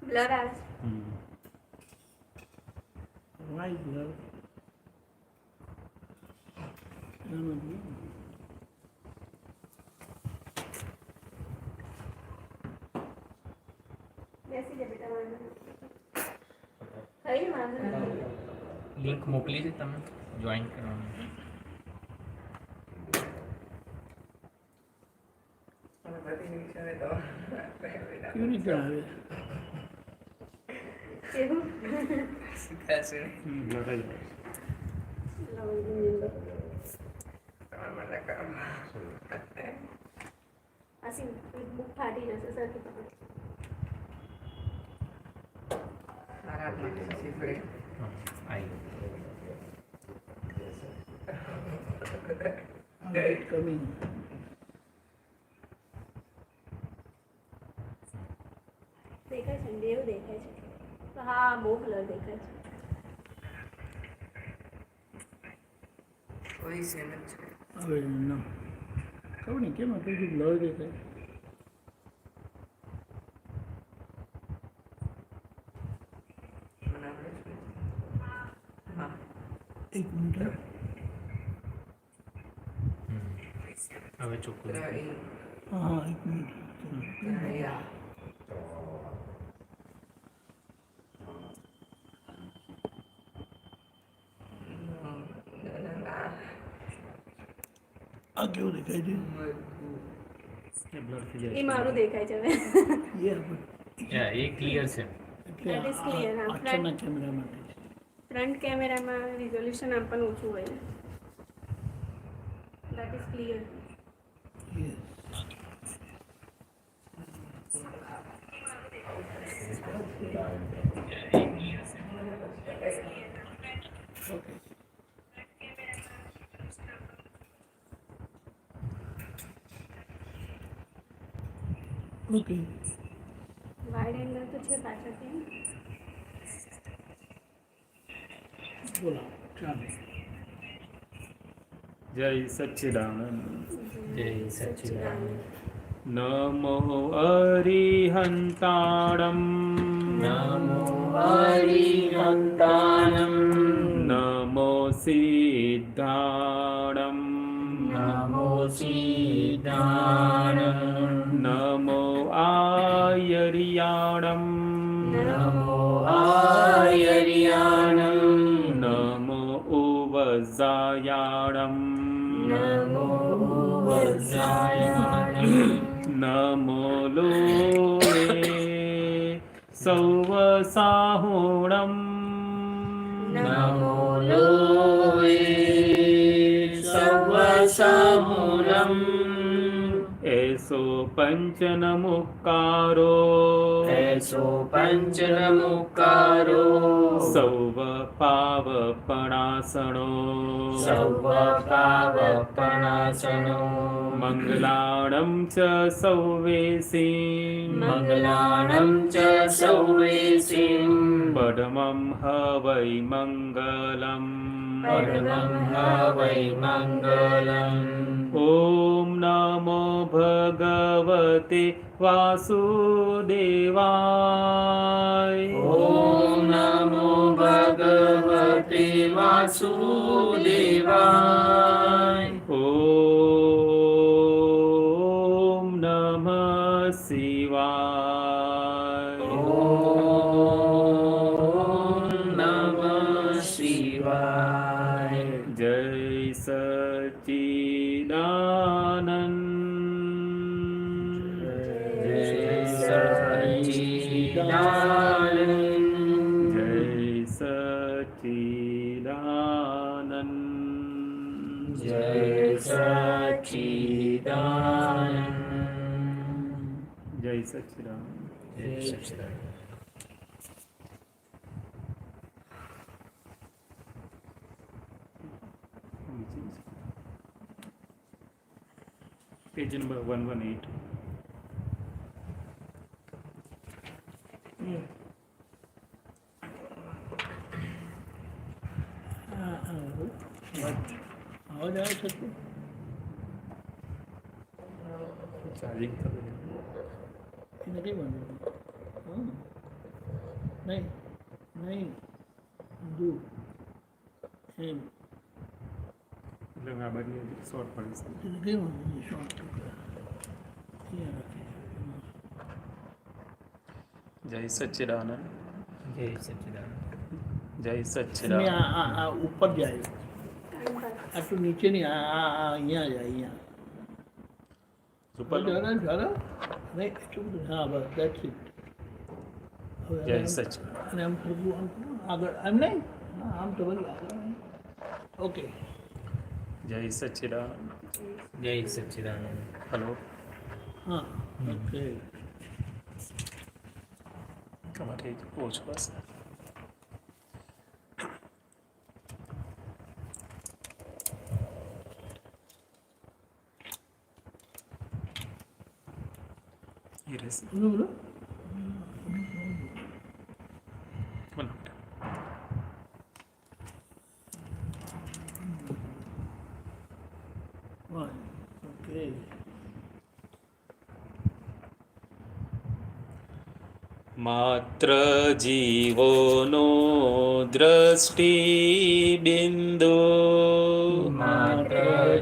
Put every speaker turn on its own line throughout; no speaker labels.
Blur આવે છે.
Y blur
બેસી જા બેટા વાંધો નથી. કઈ વાંધો નથી.
લિંક મોકલી છે તમે જોઈન કરવાનું.
કેવી રીતે આવે
એવું
શીખાશે
આસી બુક ફાટી જશે સરખી પકડ.
કમિંગ
દેખાય છે દેવ દેખાય છે. હા બહુ બ્લર દેખાય છે.
કોઈ સેમ જ છે.
હવે ના ખબર નહીં કેમ આટલું બ્લર દેખાય. એક મિનિટ
હવે ચોખ્ખું
હા એક મિનિટ આ કેવું દેખાય છે
બ્લર થઈ જાય
એ મારું દેખાય છે હવે.
એ ક્લિયર છે.
That is clear. હા,
પાછળના કેમેરા માટે
ફ્રન્ટ કેમેરામાં રિઝોલ્યુશન આપવાનું ઓછું હોય ને. That is clear.
Okay
wide angle તો છે પાછળથી.
બોલો ચાલો
જય સચ્ચિદાનંદ.
જય સચ્ચિદાનંદ.
નમો અરિહંતાણમ
નમો હરિહંતાનમ
નમો સિદ્ધાણમ
નમો સિદ્ધાણમ
નમો આયર્યાણમ
નમો આયર્યાણમ
નમો ઉવઝાયાણમ
નમો વજ્રાયાણમ
નમો લોકે સૌવસાહુણમ
નમો લોએ સર્વસાહુરમ
એસો પંચનમુક્કારો
એસો પંચનમુક્કારો
સૌવ પાવપણાસણો
સર્વ પાવપણાસનો
મંગલાણં ચ સૌવેસી
મંગલાણં ચ સૌવેસિં
પરમં હવૈ મંગલમ
પરમં હવૈ મંગલમ
ઓમ નમો ભગવતે વાસુદેવાય
ઓમ નમો ભગવતે વાસુદેવાય
ઓમ નમઃ શિવાય
ઓમ નમઃ શિવાય
જય સચ્ચિદાનંદ
જય સચ્ચિદાનંદ
જય સચ્ચિદાનંદ
જય સચ્ચિદાનંદ
જય સચ્ચિદાનંદ
જય સચ્ચિદાનંદ.
Page number 118.
અવાજ આવે છે
ચાર્જિંગ થતું
એને કઈ વાંધો નહીં નહીં નહીં દુ એમ
એટલે આ બધી શોર્ટ પડી છે.
એટલે કેવું શોર્ટ અહીંયા રાખે
જય સચ્ચિદાનંદ.
જય સચ્ચિદાનંદ.
જય
અને
સચ્ચિદાનંદ.
આ ઉપર જાય આટલું નીચે નહીં અહીંયા જાય અહીંયા
ઉપર
ઝાલા ઝાલા નહીં એટલું બધું હા બસ દેટ્સ ઇટ હવે
જય
આમ-
સચ્ચિદાનંદ.
અને આમ થોડું આમ આગળ આમ નહીં હા આમ તો બધું આગળ ઓકે
જય સચ્ચિદાનંદ.
જય સચ્ચિદાનંદ.
હલો.
હા ઓકે
તમારે ઓછું હશે. એ રહેશે.
બોલો બોલો
બોલો.
ઓકે
માત્ર જીવોનો દ્રષ્ટિ બિંદુ
માત્ર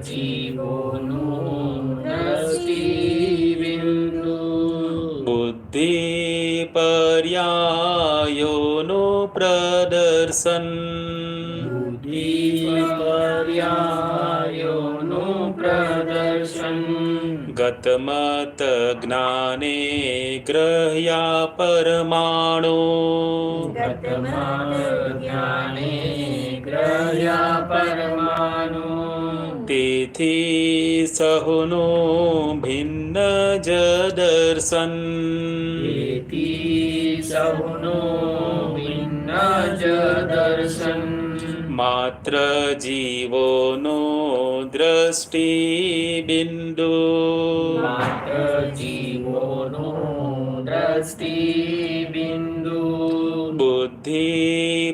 જીવોનું દ્રષ્ટિબિંદુ
બુદ્ધિ પર્યાયોનો પ્રદર્શન
બુદ્ધિ પર્યાયોનું પ્રદર્શન
ગતમત જ્ઞાને ગ્રહ્યા પરમાણુ
ગતમાન જ્ઞાને ગ્રહ્યા પરમાણુ
તેથી સહુનો ભિન્ન જ દર્શન
તેથી સૌનો ભિન્ન જ દર્શન
માત્ર જીવોનો દ્રષ્ટિ બિંદુ
માત્ર જીવોનું દ્રષ્ટિબિંદુ
બુદ્ધિ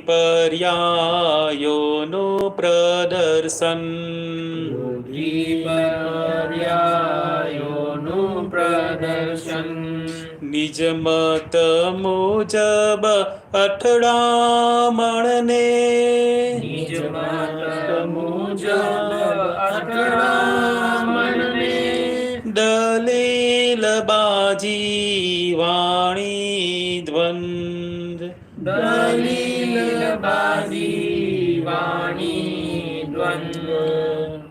પર્યાયોનું પ્રદર્શન
બુદ્ધિ પર્યાયોનું પ્રદર્શન
નિજ મત મુજબ અથડામણને
નિજ મત મુજબ અથડામણને
દલીલ બાજી વાણી દ્વંદ
દલીલબાજી વાણી દ્વંદ્વ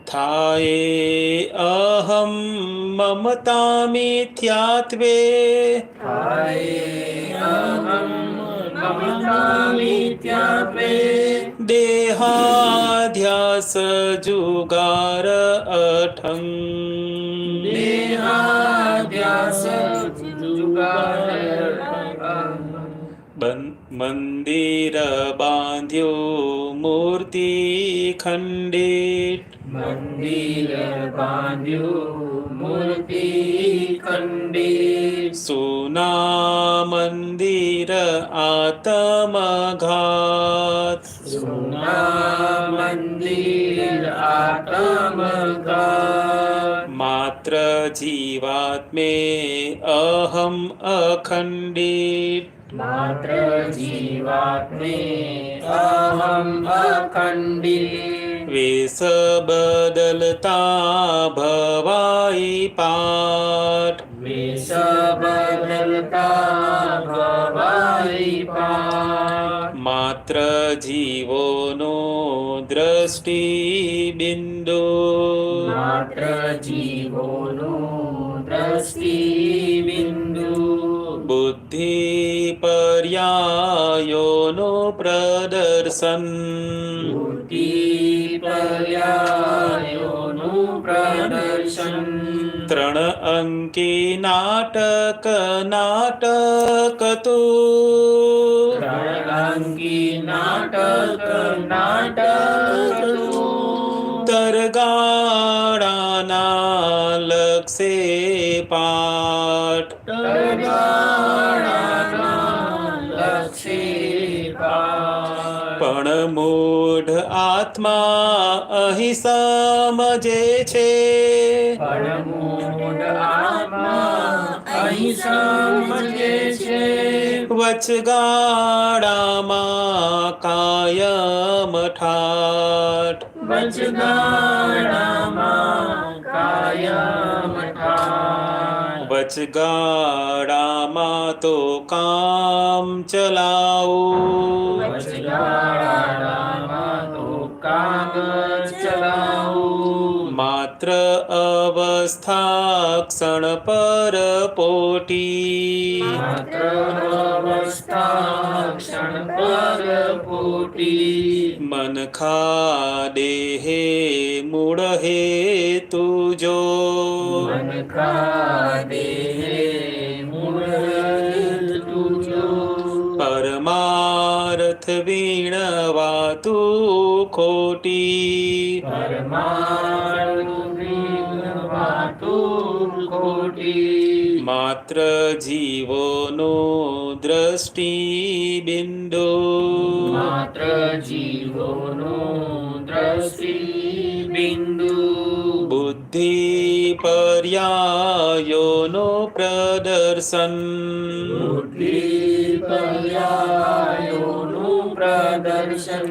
થાય અહમ મમતા મિથ્યાત્વે
થાય અહં મમતા મિથ્યાત્વે
દેહાધ્યાસ જુગાર અઠંગ
દેહાધ્યાસ જુગાર
મંદિર બાંધ્યું મૂર્તિ ખંડિત
મંદિર બાંધ્યું મૂર્તિ ખંડિત
સુના મંદિર આત્મઘાત
સોના મંદિર આત્મઘાત
માત્ર જીવાત્મે અહમ અખંડિત
માત્ર જીવાત્મે અહમ અખંડિત
વેશ બદલતા ભવાઈ પાઠ
વેશ બદલતા ભવાઈ પાઠ
માત્ર જીવોનો દ્રષ્ટિ બિંદુ
માત્ર જીવોનું દ્રષ્ટિબિંદુ
બુદ્ધિ પર્યાયોનો પ્રદર્શન
બુદ્ધિ પર્યાયોનું પ્રદર્શન
ત્રણ અંકી નાટક તું
ત્રણંકી નાટક
તરગાળાના લક્ષે પાઠ પણ મૂઢ આત્મા અહીં સમજે છે
પરમૂઢ આત્મા અહીં સમજે છે
વચગાળામાં કાયમ ઠાઠ.
વચગાળામાં કાયમ ઠાઠ.
વચગાળામાં તો કામ ચલાવું.
વચગાળામાં તો કામ ચલાવું.
માત્ર અવસ્થા ક્ષણ પર પોટી.
માત્ર અવસ્થા ક્ષણ પર પોટી.
મનખા દેહે મૂળ હેતુ જો.
મનખા દેહે મૂળ હેતુ જો.
પરમાર્થ વીણવાતું ખોટી.
પરમાર્થ વીણવાતું ખોટી.
માત્ર જીવોનો દ્રષ્ટિ બિંદુ.
માત્ર જીવોનો દ્રષ્ટિ બિંદુ.
બુદ્ધિ પર્યાયોનો પ્રદર્શન.
બુદ્ધિ પર્યાયોનું પ્રદર્શન.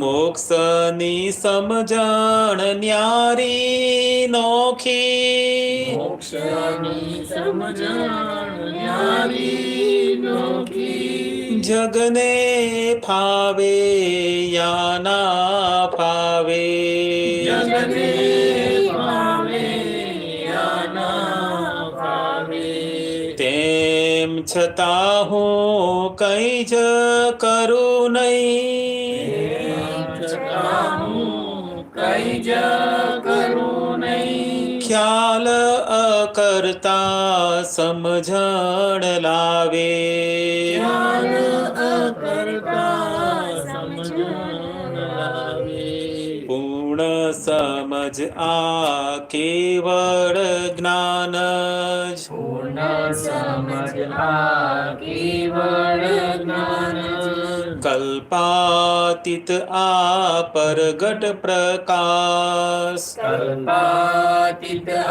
મોક્ષની સમજણ ન્યારી નોખી.
મોક્ષની સમજણ ન્યારી નોખી.
જગને ફાવે યા ના ફાવે.
જગને ફાવે યા ના ફાવે.
તેમ છતાં હું કઈ જ કરું નહીં.
છતાં હું કઈ જ કરું નહીં.
ખ્યાલ અકર્તા સમજણ લાવે.
ખ્યાલ અકર્તા સમજણ લાવે.
પૂર્ણ સમજ આ કેવળ જ્ઞાન જ.
પૂર્ણ સમજ આ કેવળ જ્ઞાન.
કલ્પાતીત આ પરગટ પ્રકાશ.
કલ્પાતીત આ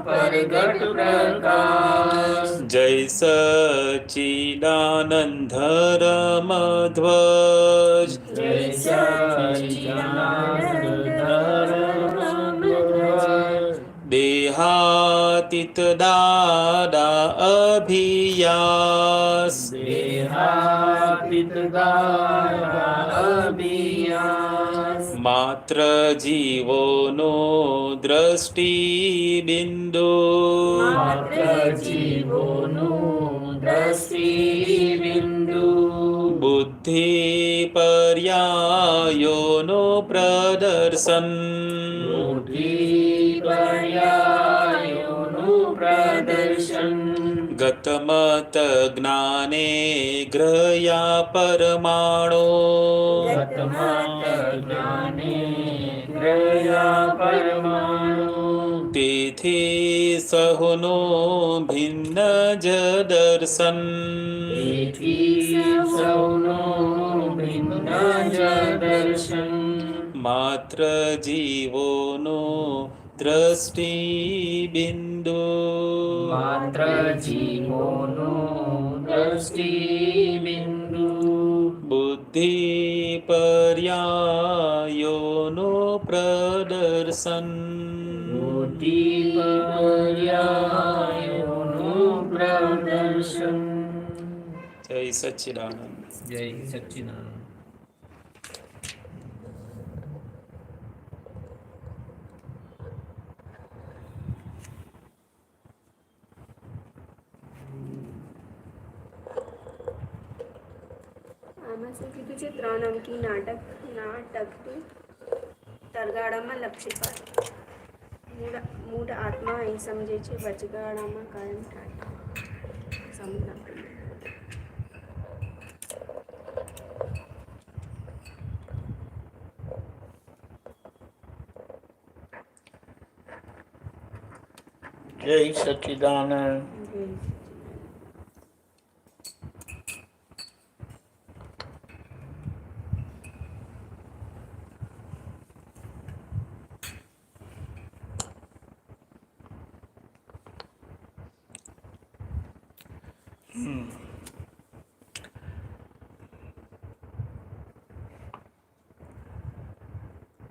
પરગટ પ્રકાશ.
જય સચ્ચિદાનંદ ધર્મ ધ્વજ.
જય સચ્ચિદાનંદ ધર્મ ધ્વજ.
દેહાતીત દાદા અભિયાસ.
દેહાતીત દાદા અભિયાસ.
માત્ર જીવોનો દ્રષ્ટિ બિંદુ.
માત્ર જીવોનું દ્રષ્ટિ બિંદુ.
બુદ્ધિ પર્યાયોનો પ્રદર્શન.
બુદ્ધિ પર્યાયોનું પ્રદર્શન.
ગતમત જ્ઞાને ગ્રહ્યા પરમાણુ.
ગતમત જ્ઞાને ગ્રહ્યા પરમાણુ.
તેથી સહુનું ભિન્ન જ દર્શન.
તેથી સૌનું ભિન્ન જ દર્શન.
માત્ર જીવોનો દ્રષ્ટિ બિંદુ.
માત્ર જીવોનું દ્રષ્ટિ બિંદુ.
બુદ્ધિ પર્યાયોનો પ્રદર્શન.
બુદ્ધિ પર્યાયોનું પ્રદર્શન.
જય સચ્ચિદાનંદ.
જય સચ્ચિદાનંદ.
આમાં શું કીધું છે? 3 અંકી નાટકનું તરગાળામાં લક્ષીપાત. મૂળ આત્મા અહીં સમજે છે. વચગાળામાં કાયમ ઠાઠ. સમજના
જય સચ્ચિદાનંદ.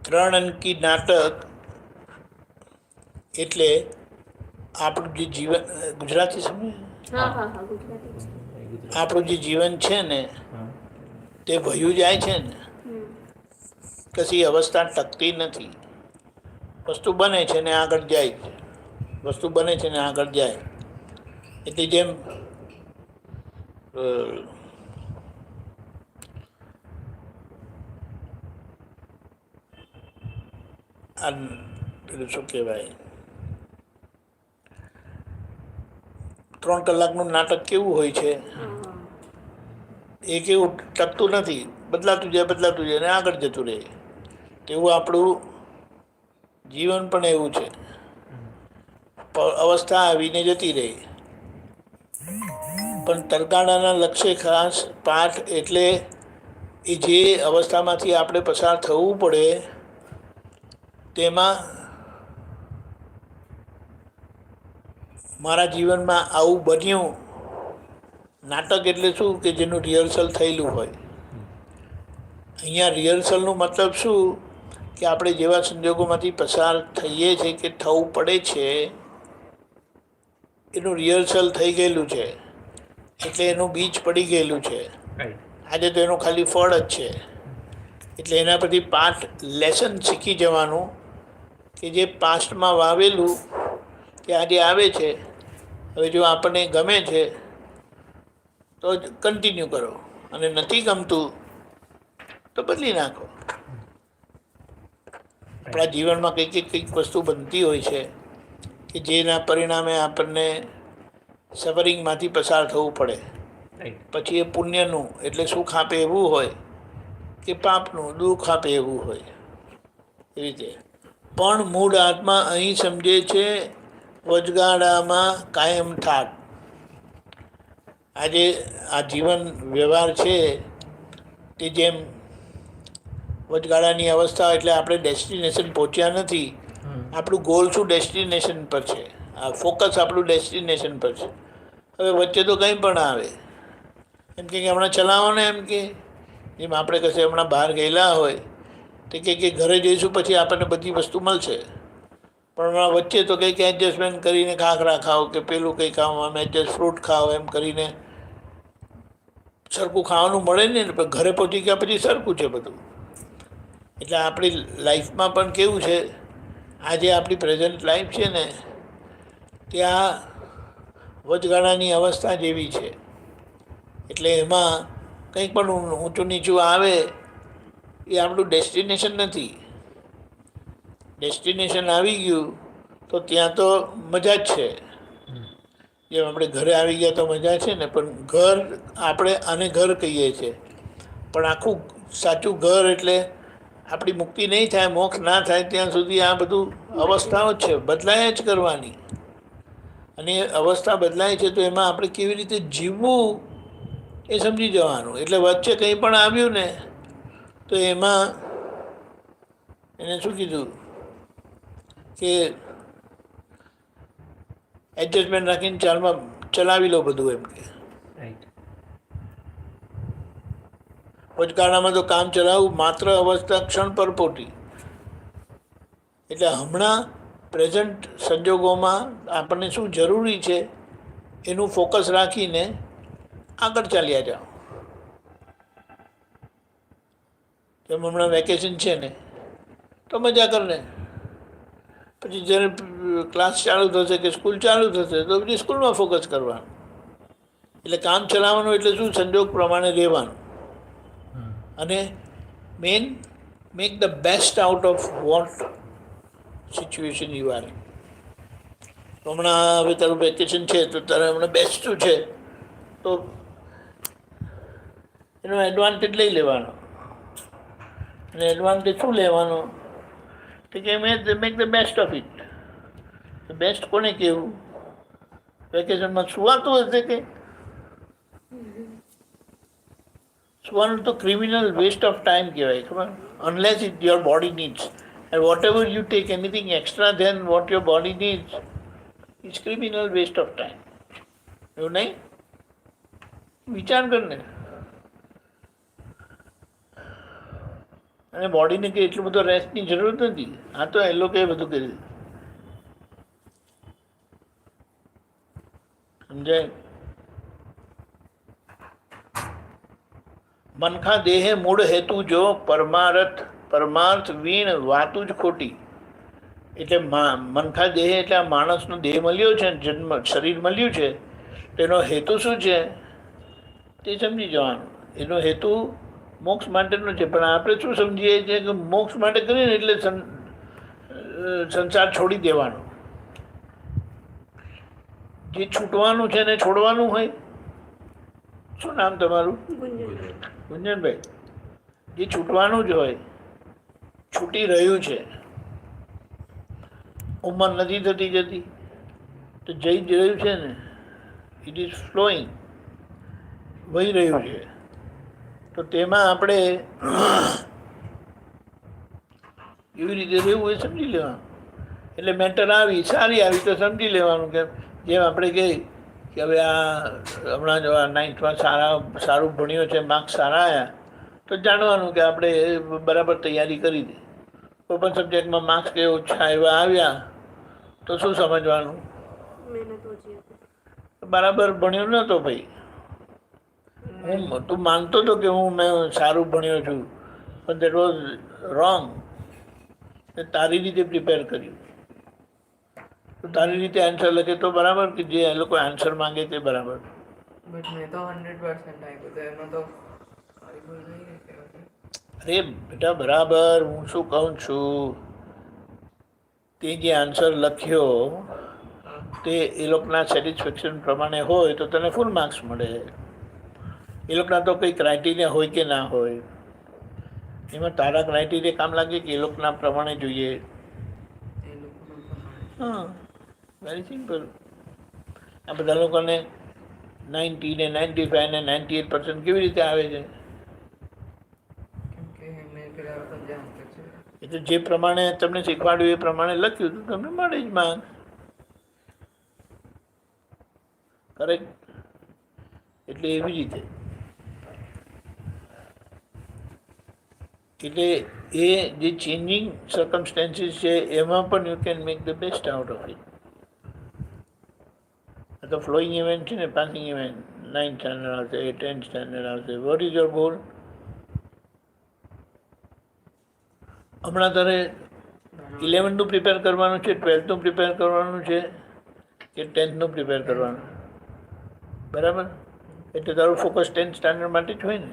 3 અંકી નાટક એટલે આપણું જે જીવન, ગુજરાતી સમજે,
હા હા હા ગુજરાતી.
આપણું જે જીવન છે ને તે વયું જાય છે ને, કશી અવસ્થા ટકતી નથી. વસ્તુ બને છે ને આગળ જાય છે, વસ્તુ બને છે ને આગળ જાય. એટલે જેમ આ પેલું શું કહેવાય, 3 કલાકનું નાટક કેવું હોય છે, એ કેવું ટકતું નથી, બદલાતું જાય અને આગળ જતું રહે. તેવું આપણું જીવન પણ એવું છે, અવસ્થા આવીને જતી રહે. પણ તરગાળાના લક્ષ્ય ખાસ પાઠ એટલે એ જે અવસ્થામાંથી આપણે પસાર થવું પડે તેમાં મારા જીવનમાં આવું બન્યું. નાટક એટલે શું કે જેનું રિહર્સલ થયેલું હોય. અહીંયા રિહર્સલનું મતલબ શું કે આપણે જેવા સંજોગોમાંથી પસાર થઈએ છીએ કે થવું પડે છે એનું રિહર્સલ થઈ ગયેલું છે, એટલે એનું બીજ પડી ગયેલું છે. આજે તો એનું ખાલી ફળ જ છે. એટલે એના પરથી પાઠ લેસન શીખી જવાનું કે જે પાસ્ટમાં વાવેલું કે આજે આવે છે, હવે જો આપણને ગમે છે તો જ કન્ટિન્યુ કરો, અને નથી ગમતું તો બદલી નાખો. આપણા જીવનમાં કંઈક વસ્તુ બનતી હોય છે કે જેના પરિણામે આપણને સફરિંગમાંથી પસાર થવું પડે. પછી એ પુણ્યનું એટલે સુખ આપે એવું હોય કે પાપનું દુઃખ આપે એવું હોય. એ રીતે પણ મૂળ આત્મા અહીં સમજે છે વચગાળામાં કાયમ થાક. આજે આ જીવન વ્યવહાર છે તે જેમ વચગાળાની અવસ્થા એટલે આપણે ડેસ્ટિનેશન પહોંચ્યા નથી. આપણું ગોલ શું ડેસ્ટિનેશન પર છે, આ ફોકસ આપણું ડેસ્ટિનેશન પર છે. હવે વચ્ચે તો કંઈ પણ આવે એમ કે હમણાં ચલાવો ને, એમ કે જેમ આપણે કશે હમણાં બહાર ગયેલા હોય તો કે ઘરે જઈશું પછી આપણને બધી વસ્તુ મળશે, પણ હમણાં વચ્ચે તો કંઈક એડજસ્ટમેન્ટ કરીને ખાખરા ખાઓ કે પેલું કંઈ ખાઓ, આમ એડજસ્ટ ફ્રૂટ ખાઓ, એમ કરીને સરખું ખાવાનું મળે ને, પણ ઘરે પહોંચી ગયા પછી સરખું છે બધું. એટલે આપણી લાઈફમાં પણ કેવું છે, આજે આપણી પ્રેઝન્ટ લાઈફ છે ને ત્યાં વચગાળાની અવસ્થા જેવી છે. એટલે એમાં કંઈક પણ ઊંચું નીચું આવે એ આપણું ડેસ્ટિનેશન નથી. ડેસ્ટિનેશન આવી ગયું તો ત્યાં તો મજા જ છે. જેમ આપણે ઘરે આવી ગયા તો મજા છે ને, પણ ઘર આપણે આને ઘર કહીએ છીએ, પણ આખું સાચું ઘર એટલે આપણી મુક્તિ નહીં થાય, મોક્ષ ના થાય ત્યાં સુધી આ બધું અવસ્થાઓ જ છે, બદલાયા જ કરવાની. અને અવસ્થા બદલાય છે તો એમાં આપણે કેવી રીતે જીવવું એ સમજી જવાનું. એટલે વચ્ચે કંઈ પણ આવ્યું ને તો એમાં એને શું કીધું કે એડજસ્ટમેન્ટ રાખીને ચલાવી લો બધું, એમ કે વચગાળામાં તો કામ ચલાવવું માત્ર અવસ્થા ક્ષણ પરપોટી. એટલે હમણાં પ્રેઝન્ટ સંજોગોમાં આપણને શું જરૂરી છે એનું ફોકસ રાખીને આગળ ચાલ્યા જાઓ. જેમ હમણાં વેકેશન છે ને તો મજા કરને, પછી જ્યારે ક્લાસ ચાલુ થશે કે સ્કૂલ ચાલુ થશે તો પછી સ્કૂલમાં ફોકસ કરવાનું. એટલે કામ ચલાવવાનું એટલે શું, સંજોગ પ્રમાણે રહેવાનું. અને man make the best out of what situation you are. હમણાં હવે તારું વેકેશન છે તો તારે હમણાં બેસ્ટ શું છે તો એનો એડવાન્ટેજ લઈ લેવાનો. અને એડવાન્ટેજ શું લેવાનો કે make the best of it. Best કોને કહેવું? વેકેશનમાં સુવાતું હશે કે સુવાનું તો ક્રિમિનલ વેસ્ટ ઓફ ટાઈમ કહેવાય, ખબર? Unless it your body needs, and whatever you take anything extra than what your body needs it's criminal waste of time. એવું નહીં? વિચાર કરને. અને બોડીને કંઈ એટલું બધો રેસ્ટની જરૂર નથી. આ તો એ લોકોએ બધું કર્યું. સમજાય? મનખા દેહે મૂળ હેતુ જો પરમાર્થ વીણ વાતું જ ખોટી. એટલે મનખા દેહ એટલે આ માણસનો દેહ મળ્યો છે, જન્મ શરીર મળ્યું છે, તેનો હેતુ શું છે તે સમજી જવાનું. એનો હેતુ મોક્ષ માટેનો છે, પણ આપણે શું સમજીએ છીએ કે મોક્ષ માટે કરીએ ને એટલે સંસાર છોડી દેવાનો. જે છૂટવાનું છે ને છોડવાનું હોય. શું નામ તમારું? ગુંજનભાઈ. જે છૂટવાનું જ હોય, છૂટી રહ્યું છે, ઉંમર નથી થતી જતી તો જઈ જ રહ્યું છે ને, ઇટ ઇઝ ફ્લોઈંગ, વહી રહ્યું છે. તો તેમાં આપણે એવી રીતે રહેવું એ સમજી લેવાનું. એટલે મેટર આવી સારી આવી તો સમજી લેવાનું કે જેમ આપણે કહીએ કે હવે આ હમણાં જો આ 9th સારું ભણ્યો છે, માર્ક્સ સારા આવ્યા, તો જાણવાનું કે આપણે બરાબર તૈયારી કરી દે. કોઈ પણ સબ્જેક્ટમાં માર્ક્સ કે ઓછા એવા આવ્યા તો શું સમજવાનું?
મહેનત ઓછી હતી.
બરાબર ભણ્યો નહોતો ભાઈ. તું માનતો હતો કે મેં સારું ભણ્યો છું, પણ દેટ વોઝ રોંગ. તારી રીતે પ્રિપેર કર્યું તો તારી રીતે આન્સર લખે તો બરાબર, કે જે એ લોકો આન્સર માંગે તે બરાબર.
બટ મેં તો 100% આપ્યું તો એમાં તો મારી ભૂલ નહીં કે
અરે બેટા બરાબર, હું શું કહું છું, તે જે આન્સર લખ્યો તે એ લોકોના સેટિસ્ફેક્શન પ્રમાણે હોય તો તને ફૂલ માર્ક્સ મળે. એ લોકોના તો કંઈ ક્રાઇટેરિયા હોય કે ના હોય, એમાં તારા ક્રાઇટેરિયા કામ લાગે કે એ લોકોના પ્રમાણે જોઈએ.
એ લોકોનું પ્રમાણે
હા, વેરી સિમ્પલ. આ બધા લોકોને 90 ને 95 ને 98% કેવી રીતે આવે છે?
કેમ કે મેં પેલા સમજ્યા છે
એ તો જે પ્રમાણે તમને શીખવાડ્યું એ પ્રમાણે લખ્યું તો તમને મળે જ માર્ક. કરેક્ટ? એટલે એવી રીતે એટલે એ જે ચેન્જિંગ સર્કમસ્ટેન્સીસ છે એમાં પણ you can make the best out of it. આ તો ફ્લોઈંગ ઇવેન્ટ છે ને, પાસિંગ ઇવેન્ટ. 9th સ્ટાન્ડર્ડ આવશે, 10th સ્ટાન્ડર્ડ આવશે. What is your goal? હમણાં તારે 11નું પ્રિપેર કરવાનું છે, 12નું પ્રિપેર કરવાનું છે કે 10thનું પ્રિપેર કરવાનું? બરાબર? એટલે તારું ફોકસ 10th સ્ટાન્ડર્ડ માટે જ હોય ને.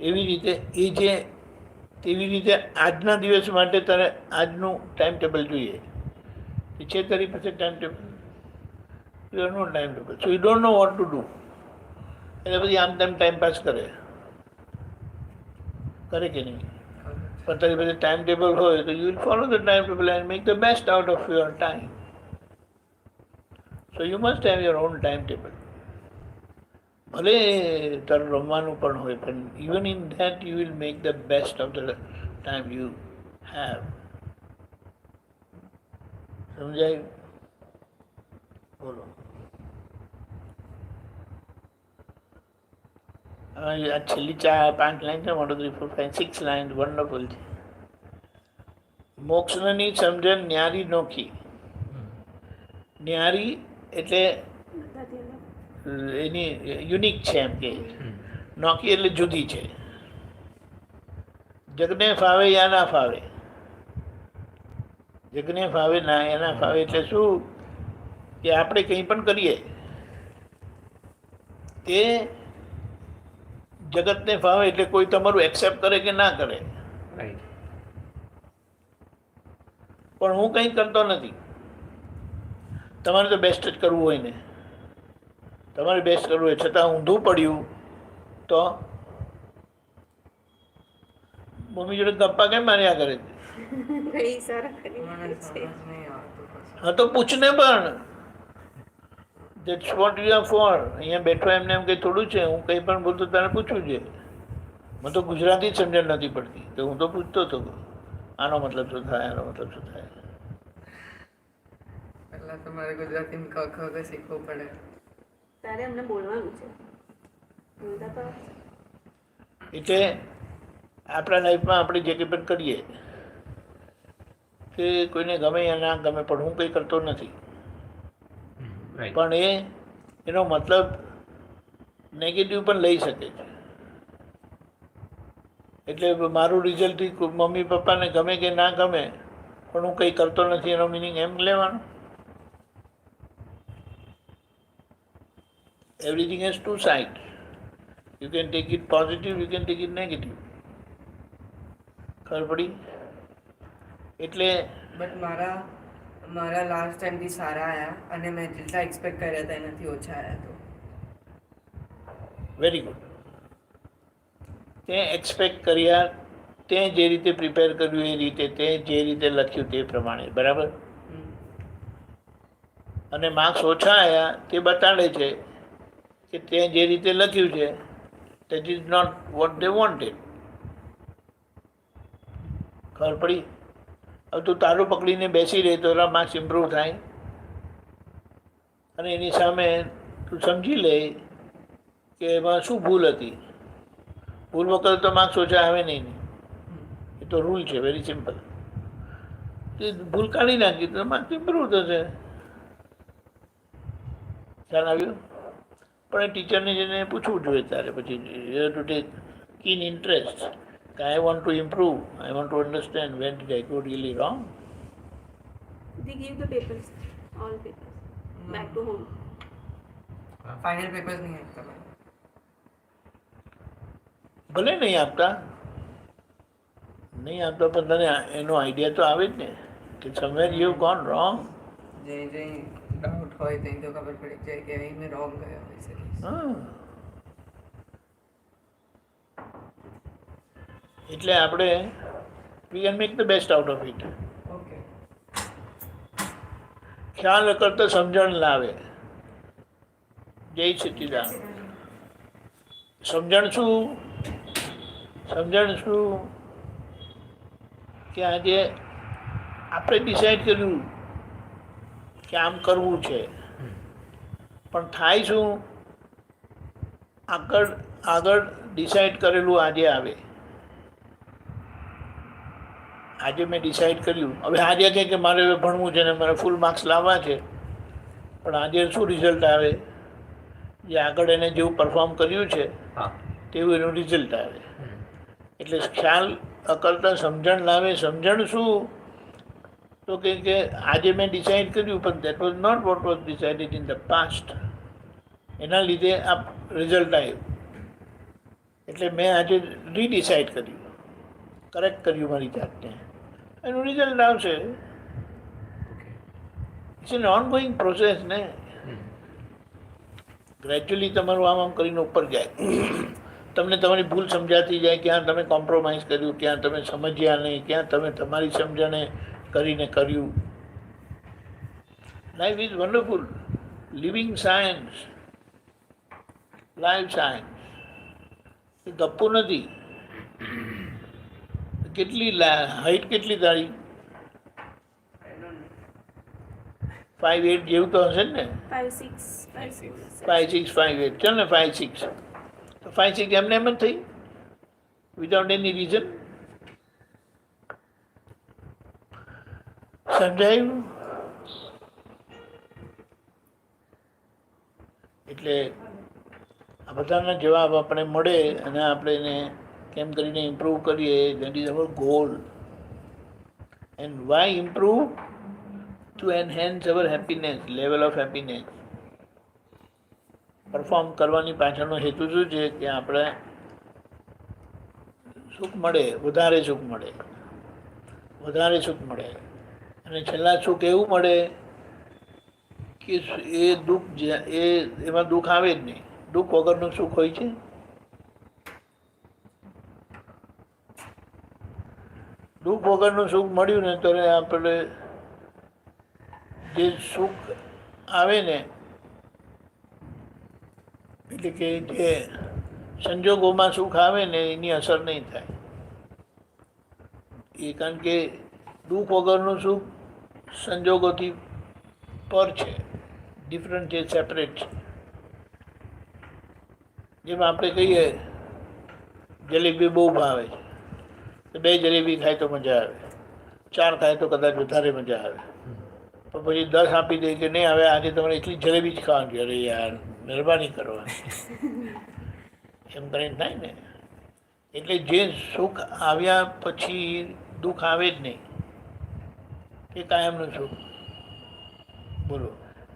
એવી રીતે તેવી રીતે આજના દિવસ માટે તારે આજનું ટાઈમ ટેબલ જોઈએ. એ છે તારી પાસે time table? You are no time table, so you don't know what to do. એટલે પછી આમ તેમ ટાઈમ પાસ કરે કે નહીં? પણ તારી પાસે ટાઈમ ટેબલ હોય તો you will follow the time table and make the best out of your time. So you must have your own time table. ભલે તારું રમવાનું પણ હોય, પણ even in that you will make the best of the time you have. સમજાયું? બોલો. આ છેલ્લી 5 લાઈન છે, 1 2 3 4 5 6 લાઈન વન્ડરફુલ છે. મોક્ષની સમજણ ન્યારી નોખી. ન્યારી એટલે
બધાથી અલગ.
એની યુનિક છે એમ કે. નોખી એટલે જુદી છે. જગને ફાવે યા ના ફાવે. જગને ફાવે ના એના ફાવે એટલે શું કે આપણે કંઈ પણ કરીએ તે જગતને ફાવે, એટલે કોઈ તમારું એક્સેપ્ટ કરે કે ના કરે.
રાઈટ.
પણ હું કંઈ કરતો નથી. તમારે તો બેસ્ટ જ કરવું હોય ને, તમારે બેસ્ટ કરવું હોય છતાં ઊંધું પડ્યું તો મમ્મી જોડે ગપ્પા કેમ માર્યા કરે છે?
કઈ સારા કરી
મને
છે.
સમજ નહીં આવતું પછી.
હા તો પૂછને પણ. That's what you are for. અહીંયા બેઠો એમને એમ કંઈ થોડું છે હું કંઈ પણ બોલતો તારે પૂછવું છે. મને તો ગુજરાતી જ સમજણ નથી પડતી તો હું તો પૂછતો હતો આનો મતલબ શું થાય, આનો મતલબ શું થાય.
પહેલા તમારે ગુજરાતીમાં ક ખ ગ શીખવું પડે.
તારે અમને બોલવાનું છે. બોલતા તો
એટલે આપણા લાઈફમાં આપણે જે કંઈ પણ કરીએ તે કોઈને ગમે યા ના ગમે, પણ હું કંઈ કરતો નથી.
રાઈટ.
પણ એનો મતલબ નેગેટિવ પણ લઈ શકે છે. એટલે મારું રિઝલ્ટથી મમ્મી પપ્પાને ગમે કે ના ગમે, પણ હું કંઈ કરતો નથી એનો મિનિંગ એમ લેવાનો. Everything has two side. You can take it positive, you can take it negative. ખબર પડી? એટલે
બટ મારા લાસ્ટ ટાઈમથી સારા આવ્યા અને મેં જેટલા એક્સપેક્ટ કર્યા હતા એનાથી ઓછા આવ્યા. તો
વેરી ગુડ. તે એક્સપેક્ટ કર્યા, તે જે રીતે પ્રિપેર કર્યું એ રીતે, તે જે રીતે લખ્યું તે પ્રમાણે, બરાબર. અને માર્ક્સ ઓછા આવ્યા તે બતાડે છે કે તે જે રીતે લખ્યું છે that is not what they wanted. ખબર પડી? હવે તું તારું પકડીને બેસી રહે તો તારા માર્ક્સ ઇમ્પ્રૂવ થાય, અને એની સામે તું સમજી લે કે એમાં શું ભૂલ હતી. ભૂલ વગર તો માર્ક્સ ઓછા આવે નહીં. એ તો રૂલ છે, વેરી સિમ્પલ. ભૂલ કાઢી નાખી તો માર્ક્સ ઇમ્પ્રૂવ થશે. ખ્યાલ આવ્યું? પણ એ ટીચરને જઈને પૂછવું જોઈએ તારે પછી. You have to take keen interest. I want to improve. I want to understand when did I go really wrong.
They give the papers, all papers, back to home.
Final papers નહીં આપતા ભાઈ.
ભલે નહીં આપતા પણ તને એનો idea તો આવે જ ને કે સમવેર યુ ગોન રોંગ.
જે ડાઉટ હોય તો તો ખબર પડી જાય કે અહીં મેં રોંગ ગયો હોય છે.
હા, એટલે આપણે we can make the best out of it.
Okay.
ખ્યાલ કરતા સમજણ લાવે. જય સચ્ચિદાન. સમજણ શું કે આજે આપણે ડિસાઈડ કર્યું કે આમ કરવું છે, પણ થાય શું? આગળ ડિસાઈડ કરેલું આજે આવે. આજે મેં ડિસાઈડ કર્યું, હવે આજે કહે કે મારે ભણવું છે ને મારે ફૂલ માર્ક્સ લાવવા છે, પણ આજે શું રિઝલ્ટ આવે? જે આગળ એને જેવું પરફોર્મ કર્યું છે તેવું એનું રિઝલ્ટ આવે. એટલે ખ્યાલ કરતાં સમજણ લાવે. સમજણ શું? તો કે આજે મેં ડિસાઈડ કર્યું, પણ that was not what was decided in the past. એના લીધે આ રિઝલ્ટ આવ્યું. એટલે મેં આજે રીડિસાઇડ કર્યું, કરેક્ટ કર્યું મારી જાતને, એનું રિઝલ્ટ આવશે. It's an ongoing process ને. ગ્રેજ્યુઅલી તમારું આમ કરીને ઉપર જાય. તમને તમારી ભૂલ સમજાતી જાય, ક્યાં તમે કોમ્પ્રોમાઇઝ કર્યું, ક્યાં તમે સમજ્યા નહીં, ક્યાં તમે તમારી સમજણે કરીને કર્યું. Life is wonderful. Living science, life science. એ ગપ્પુ નથી. કેટલી હાઈટ કેટલી તારી? 5'8" જેવું તો હશે ને?
5'6",
5'6", 5'8". ચાલ ને 5'6". તો 5'6" એમને એમ જ થઈ, વિધાઉટ એની રીઝન. સમજાયું? એટલે આ બધાના જવાબ આપણે મળે અને આપણે એને કેમ કરીને ઇમ્પ્રૂવ કરીએ, that is our goal. And why improve? To enhance our happiness, level of happiness. Perform કરવાની પાછળનો હેતુ શું છે? કે આપણે સુખ મળે, વધારે સુખ મળે, વધારે સુખ મળે. અને છેલ્લા સુખ એવું મળે કે એ દુઃખ એમાં દુઃખ આવે જ નહીં. દુઃખ વગરનું સુખ હોય છે? દુઃખ વગરનું સુખ મળ્યું ને તો આપણે જે સુખ આવે ને, એટલે કે જે સંજોગોમાં સુખ આવે ને એની અસર નહીં થાય. એ કારણ કે દુઃખ વગરનું સુખ સંજોગોથી પર છે, ડિફરન્ટ છે, સેપરેટ છે. જેમ આપણે કહીએ જલેબી બહુ ભાવે છે, તો 2 જલેબી ખાય તો મજા આવે, 4 ખાય તો કદાચ વધારે મજા આવે. પણ પછી 10 આપી દે કે નહીં હવે આજે તમારે એટલી જલેબી જ ખાવાની. અરે યાર મહેરબાની કરવાની એમ કરીને થાય ને. એટલે જે સુખ આવ્યા પછી દુઃખ આવે જ નહીં, એ કાયમનું સુખ. બોલો,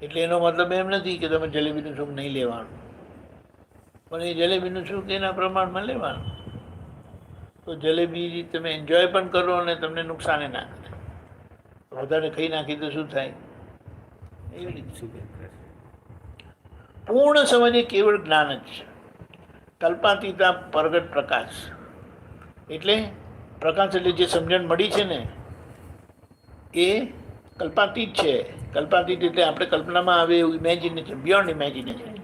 એટલે એનો મતલબ એમ નથી કે તમે જલેબીનું સુખ નહીં લેવાનું, પણ એ જલેબીનું સુખ એના પ્રમાણમાં લેવાનું. તો જલેબી તમે એન્જોય પણ કરો અને તમને નુકસાને ના કરે. વધારે ખાઈ નાખી તો શું થાય? એવી રીતે પૂર્ણ સમજ એ કેવળ જ્ઞાન જ છે. કલ્પાતીતા પ્રગટ પ્રકાશ. એટલે પ્રકાશ એટલે જે સમજણ મળી છે ને એ કલ્પાતીત છે. કલ્પાતીત એટલે આપણે કલ્પનામાં આવે એવું ઇમેજિનેશન, બિયોન્ડ ઇમેજિનેશન.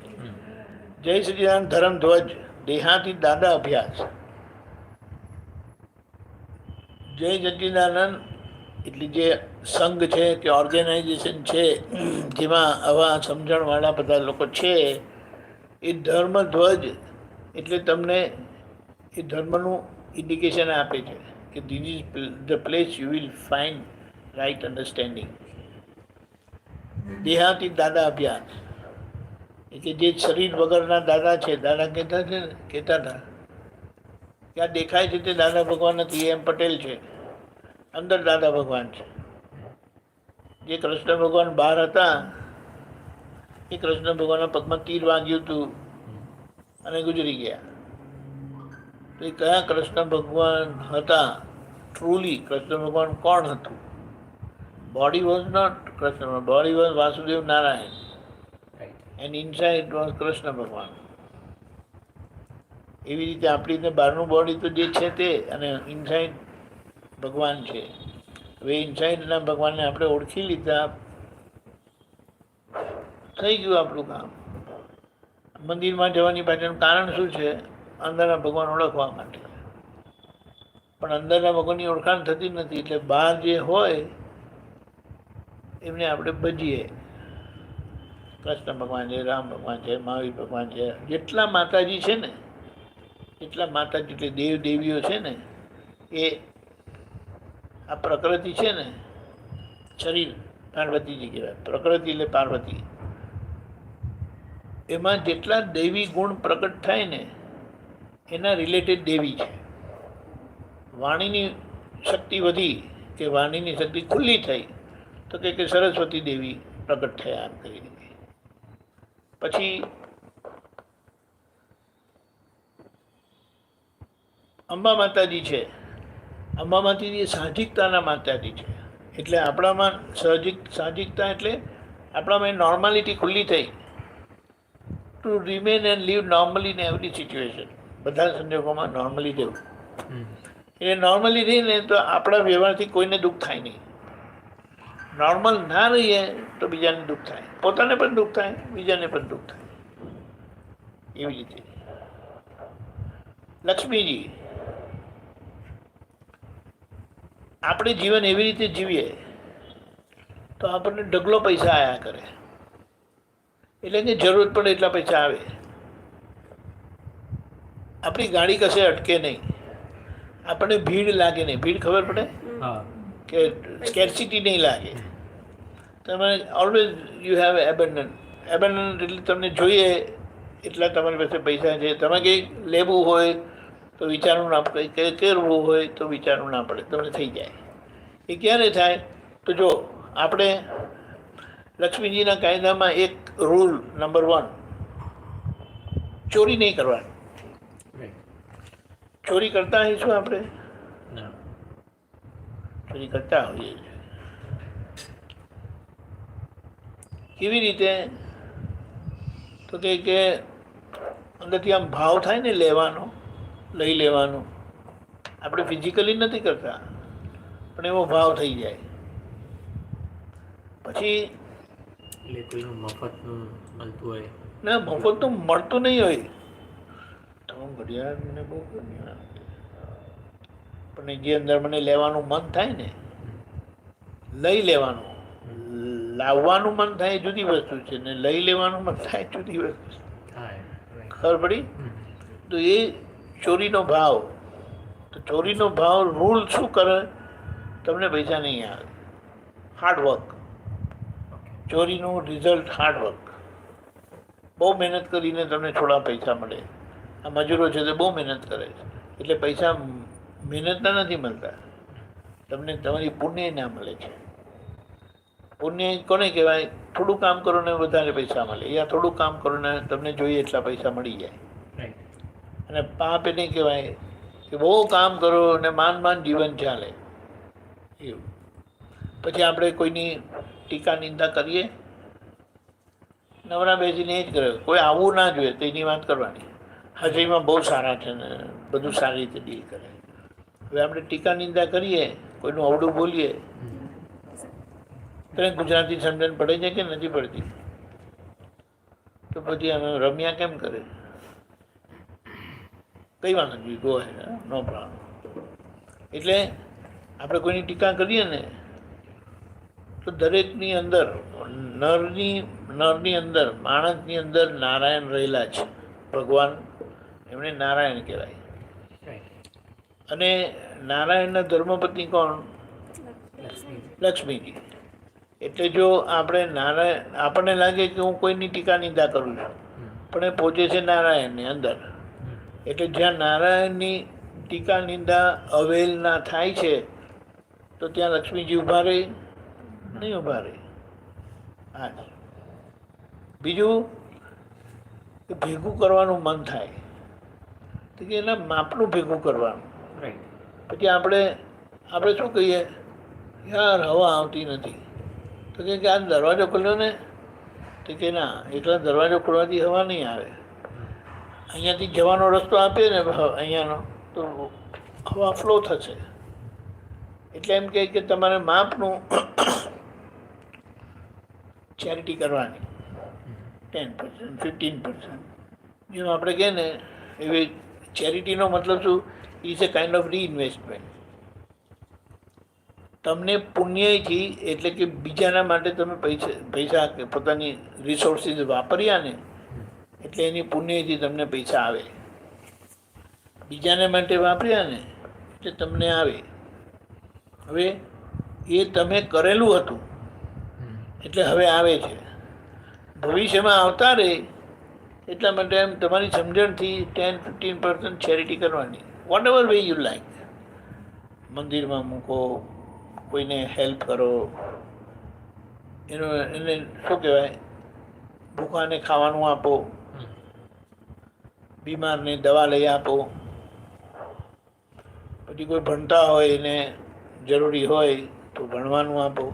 જય સચિદાનંદ ધર્મ ધ્વજ દેહાતી દાદા અભ્યાસ. જય સચિદાનંદ એટલે જે સંઘ છે કે ઓર્ગેનાઇઝેશન છે જેમાં આવા સમજણવાળા બધા લોકો છે, એ ધર્મ ધ્વજ એટલે તમને એ ધર્મનું ઇન્ડિકેશન આપે છે કે this is the place you will find right understanding. દેહાતી દાદા અભ્યાસ એટલે જે શરીર વગરના દાદા છે, દાદા કહેતા છે ને, કહેતા હતા કે આ દેખાય છે તે દાદા ભગવાન નથી, એમ પટેલ છે, અંદર દાદા ભગવાન છે. જે કૃષ્ણ ભગવાન બહાર હતા એ કૃષ્ણ ભગવાનના પગમાં તીર વાગ્યું હતું અને ગુજરી ગયા. તો એ કયા કૃષ્ણ ભગવાન હતા? ટ્રુલી કૃષ્ણ ભગવાન કોણ હતું? Body was not Krishna, body was Vasudev Narayan and inside was Krishna Bhagwan. એવી રીતે આપણી રીતે બહારનું બોડી તો જે છે તે અને ઇનસાઇડ ભગવાન છે. હવે ઇનસાઇડના ભગવાનને આપણે ઓળખી લીધા, થઈ ગયું આપણું કામ. મંદિરમાં જવાની પાછળનું કારણ શું છે? અંદરના ભગવાન ઓળખવા માટે. પણ અંદરના ભગવાનની ઓળખાણ થતી નથી, એટલે બહાર જે હોય એમને આપણે ભજીએ. કૃષ્ણ ભગવાન છે, રામ ભગવાન છે, મહાવીર ભગવાન છે, જેટલા માતાજી છે ને એટલા માતાજી એટલે દેવ દેવીઓ છે ને એ આ પ્રકૃતિ છે ને, શરીર પાર્વતીજી કહેવાય. પ્રકૃતિ એટલે પાર્વતી. એમાં જેટલા દૈવી ગુણ પ્રકટ થાય ને એના રિલેટેડ દેવી છે. વાણીની શક્તિ વધી કે વાણીની શક્તિ ખુલ્લી થઈ તો કે સરસ્વતી દેવી પ્રગટ થયા એમ કરી. પછી અંબા માતાજી છે. અંબા માતાજી એ સાહજિકતાના માતાજી છે. એટલે આપણામાં સાહજિકતા એટલે આપણામાં નોર્માલિટી ખુલ્લી થઈ to remain and live normally in every situation. બધા સંજોગોમાં નોર્મલી રહેવું. એટલે નોર્મલી રહીને તો આપણા વ્યવહારથી કોઈને દુઃખ થાય નહીં. નોર્મલ ના રહીએ તો બીજાને દુઃખ થાય, પોતાને પણ દુઃખ થાય, બીજાને પણ દુઃખ થાય. એવી રીતે લક્ષ્મીજી, આપણે જીવન એવી રીતે જીવીએ તો આપણને ઢગલો પૈસા આવ્યા કરે. એટલે કે જરૂરત પડે એટલા પૈસા આવે. આપણી ગાડી કશે અટકે નહીં, આપણને ભીડ લાગે નહીં. ભીડ ખબર પડે કે સ્કેર્સિટી નહીં લાગે. તમે ઓલવેઝ યુ હેવ એબન્ડન્ટ. એબન્ડન્ટ એટલે તમને જોઈએ એટલા તમારી પાસે પૈસા છે. તમે કંઈક લેવું હોય તો વિચારવું ના પડે, કંઈ કરવું હોય તો વિચારવું ના પડે, તમને થઈ જાય. એ ક્યારે થાય? તો જો આપણે લક્ષ્મીજીના કાયદામાં એક રૂલ નંબર 1, ચોરી નહીં કરવાની. ચોરી કરતા હોઈશું આપણે? ચોરી કરતા હોઈએ છીએ. કેવી રીતે? તો કે અંદરથી આમ ભાવ થાય ને લેવાનો, લઈ લેવાનો. આપણે ફિઝિકલી નથી કરતા પણ એવો ભાવ થઈ જાય. પછી
એટલે કોઈનું મફતનું મળતું હોય
ના, મફત તો મળતું નહીં હોય. તમે ઘડિયાળ મને બહુ ગમ્યું, પણ જે અંદર મને લેવાનું મન થાય ને, લઈ લેવાનું, લાવવાનું મન થાય એ જુદી વસ્તુ છે ને લઈ લેવાનું મન થાય જુદી વસ્તુ છે.
થાય.
ખબર પડી? તો એ ચોરીનો ભાવ તો ચોરીનો ભાવ રૂલ શું કરે? તમને પૈસા નહીં આવે. હાર્ડવર્ક. ચોરીનું રિઝલ્ટ હાર્ડવર્ક. બહુ મહેનત કરીને તમને થોડા પૈસા મળે. આ મજૂરો છે તે બહુ મહેનત કરે છે એટલે પૈસા મહેનતના નથી મળતા, તમને તમારી પુણ્ય ના મળે છે. પુણ્ય કોને કહેવાય? થોડું કામ કરો ને વધારે પૈસા મળે, યા થોડું કામ કરો ને તમને જોઈએ એટલા પૈસા મળી જાય. અને પાપ એને કહેવાય કે બહુ કામ કરો અને માંડ જીવન ચાલે એવું. પછી આપણે કોઈની ટીકા નિંદા કરીએ, નવરા બેસીને એ જ કરે. કોઈ આવવું ના જોઈએ તો એની વાત કરવાની. હાજરીમાં બહુ સારા છે ને બધું સારી રીતે ડીલ કરે. હવે આપણે ટીકા નિંદા કરીએ, કોઈનું અવડું બોલીએ, તો ગુજરાતી સમજણ પડે છે કે નથી પડતી? તો પછી અમે રમ્યા કેમ કરે? કઈ વાત નથી, ગો હે નો પ્રોબ્લેમ. એટલે આપણે કોઈની ટીકા કરીએ ને તો દરેકની અંદર નરની અંદર, માણસની અંદર નારાયણ રહેલા છે. ભગવાન એમણે નારાયણ કહેવાય. અને નારાયણના ધર્મપત્ની કોણ? લક્ષ્મીજી. એટલે જો આપણને લાગે કે હું કોઈની ટીકા નિંદા કરું છું, પણ એ પહોંચે છે નારાયણની અંદર. એટલે જ્યાં નારાયણની ટીકા નિંદા અવેલના થાય છે તો ત્યાં લક્ષ્મીજી ઊભા રહે? નહીં ઊભા રહે. હા. બીજું કે ભેગું કરવાનું મન થાય તો કે એના માપનું ભેગું કરવાનું. પછી આપણે શું કહીએ? યાર હવા આવતી નથી. તો કે આ દરવાજો ખોલ્યો ને? તો કે ના, એટલા દરવાજો ખોલવાથી હવા નહીં આવે. અહીંયાથી જવાનો રસ્તો આપે ને અહીંયાનો તો હવા ફ્લો થશે. એટલે એમ કહે કે તમારે માપનું ચેરિટી કરવાની 10%, 15%. જેમ આપણે કહે ને એવી ચેરિટીનો મતલબ શું? Is a kind of reinvestment. તમને પુણ્યથી, એટલે કે બીજાના માટે તમે પૈસા કે પોતાની રિસોર્સિસ વાપર્યા ને એટલે એની પુણ્યથી તમને પૈસા આવે. બીજાને માટે વાપર્યા ને એટલે તમને આવે. હવે એ તમે કરેલું હતું એટલે હવે આવે છે. ભવિષ્યમાં આવતા રહે એટલા માટે એમ તમારી સમજણથી 10-15% ચેરિટી કરવાની. Whatever way you like. મંદિરમાં મૂકો, કોઈને હેલ્પ કરો, એને શું કહેવાય, ભૂખાને ખાવાનું આપો, બીમારને દવા લઈ આપો. પછી કોઈ ભણતા હોય એને જરૂરી હોય તો ભણવાનું આપો.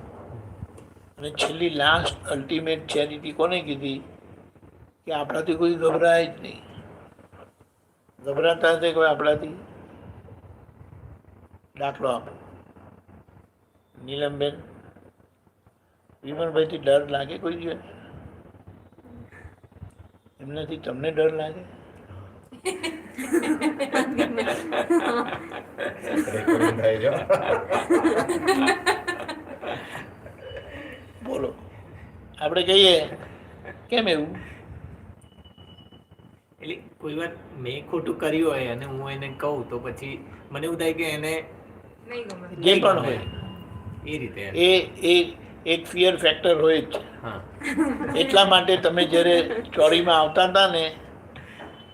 અને છેલ્લી લાસ્ટ અલ્ટિમેટ ચેરિટી કોને કીધી? કે આપણાથી કોઈ ગભરાય જ નહીં. ગભરાતા હશે કોઈ આપણાથી? દાખલો આપો. નીલમબેન, વિમલભાઈથી ડર લાગે કોઈ દિવસ? એમનાથી તમને ડર લાગે? બોલો. આપણે કહીએ કેમ એવું?
એટલે કોઈ વાર મેં ખોટું કર્યું હોય અને હું એને કહું તો પછી મને એવું થાય કે એને
જે પણ હોય
એ રીતે
એ એક ફિયર ફેક્ટર હોય જ છે.
હા,
એટલા માટે તમે જ્યારે ચોરીમાં આવતા હતા ને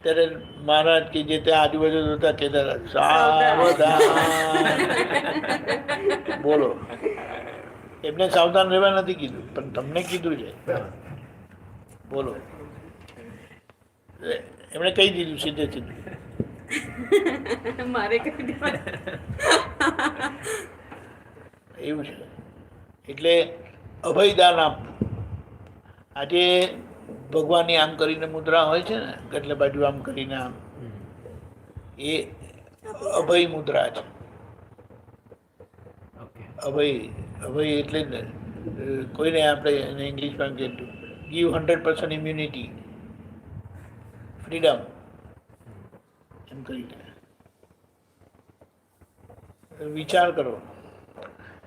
ત્યારે મહારાજ કે જે ત્યાં આજુબાજુ હતા કહેતા સાવધાન. બોલો. એમને સાવધાન રહેવા નથી કીધું, પણ તમને કીધું છે. બોલો. એમણે કહી દીધું સીધે સીધું.
મારે કહી દેવાનું.
એવું છે. એટલે અભયદાન આપવું. આજે ભગવાનની આમ કરીને મુદ્રા હોય છે ને, એટલે બાજુ આમ કરીને આમ, એ અભય મુદ્રા છે. અભય એટલે જ કોઈને આપણે એને ઇંગ્લિશમાં કહેતું ગીવ 100% ઇમ્યુનિટી, ફ્રીડમ એમ કરીને. વિચાર કરો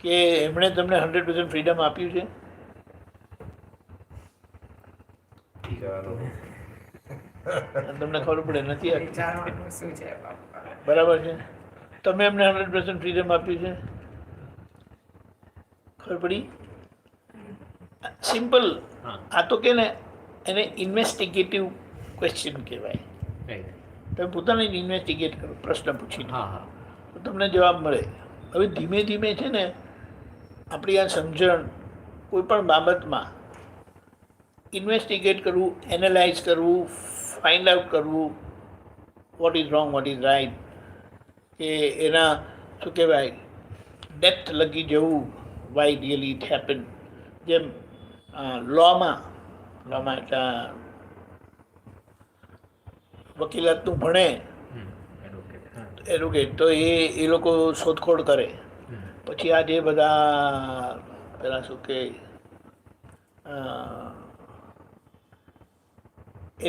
કે એમણે તમને 100% ફ્રીડમ આપ્યું છે. તમને ખબર પડે નથી આપી.
વિચારવાનું શું છે બાપા?
બરાબર છે. તમે એમને 100% ફ્રીડમ આપ્યું છે? ખબર પડી? સિમ્પલ.
હા
આ તો કે ને એને ઇન્વેસ્ટિગેટિવ ક્વેશ્ચન કહેવાય.
રાઈટ
તમે પોતાને ઇન્વેસ્ટિગેટ કરો, પ્રશ્ન પૂછીને,
હા હા
તો તમને જવાબ મળે. હવે ધીમે ધીમે છે ને આપણી આ સમજણ કોઈ પણ બાબતમાં ઇન્વેસ્ટિગેટ કરવું, એનાલાઇઝ કરવું, ફાઇન્ડ આઉટ કરવું, what is wrong, what is right, કે એના શું કહેવાય ડેપ્થ લગી જવું, વાય રિયલી ઇટ હેપન. જેમ લોમાં એટલે વકીલાતનું ભણે
એડવોકેટ હા
એડવોકેટ, તો એ લોકો શોધખોળ કરે. પછી આ જે બધા પેલા શું કે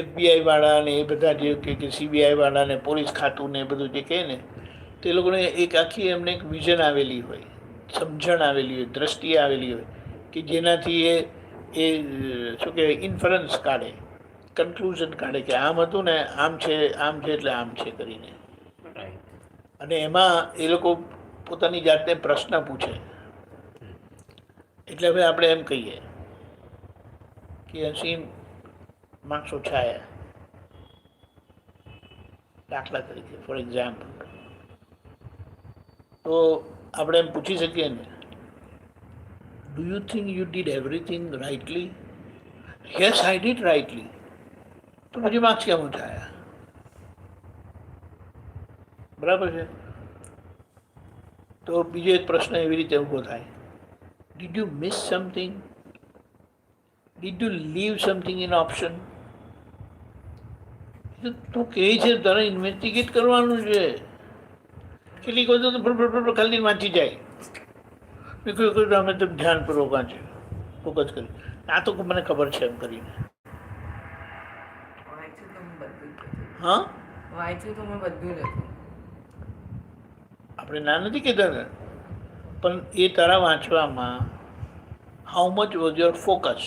FBI વાળા ને એ બધા જે કે CBI વાળા ને પોલીસ ખાતું ને એ બધું જે કહે ને, તે લોકોને એક આખી એમને એક વિઝન આવેલી હોય, સમજણ આવેલી હોય, દ્રષ્ટિ આવેલી હોય, કે જેનાથી એ શું કહેવાય ઇન્ફરન્સ કાઢે, કન્ક્લુઝન કાઢે કે આમ હતું ને આમ છે એટલે આમ છે કરીને.
રાઈટ
અને એમાં એ લોકો પોતાની જાતને પ્રશ્ન પૂછે. એટલે હવે આપણે એમ કહીએ કે 80 માર્ક્સ ઓછા આવ્યા, દાખલા તરીકે, ફોર એક્ઝામ્પલ, તો આપણે એમ પૂછી શકીએ ને, do you think you did everything rightly? Yes, I did rightly. તો પછી માર્ક્સ કેમ ઓછા આવ્યા? બરાબર છે. તો બીજો એક પ્રશ્ન એવી રીતે ઊભો થાય, did you miss something? Did you leave something in option? તું કહે છે તારે ઇન્વેસ્ટિગેટ કરવાનું છે. કેટલીક વખત તો ખાલી વાંચી જાય, અમે તો ધ્યાનપૂર્વક વાંચ્યું, ફોકસ કર્યું, આ તો મને ખબર છે એમ કરીને.
વાંચ્યું તો મેં બધું જ હતું.
હા,
વાંચ્યું તો મેં બધું જ હતું.
આપણે ના નથી કહેતા ને, પણ એ તારા વાંચવામાં how much was your focus?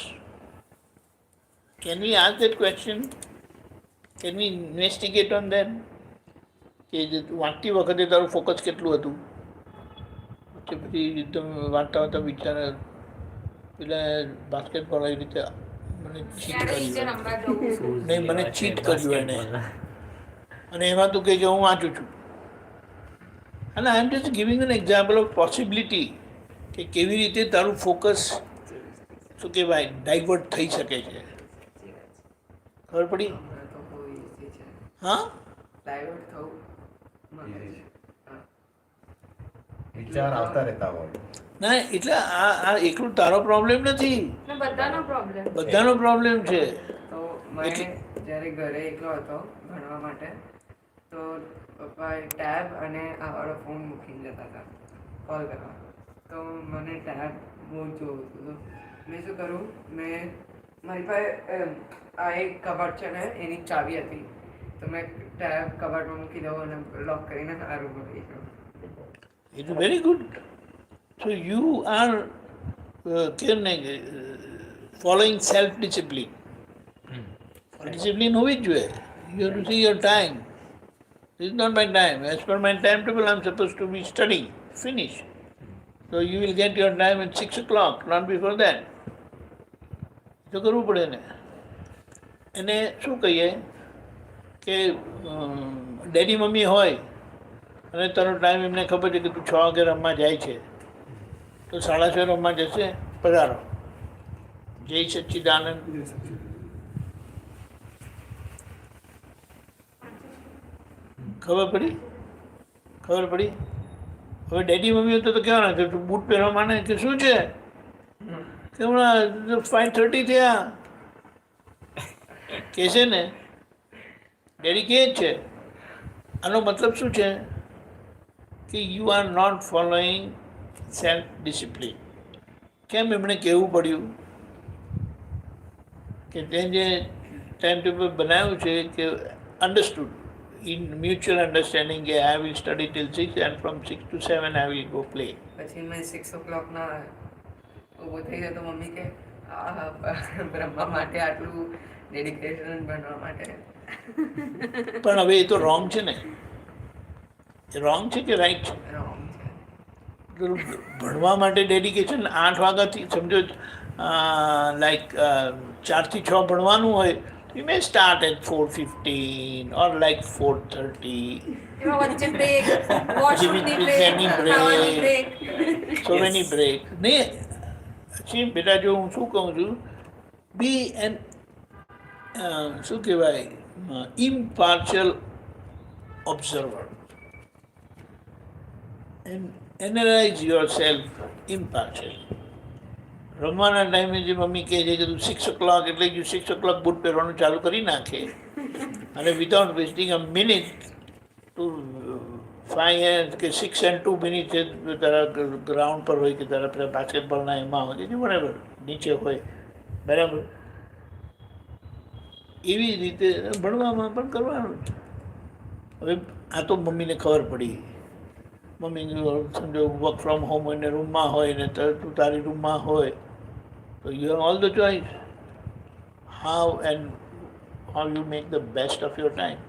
Can we ask that question? Can we investigate on that? કે વાંચતી વખતે તારું ફોકસ કેટલું હતું? કે પછી એકદમ વાંચતા વાંચતા વિચાર પેલા બાસ્કેટબોલ એવી રીતે મને ચીટ કર્યું, નહીં મને ચીટ કર્યું એને, અને એમાં તું કહે કે હું વાંચું છું. અને I am just giving an example of possibility કે કેવી રીતે તારું ફોકસ શું કહેવાય ડાયવર્ટ થઈ શકે છે. ખબર પડી?
હમણાં તો બહુ easy છે.
હા,
ડાયવર્ટ થવું મને જ. હા.
વિચાર આવતા રહેતા હોય.
ના એટલે આ એકલું તારો પ્રોબ્લેમ નથી,
ને બધાનો પ્રોબ્લેમ.
બધાનો પ્રોબ્લેમ છે.
તો મેં જ્યારે ઘરે એકલો હતો ભણવા માટે, તો પપ્પાએ ટેબ અને આ વાળો ફોન મૂકીને જતા હતા કોલ કરવા. તો મને ટેબ બહુ જોવું હતું. તો મેં શું કરું, મારી પાસે આ એક કબાટ છે ને એની ચાવી હતી, તો મેં ટેબ કબાટમાં મૂકી દઉં અને લોક કરીને આ રૂમમાં ગઈ જાઉં.
It is very good. So you are following self-discipline. Discipline હોવી જ જોઈએ. You have to see your time. This is not my time. As per my timetable, I am supposed to be studying. Finish. So you will get your time at 6 o'clock, not before that. તો કરવું પડે ને. એને શું કહીએ કે daddy mummy હોય અને તારો ટાઈમ એમને ખબર છે કે તું 6 વાગે રમવા જાય છે, તો 6:30 રમવા જશે, પધારો, જય સચ્ચિદાનંદ. ખબર પડી? હવે ડેડી મમ્મી તો કહેવાના કે તું બૂટ પહેરવા માને કે શું છે, કે હમણાં 5:30 થયા કે છે ને, ડેડી કહે જ છે. આનો મતલબ શું છે કે you are not following self discipline. કેમ એમણે કહેવું પડ્યું કે તે જે ટાઈમ ટેબલ બનાવ્યું છે કે અન્ડરસ્ટુડ ઇન મ્યુચ્યુઅલ અન્ડરસ્ટેન્ડિંગ કે I will study till 6 and from 6 to 7 I will go play.
પછી મેં 6 o'clockના ઊભો થઈ ગયો તો મમ્મી કે આ રમવા માટે આટલું ડેડિકેશન બનવા માટે.
પણ હવે એ તો રોંગ છે ને. એ રોંગ છે કે રાઈટ છે?
રોંગ છે.
તો ભણવા માટે ડેડિકેશન 8 વાગ્યાથી સમજો લાઈક 4 થી 6 ભણવાનું હોય you may start at 4:15 or like 4:30.
એમાં વચ્ચે બ્રેક, વોશરૂમની
With
બ્રેક,
any
ખાવાની
break.
Break.
So many break. નહીં પછી બેટા જો હું શું કહું છું, બી એન શું કહેવાય impartial observer and analyze yourself impartial. રમવાના ટાઈમે જે મમ્મી કહે છે કે તું 6 o'clock એટલે કે 6 o'clock બૂટ પહેરવાનું ચાલુ કરી નાખે અને વિધાઉટ વેસ્ટિંગ અ મિનિટ તું 5 કે 6 and 2 મિનિટ તારા ગ્રાઉન્ડ પર હોય કે તારા પેલા બાસ્કેટબોલના એમાં હોય કે બરાબર નીચે હોય બરાબર, એવી રીતે ભણવામાં પણ કરવાનું છે. હવે આ તો મમ્મીને ખબર પડી, મમ્મી સમજો વર્ક ફ્રોમ હોમ હોય ને રૂમમાં હોય ને તું તારી રૂમમાં હોય તો you have all the choice how you make the best of your time.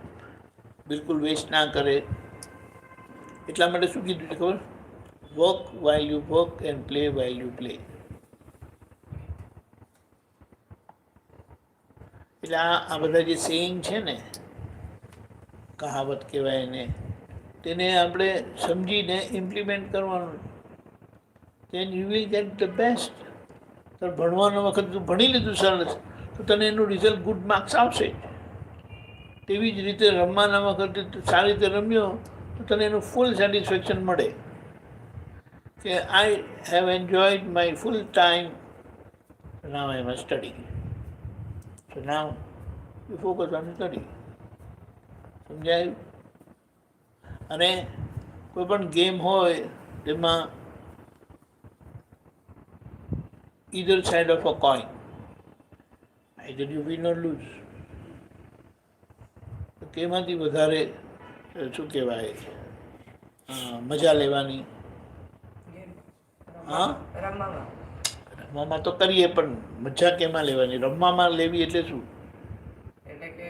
બિલકુલ વેસ્ટ ના કરે. એટલા માટે શું કીધું છે ખબર? Work while you work and play while you play. એટલે આ બધા જે સેઇંગ છે ને, કહાવત કહેવાય ને, તેને આપણે સમજીને ઇમ્પ્લિમેન્ટ કરવાનું. then you will get the best. તો ભણવાનો વખત તું ભણી લીધું સરસ તો તને એનું રિઝલ્ટ ગુડ માર્ક્સ આવશે. તેવી જ રીતે રમવાના વખતે તું સારી રીતે રમ્યો તો તને એનું ફૂલ સેટિસ્ફેક્શન મળે કે I have enjoyed my full time, now I must study. So now you focus on study. સમજાયું? અને કોઈ પણ ગેમ હોય તેમાં either side of a coin, either you win or lose. તો કેમાંથી વધારે શું કહેવાય મજા લેવાની? હા,
રમવામાં.
રમવામાં તો કરીએ પણ મજા કેમાં લેવાની? રમવામાં લેવી એટલે શું?
એટલે કે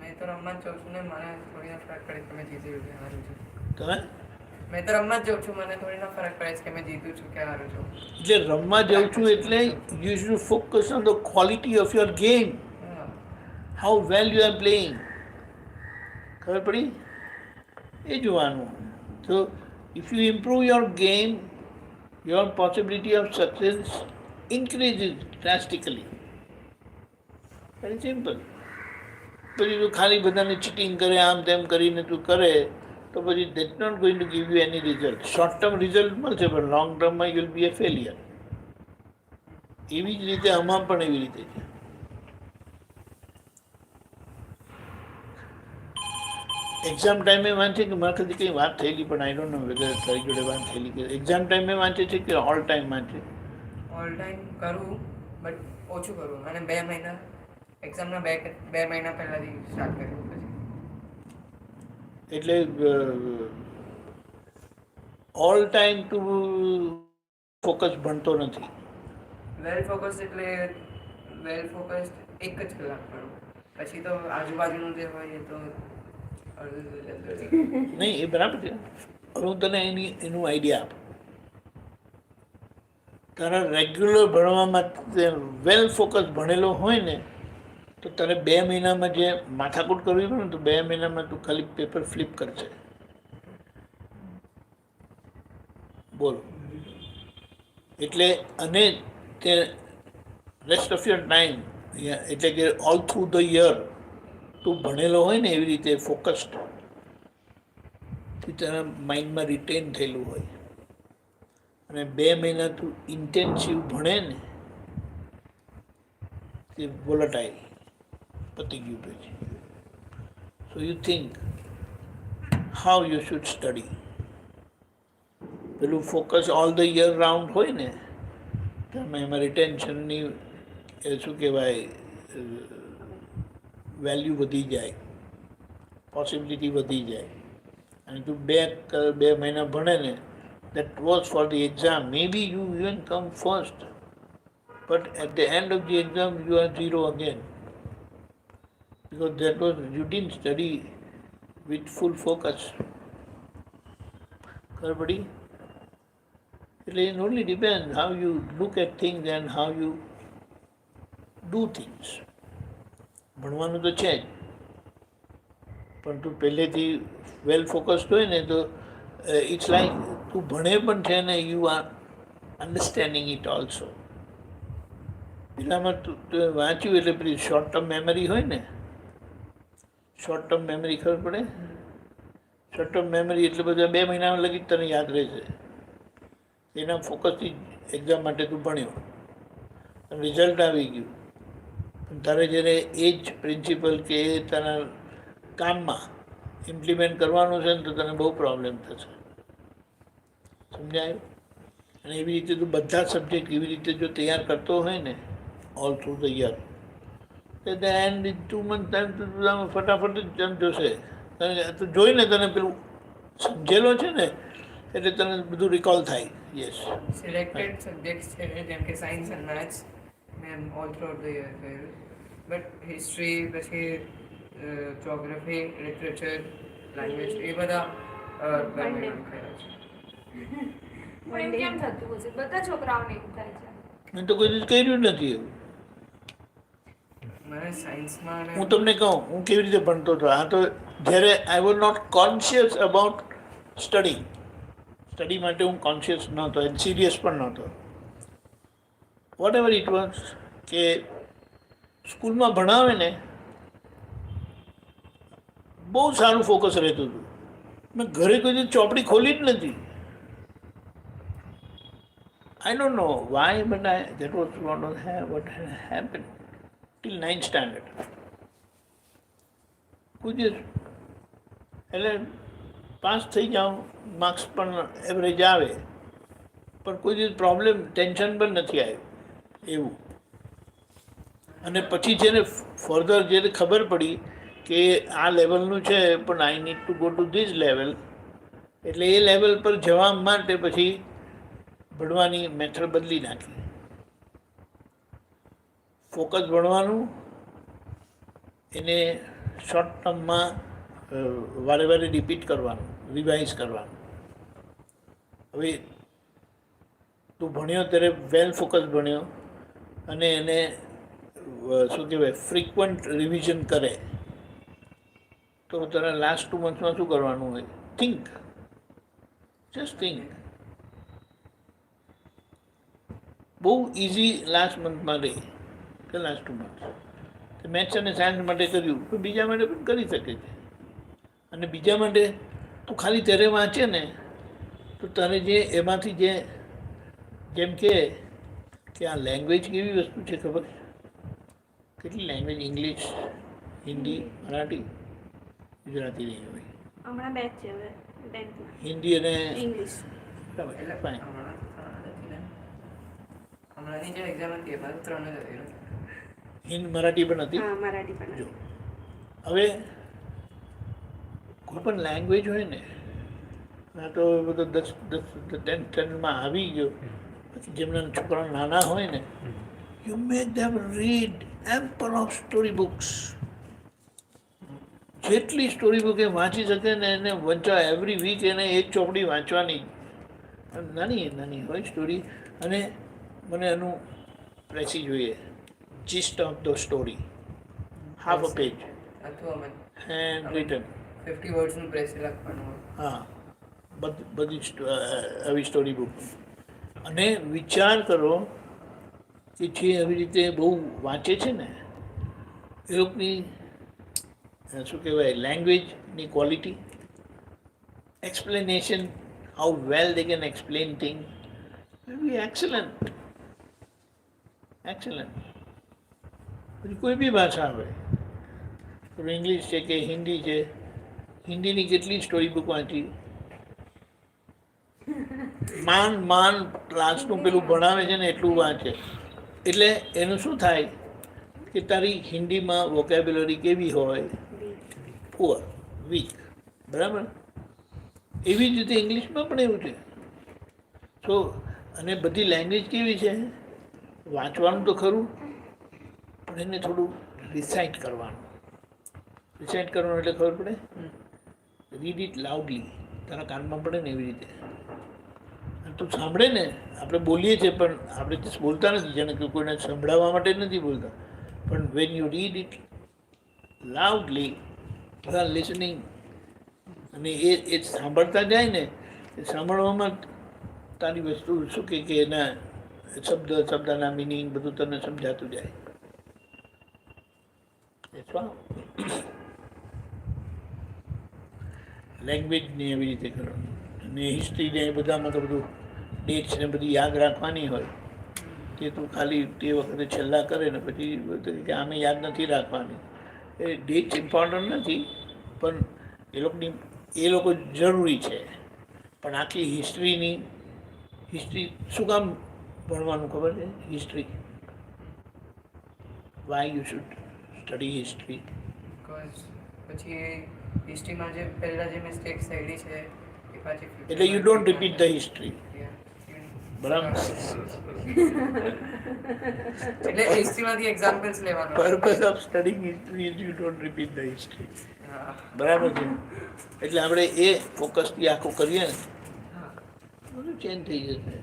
મેં તો રમવા જ જાઉં છું ને, મને થોડી ના ફરક પડે કે મેં જીત્યું કે હારું છું.
તમે
મેં તો રમવા જ જાઉં છું, મને થોડી ના ફરક પડે છે કે મેં જીતું છું કે હારું છું.
એટલે રમવા જાઉં છું એટલે you should focus on the quality of your game,
હા.
How well you are playing. ખબર પડી? એ જોવાનું. તો if you improve your game, your possibility of success increases drastically. Very simple. પછી તું ખાલી બધાને ચીટિંગ કરે, આમ તેમ કરીને તું કરે તો પછી that not going to give you any result. Short term result મળશે પણ લોંગ ટર્મમાં you will be a failure. એવી જ રીતે આમાં પણ એવી રીતે છે. એક્ઝામ ટાઈમે વાંચે કે મારા ખાલી કંઈ વાત થયેલી પણ આઈ ડોન્ટ નો વેધર તારી જોડે વાત થયેલી કે એક્ઝામ ટાઈમે વાંચે છે કે ઓલ ટાઈમ વાંચે?
ઓલ ટાઈમ કરું બટ ઓછું કરું, અને 2 મહિના એક્ઝામના 2 મહિના પહેલાંથી સ્ટાર્ટ કર્યું. પછી
એટલે ઓલ ટાઈમ તું ફોકસ ભણતો નથી.
વેલ ફોકસ એટલે વેલ ફોકસ 1 જ કલાક કરું, પછી તો આજુબાજુનું જે હોય એ તો
નહીં, એ બરાબર છે. હવે હું તને એનું આઈડિયા આપું. તારા રેગ્યુલર ભણવામાં વેલ ફોકસ ભણેલો હોય ને તો તારે 2 મહિનામાં જે માથાકૂટ કરવી પડે ને તો 2 મહિનામાં તું ખાલી પેપર ફ્લિપ કરશે. બોલો. એટલે અને તે રેસ્ટ ઓફ યોર ટાઈમ એટલે કે ઓલ થ્રુ ધ યર તું ભણેલો હોય ને એવી રીતે ફોકસ્ડ તારા માઇન્ડમાં રિટેન થયેલું હોય અને 2 મહિના તું ઇન્ટેન્સિવ ભણે ને તે વોલેટાઇલ પતી ગયું પછી. So you think how you should study. પેલું focus all the year round હોય ને તમે એમાં રિટેન્શનની શું કહેવાય વેલ્યુ વધી જાય, પોસિબિલિટી વધી જાય. અને તું 2 મહિના ભણે ને that was for the exam. Maybe you even come first, but at the end of the exam you are zero again because that was you didn't study with full focus. ખબર પડી? એટલે it only depends how you look at things and how you do things. ભણવાનું તો છે જ, પણ તું પહેલેથી વેલ ફોકસ્ડ હોય ને તો ઇટ્સ લાઈક તું ભણે પણ છે ને you are understanding it also. પેલામાં તું વાંચ્યું એટલે પેલી શોર્ટ ટર્મ મેમરી હોય ને, શોર્ટ ટર્મ મેમરી ખબર પડે? શોર્ટ ટર્મ મેમરી એટલે બધા 2 મહિનામાં લગી તને યાદ રહેશે. એના ફોકસથી એક્ઝામ માટે તું ભણ્યો અને રિઝલ્ટ આવી ગયું. પણ તારે જ્યારે એ જ પ્રિન્સિપલ કે એ તારા કામમાં ઇમ્પ્લિમેન્ટ કરવાનું છે ને તો તને બહુ પ્રોબ્લેમ થશે. સમજાયું? અને એવી રીતે તું બધા સબ્જેક્ટ એવી રીતે જો તૈયાર કરતો હોય ને ઓલ થ્રુ ધ યર, તો એન્ડ 2 મંથ ટાઈમ તું ફટાફટ જ જમ જોશે. તું જોઈને તને પેલું સમજેલો છે ને એટલે તને બધું રિકોલ થાય. યસ,
સિલેક્ટેડ સબ્જેક્ટ્સ છે જેમ કે સાયન્સ એન્ડ મેથ્સ મેં ઓલ થ્રુઆઉટ ધ યર કર્યું, બટ હિસ્ટ્રી પછી જોગ્રાફી, લિટરેચર, લેંગ્વેજ એ બધા
One day.
કર્યા છે.
પણ એમ કેમ થતું હશે? બધા છોકરાઓને એવું થાય છે.
મેં તો કોઈ દિવસ કર્યું નથી એવું.
મને સાયન્સમાં
હું તમને કહું હું કેવી રીતે ભણતો હતો. આ તો જ્યારે I was not conscious about study માટે હું કોન્શિયસ નહોતો એન્ડ સિરિયસ પણ નહોતો. વોટ એવર ઇટ વોઝ કે સ્કૂલમાં ભણાવે ને બહુ સારું ફોકસ રહેતું હતું. મેં ઘરે કોઈ દિવસ ચોપડી ખોલી જ નથી. I don't know why, but that was what had happened till 9th standard. કોઈ દિવસ એટલે પાસ થઈ જાઉં, માર્ક્સ પણ એવરેજ આવે, પણ કોઈ દિવસ પ્રોબ્લેમ ટેન્શન પણ નથી આવ્યું એવું. અને પછી જેને ફર્ધર જેને ખબર પડી કે આ લેવલનું છે પણ I need to go to this level, એટલે એ લેવલ પર જવા માટે પછી ભણવાની મેથડ બદલી નાખી. ફોકસ ભણવાનું, એને શોર્ટ ટર્મમાં વારે વારે રિપીટ કરવાનું, રિવાઇઝ કરવાનું. હવે તું ભણ્યો ત્યારે વેલ ફોકસ ભણ્યો અને એને શું કહેવાય ફ્રીક્વન્ટ રિવિઝન કરે તો તારા લાસ્ટ 2 મંથમાં શું કરવાનું હોય? Think, just think. બહુ ઇઝી લાસ્ટ મંથમાં રહે કે લાસ્ટ 2 મંથ. મેથ્સ અને સાયન્સ માટે કર્યું તો બીજા માટે પણ કરી શકે છે. અને બીજા માટે તું ખાલી ત્યારે વાંચે ને તો તારે જે એમાંથી જેમ કે આ લેંગ્વેજ કેવી વસ્તુ છે ખબર? કેટલી લેંગ્વેજ? ઇંગ્લિશ, હિન્દી, મરાઠી, ગુજરાતી નહીં હોય.
હમણાં બેચ છે હવે 10th માં.
હિન્દી અને
ઇંગ્લિશ.
બરાબર, ફાઇન.
હમણાંની જે એક્ઝામ હતી એમાં 3 જ હતી.
મરાઠી પણ હતી.
હા, મરાઠી પણ
જો હવે કોઈ પણ લેંગ્વેજ હોય ને, આ તો બધો 10th સ્ટેન્ડર્ડમાં આવી ગયો. પછી જેમના છોકરાઓ નાના હોય ને, you make them read ample of story books. જેટલી સ્ટોરી બુક એ વાંચી શકે ને એને વંચા. એવરી વીક એને એક ચોપડી વાંચવાની, નાની હોય સ્ટોરી. અને મને એનું પ્રેસી જોઈએ, gist of the story, half a page,
અથવા
and written.
50 વર્ડ્સનું પ્રેસ લખવાનું.
હા, બધી આવી સ્ટોરી બુક. અને વિચાર કરો કે જે આવી રીતે બહુ વાંચે છે ને એ લોકોની શું કહેવાય લેંગ્વેજની quality, explanation, how well they can explain thing, will be excellent. પછી કોઈ બી ભાષા આવે, ઇંગ્લિશ છે કે હિન્દી છે, હિન્દીની કેટલી સ્ટોરી બુક વાંચી. માંડ ક્લાસનું પેલું ભણાવે છે ને એટલું વાંચે. એટલે એનું શું થાય કે તારી હિન્દીમાં વોકેબ્યુલરી કેવી હોય? Poor, weak. બરાબર? એવી જ રીતે ઇંગ્લિશમાં પણ એવું છે. સો અને બધી લેંગ્વેજ કેવી છે? વાંચવાનું તો ખરું, પણ એને થોડું રિસાઇટ કરવાનું. રિસાઇટ કરવાનું એટલે ખબર પડે રીડ ઇટ લાઉડલી, તારા કાનમાં પડે ને એવી રીતે. અને તું સાંભળે ને, આપણે બોલીએ છીએ પણ આપણે just બોલતા નથી, જેને કે કોઈને સંભળાવવા માટે નથી બોલતા, પણ when you read it loudly you are listening, અને એ સાંભળતા જાય ને, એ સાંભળવામાં તારી વસ્તુ શું કે એના શબ્દના મિનિંગ બધું તને સમજાતું જાય. લેંગ્વેજને એવી રીતે કરવાનું, અને હિસ્ટ્રીને એ બધામાં તો બધું ડેટ્સ ને બધી યાદ રાખવાની હોય, તે તું ખાલી તે વખતે છેલ્લા કરે ને પછી કે આમે યાદ નથી રાખવાની. એ ડેટ્સ ઇમ્પોર્ટન્ટ નથી, પણ એ લોકો જરૂરી છે. પણ આખી હિસ્ટ્રી શું કામ ભણવાનું ખબર છે? History, why you should study history.
Because પછી હિસ્ટ્રીમાં જે પહેલાં જે મિસ્ટેક્સ થયેલી છે એ પાછી
એટલે you don't repeat the history. બરાબર.
એટલે હિસ્ટ્રીમાંથી એક્ઝામ્પલ્સ લેવાનું.
Purpose of studying history is you don't repeat the history. બરાબર છે. એટલે આપણે એ ફોકસથી આખું કરીએ ને, બધું ચેન્જ થઈ જશે,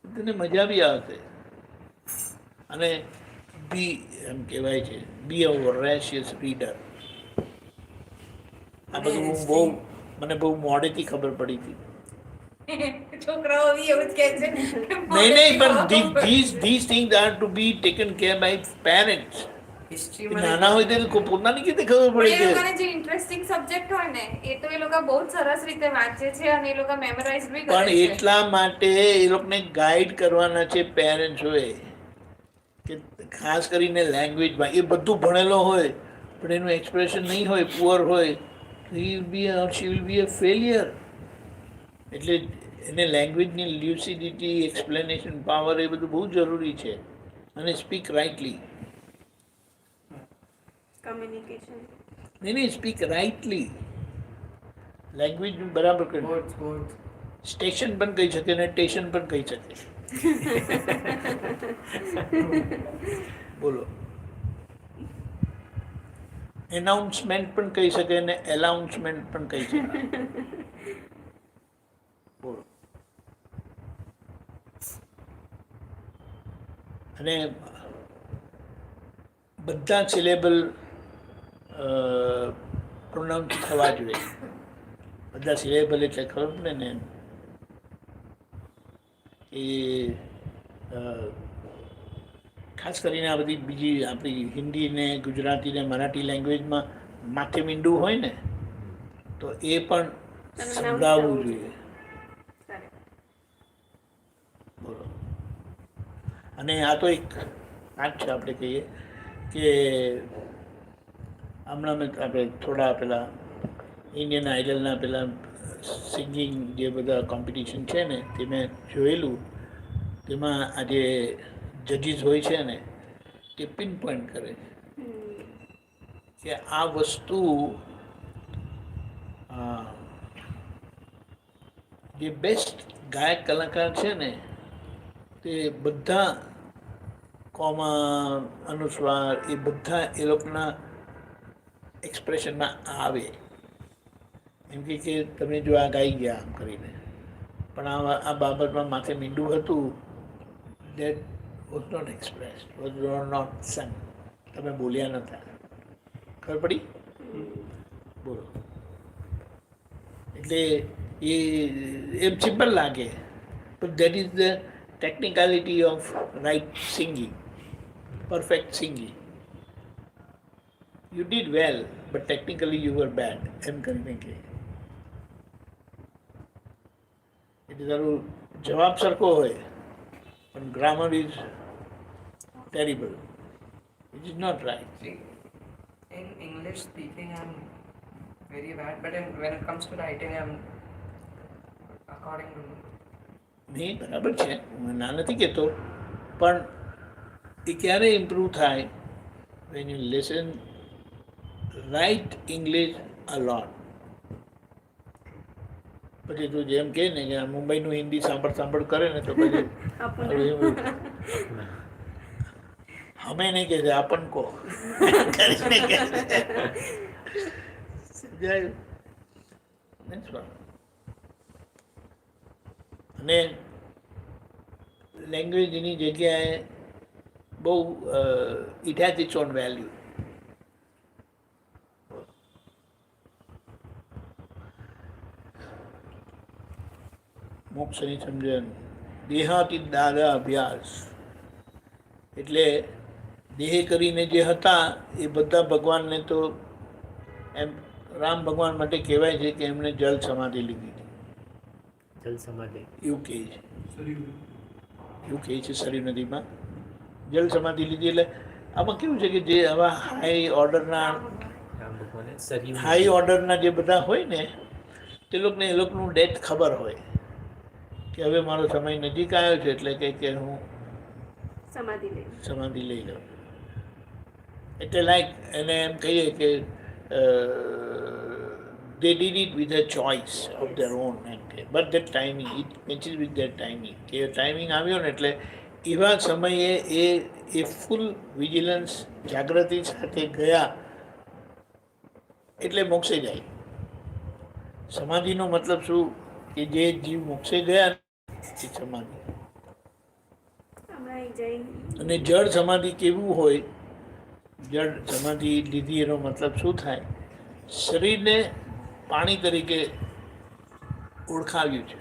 તને મજા બી આવશે. અને બી એમ કહેવાય છે, બી અ વોરેશિયસ રીડર. આ બધું મને બહુ મોડેથી ખબર પડી હતી.
છોકરાઓ બી એવું જ કહે છે.
નહીં, પણ these things are to be taken care by parents. નાના હોય તો પોતાની કેવી રીતે ખબર
પણ એ
પડે
લોકોને
કે,
જે ઇન્ટરેસ્ટિંગ સબ્જેક્ટ હોય ને એ તો એ લોકો બહુ જ સરસ રીતે વાંચે છે અને એ લોકો મેમરાઇઝ બી કરે
પણ
છે.
એટલા માટે એ લોકોને ગાઈડ કરવાના છે પેરેન્ટ્સ હોય, કે ખાસ કરીને લેંગ્વેજમાં. એ બધું ભણેલો હોય પણ એનું એક્સપ્રેશન નહીં હોય, પુઅર હોય, he will be or she will be a failure. એટલે એને લેંગ્વેજની લ્યુસિડિટી, એક્સપ્લેનેશન પાવર એ બધું બહુ જરૂરી છે. અને સ્પીક રાઇટલી.
કમ્યુનિકેશન.
નહીં, સ્પીક રાઇટલી. લેંગ્વેજ બરાબર કરી. સ્ટેશન પણ કહી શકે ને સ્ટેશન પણ કહી શકે. બોલો. એનાઉન્સમેન્ટ પણ કહી શકે ને એલાઉન્સમેન્ટ પણ કહી શકે. બોલો. અને બધા સિલેબલ પ્રોનાઉન્સ થવા જોઈએ. બધા સિલેબલ એટલે ખબર પડે ને એ ખાસ કરીને આ બધી બીજી આપણી હિન્દી ને ગુજરાતી ને મરાઠી લેંગ્વેજમાં માથે મીંડું હોય ને તો એ પણ સમજાવવું જોઈએ. બોલો. અને આ તો એક આ જ છે, આપણે કહીએ કે હમણાં આપણે થોડા પેલા ઇન્ડિયન આઇડલના પેલા સિંગિંગ જે બધા કોમ્પિટિશન છે ને તે મેં જોયેલું. તેમાં આજે જજીસ હોય છે ને તે પિન પોઈન્ટ કરે કે આ વસ્તુ જે બેસ્ટ ગાયક કલાકાર છે ને તે બધા કોમા, અનુસ્વાર એ બધા એ લોકોના એક્સપ્રેશનમાં આવે. એમ કે તમે જો આ ગાઈ ગયા આમ કરીને, પણ આ બાબતમાં માથે મીંડું હતું, that was not expressed, was not sung. તમે બોલ્યા નતા. ખબર પડી? બોલો. એટલે એ એમ સિમ્પલ લાગે, but that is the technicality of right singing, perfect singing. You did well, but technically you were bad. એમ કરીને કે એટલે તારું જવાબ સરખો હોય પણ grammar is terrible. It is not right.
See, in English speaking, I'm very bad, but when it comes to writing, I'm according to me.
નહીં, બરાબર છે, હું ના નથી કહેતો, પણ એ ક્યારે ઇમ્પ્રૂવ થાય? When you listen right English a lot. પછી તું જેમ કહે ને કે મુંબઈનું હિન્દી સાંભળ કરે ને તો પછી અમે નહીં કહે છે આપણ કો સમજાયું? That's what. અને લેંગ્વેજની જગ્યાએ બહુ it has its own value. મોક્ષની સમજણ દેહાતી દાદા અભ્યાસ એટલે દેહ કરીને જે હતા એ બધા ભગવાનને તો એમ રામ ભગવાન માટે કહેવાય છે કે એમણે જળ સમાધિ લીધી હતી.
જલ સમાધિ
એવું કહે છે, સરયુ નદીમાં જળ સમાધિ લીધી. એટલે આમાં કેવું છે કે જે આવા હાઈ ઓર્ડરના
રામ ભગવાને સરયુ
હાઈ ઓર્ડરના જે બધા હોય ને તે લોકોને એ લોકોનું ડેથ ખબર હોય કે હવે મારો સમય નજીક આવ્યો છે, એટલે કે હું સમાધિ લઈ લઉં. એટલે લાઈક એને એમ કહીએ કે they did it with a choice of their own, but that timing, it matches with their timing. કે ટાઈમિંગ આવ્યો ને એટલે એવા સમયે એ ફૂલ વિજિલન્સ જાગૃતિ સાથે ગયા એટલે મોક્ષે જાય. સમાધિનો મતલબ શું કે જે જીવ મોક્ષે ગયા એ સમાધિ. અને જળ સમાધિ કેવું હોય, જળ સમાધિ લીધી એનો મતલબ શું થાય, શરીરને પાણી તરીકે ઓળખાવ્યું છે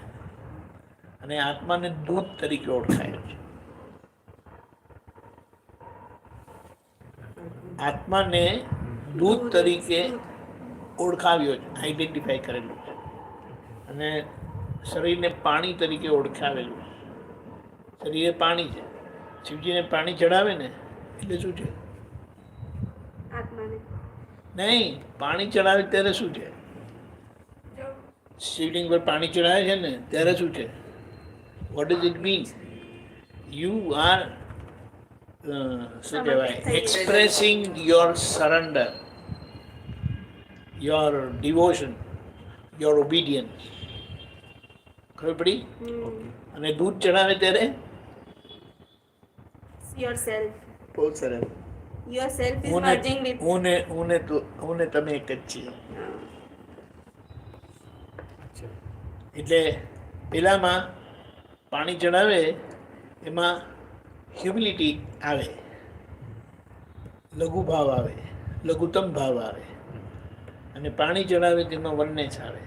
અને આત્માને દૂધ તરીકે ઓળખાયું છે. આત્માને દૂધ તરીકે ઓળખાવ્યો છે, આઈડેન્ટિફાઈ કરેલું છે, અને શરીરને પાણી તરીકે ઓળખાવેલું છે. શરીર એ પાણી છે. શિવજીને પાણી ચડાવે ને એટલે શું છે? નહીં, પાણી ચડાવે ત્યારે શું છે? શિવલિંગ પર પાણી ચડાવે છે ને ત્યારે શું છે? What does it mean? You are શું કહેવાય, expressing your surrender, your devotion, your obedience. ખબર પડી? અને દૂધ ચડાવે ત્યારે બહુ સરસ. હું ને તમે એક જ છીએ. એટલે પેલામાં પાણી ચડાવે એમાં હ્યુમિલિટી આવે, લઘુ ભાવ આવે, લઘુત્તમ ભાવ આવે, અને પાણી ચડાવે તેમાં વનનેસ આવે.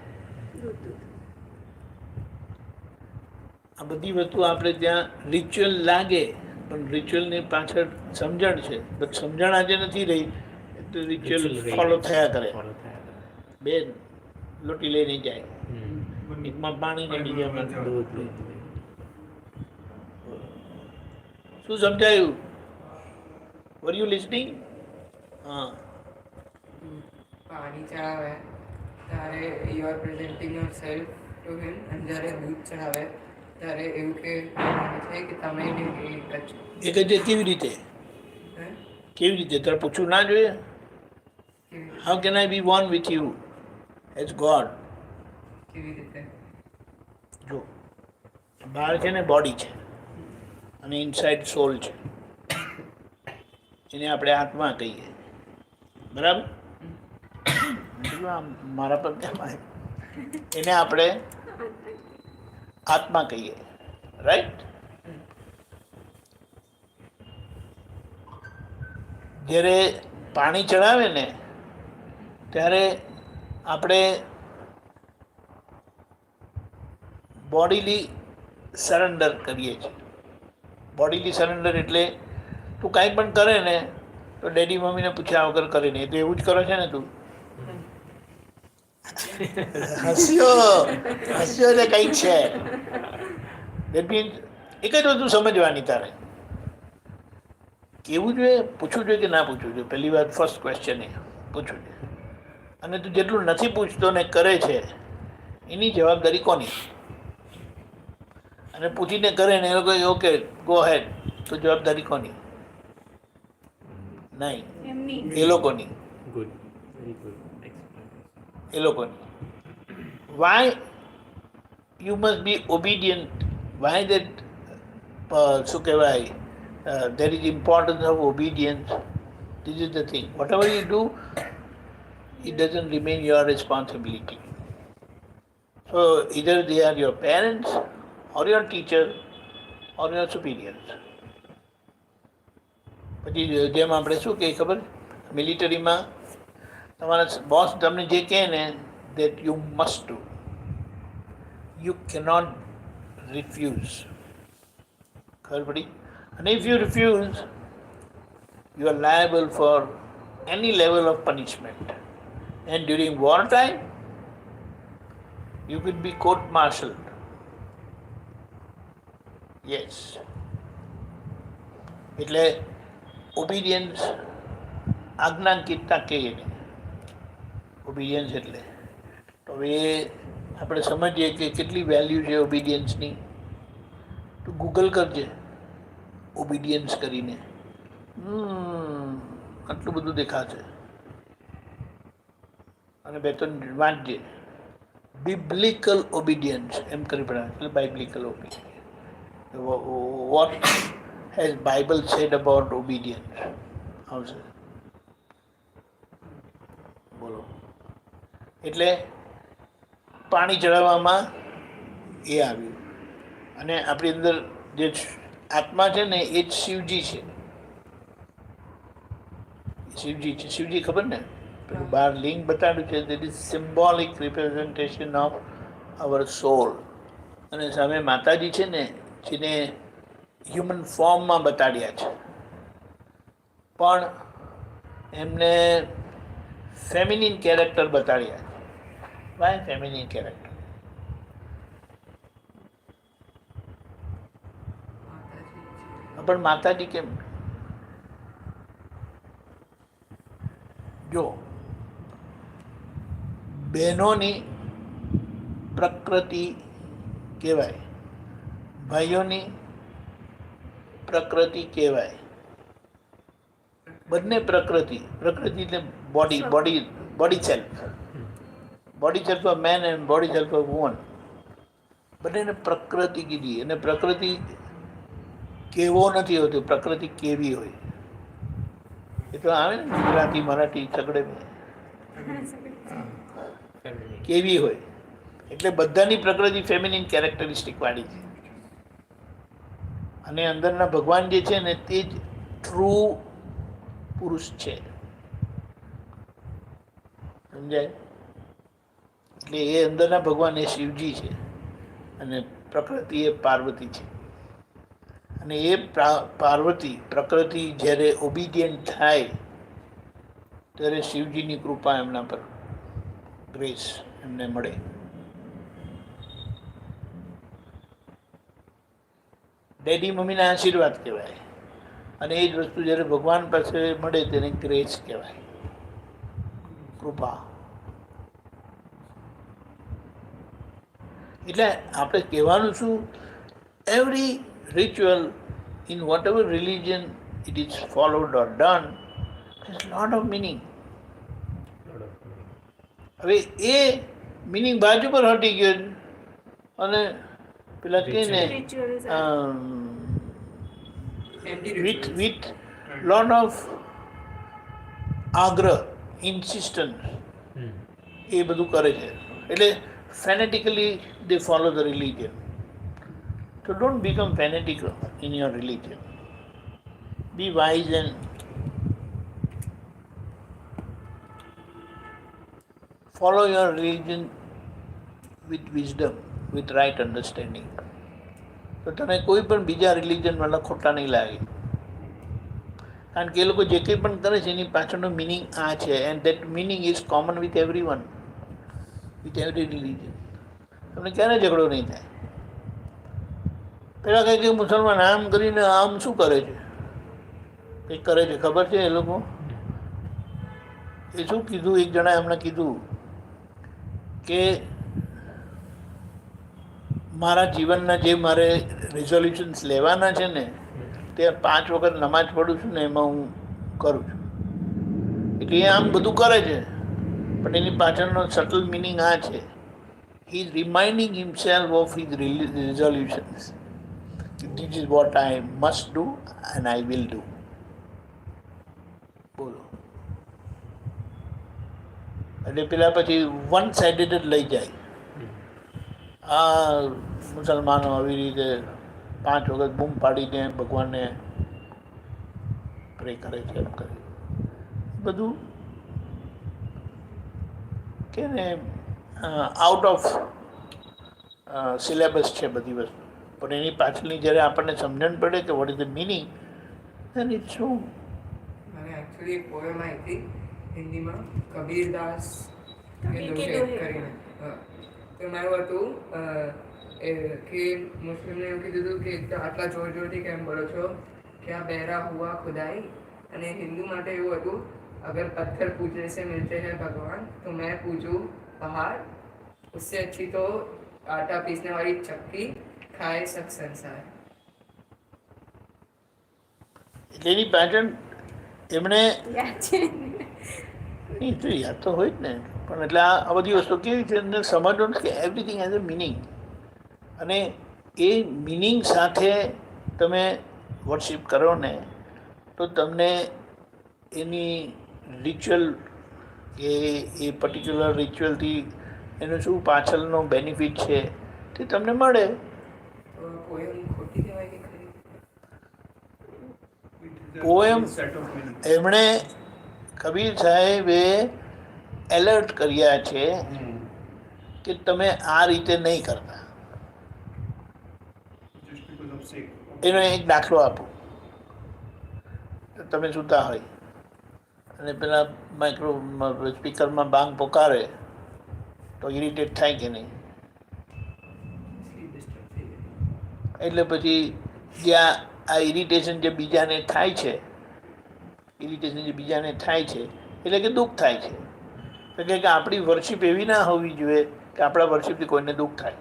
આ બધી વસ્તુ આપણે ત્યાં રિચ્યુઅલ લાગે, પણ રિચ્યુઅલની પાછળ સમજણ છે. બટ સમજણ આજે નથી રહી તો રિચ્યુઅલ ફોલો થયા કરે. બેન લોટી લઈને જાય, એકમાં પાણી ને બીજામાં દૂધ. શું સમજાયું? વર યુ લિસનિંગ? હા.
પાણી ચડાવે ત્યારે you are presenting your self to him, અને જ્યારે દૂધ ચડાવે ત્યારે એવું કે છે કે તમે એક જ
એક જ કેવી રીતે? કેવી રીતે? તારે પૂછવું ના જોઈએ? How can I be one with you as God?
કેવી રીતે?
જો બહાર છે ને બોડી છે અને ઇનસાઇડ સોલ છે, એને આપણે આત્મા કહીએ. બરાબર? મારા પર કેમ આવે? એને આપણે આત્મા કહીએ. રાઈટ? જ્યારે પાણી ચડાવે ને ત્યારે આપણે બોડીલી સરેન્ડર કરીએ છીએ. બોડીલી સરેન્ડર એટલે તું કાંઈ પણ કરે ને તો ડેડી મમ્મીને પૂછ્યા વગર કરે નહીં. તો એવું જ કરે છે ને તું? હસ્યો એટલે કંઈક છે. દેટ મીન્સ એક જ વસ્તુ સમજવાની તારે. કેવું જોઈએ, પૂછવું જોઈએ કે ના પૂછવું જોઈએ? પહેલી વાત, ફર્સ્ટ ક્વેશ્ચન એ પૂછવું જોઈએ. અને તું જેટલું નથી પૂછતો ને કરે છે એની જવાબદારી કોની? અને પૂછીને કરે ને એ લોકો ઓકે ગો હેડ, તો જવાબદારી કોની? નહીં, એ લોકોની.
Good, very good.
એ લોકોની. Why you must be obedient? Why that શું કહેવાય, there is importance of obedience. This is the thing. Whatever you do, it doesn't remain your responsibility. So either they are your parents or your teacher or your superiors. પછી જેમ આપણે શું કહીએ ખબર, મિલિટરીમાં તમારા boss તમને જે કહે ને that you must do, you cannot refuse. ખબર પડી? અને if you refuse, you are liable for any level of punishment. And during war time, you could be court-martialed. Yes. એટલે ઓબિડિયન્સ, આજ્ઞાંકિતતા કહીએ ને, ઓબિડિયન્સ એટલે તો હવે આપણે સમજીએ કે કેટલી વેલ્યુ છે ઓબિડિયન્સની. તો ગૂગલ કરજે ઓબિડિયન્સ કરીને, આટલું બધું દેખાશે. અને બે ત્રણ વાંચજે, biblical obedience એમ કરી પડે, એટલે biblical obedience. What has Bible said about obedience? આવશે, બોલો. એટલે પાણી ચડાવવામાં એ આવ્યું. અને આપણી અંદર જે આત્મા છે ને એ જ શિવજી છે. શિવજી છે, શિવજી ખબર ને, પેલું બાર લિંગ બતાડ્યું છે, that is symbolic representation of our soul. અને સામે માતાજી છે ને, જેને હ્યુમન ફોર્મમાં બતાડ્યા છે, પણ એમને ફેમિનિન કેરેક્ટર બતાડ્યા છે. Why feminine character? પણ માતાજી કેમ? જો બહેનોની પ્રકૃતિ કહેવાય, ભાઈઓની પ્રકૃતિ કહેવાય. બંને પ્રકૃતિ, પ્રકૃતિ એટલે body, body self, body self of man and body self of woman, બંનેને પ્રકૃતિ કીધી. અને પ્રકૃતિ કેવો નથી હોતો, પ્રકૃતિ કેવી હોય. એ તો આવે ને ગુજરાતી મરાઠી સગડે કેવી હોય. એટલે બધાની પ્રકૃતિ ફેમિનિન કેરેક્ટરિસ્ટિક વાળી છે. અને અંદરના ભગવાન જે છે ને તે જ ટ્રુ પુરુષ છે, સમજાય? એટલે એ અંદરના ભગવાન એ શિવજી છે અને પ્રકૃતિ એ પાર્વતી છે. અને એ પાર્વતી પ્રકૃતિ જ્યારે ઓબિડિયન્ટ થાય ત્યારે શિવજીની કૃપા એમના પર, ગ્રેસ એમને મળે. ડેડી મમ્મીના આશીર્વાદ કહેવાય. અને એ જ વસ્તુ જ્યારે ભગવાન પાસે મળે તેને ગ્રેસ કહેવાય, કૃપા. એટલે આપણે કહેવાનું શું, every ritual in whatever religion it is followed or done has lot of meaning. હવે એ મિનિંગ બાજુ પર હટી ગયો અને પેલા કે ને with lot of આગ્રહ, insistence એ બધું કરે છે. એટલે fanatically they follow the religion. So don't become fanatical in your religion. Be wise and follow your religion with wisdom, with right understanding. તો તને કોઈ પણ બીજા રિલિજનવાળા ખોટા નહીં લાગે. કારણ કે એ લોકો જે કંઈ પણ કરે છે એની પાછળનો મિનિંગ આ છે, and that meaning is common with every one, with every religion. તમને ક્યારે ઝઘડો નહીં થાય. પેલા કંઈ કે મુસલમાન આમ કરીને આમ શું કરે છે, કંઈક કરે છે ખબર છે એ લોકો? એ શું કીધું, એક જણાએ એમણે કીધું કે મારા જીવનના જે મારે રિઝોલ્યુશન્સ લેવાના છે ને તે 5 વખત નમાજ પઢું છું ને એમાં હું કરું છું. એટલે એ આમ બધું કરે છે પણ એની પાછળનો સટલ મિનિંગ આ છે, he is રિમાઇન્ડિંગ himself of his resolutions. This is what I must do and I will do. બોલો. એટલે પેલા પછી વન સાઇડેડ જ લઈ જાય. આ મુસલમાનો આવી રીતે 5 વખત બૂમ પાડીને ભગવાનને પ્રે કરે છે એમ કરે બધું કે ને આઉટ ઓફ સિલેબસ છે બધી વસ્તુ, પણ એની પાછળની જ્યારે આપણને સમજણ પડે કે what is the meaning then it's true.
મને એકચ્યુઅલી એક પોએમ આવી હતી હિન્દીમાં, કબીરદાસ કે
કબીર કે
દોહે
દોહે.
કરીને. તો એમાં એવું હતું કે મુસ્લિમને એવું કીધું હતું કે આટલા જોર જોરથી કેમ બોલો છો, ક્યાં બહેરા હુઆ ખુદાઈ. અને હિન્દુ માટે એવું હતું, અગર પથ્થર પૂજને સે મિલતે હૈ ભગવાન તો મેં પૂજું પહાડ, उससे अच्छी तो आटा पीसने वाली चक्की खाए सब संसार.
એટલે એની પાછળ એમણે
યાદ છે
નહીં તો યાદ તો હોય જ ને, પણ એટલે આ બધી વસ્તુ કેવી છે અંદર સમજવું કે એવરીથિંગ હેઝ અ મિનિંગ, અને એ મિનિંગ સાથે તમે વર્શિપ કરો ને તો તમને એની રિચ્યુઅલ કે એ પર્ટિક્યુલર રિચ્યુઅલથી એનું શું પાછળનો બેનિફિટ છે તે તમને મળે.
તો પોએમ ખોટી કહેવાય કે ખરી?
Poem
set of meaning.
એમણે કબીર સાહેબે એલર્ટ કર્યા છે કે તમે આ રીતે નહીં કરતા.
Just because of sake.
એનો એક દાખલો આપો. તમે સૂતા હોય અને પેલા માઇક્રો સ્પીકરમાં બાંગ પોકારે તો ઇરિટેટ થાય કે નહીં? એટલે પછી જ્યાં આ ઇરિટેશન જે બીજાને થાય છે, એટલે કે દુઃખ થાય છે. એટલે કે આપણી વર્શિપ એવી ના હોવી જોઈએ કે આપણા વર્શિપથી કોઈને દુઃખ થાય.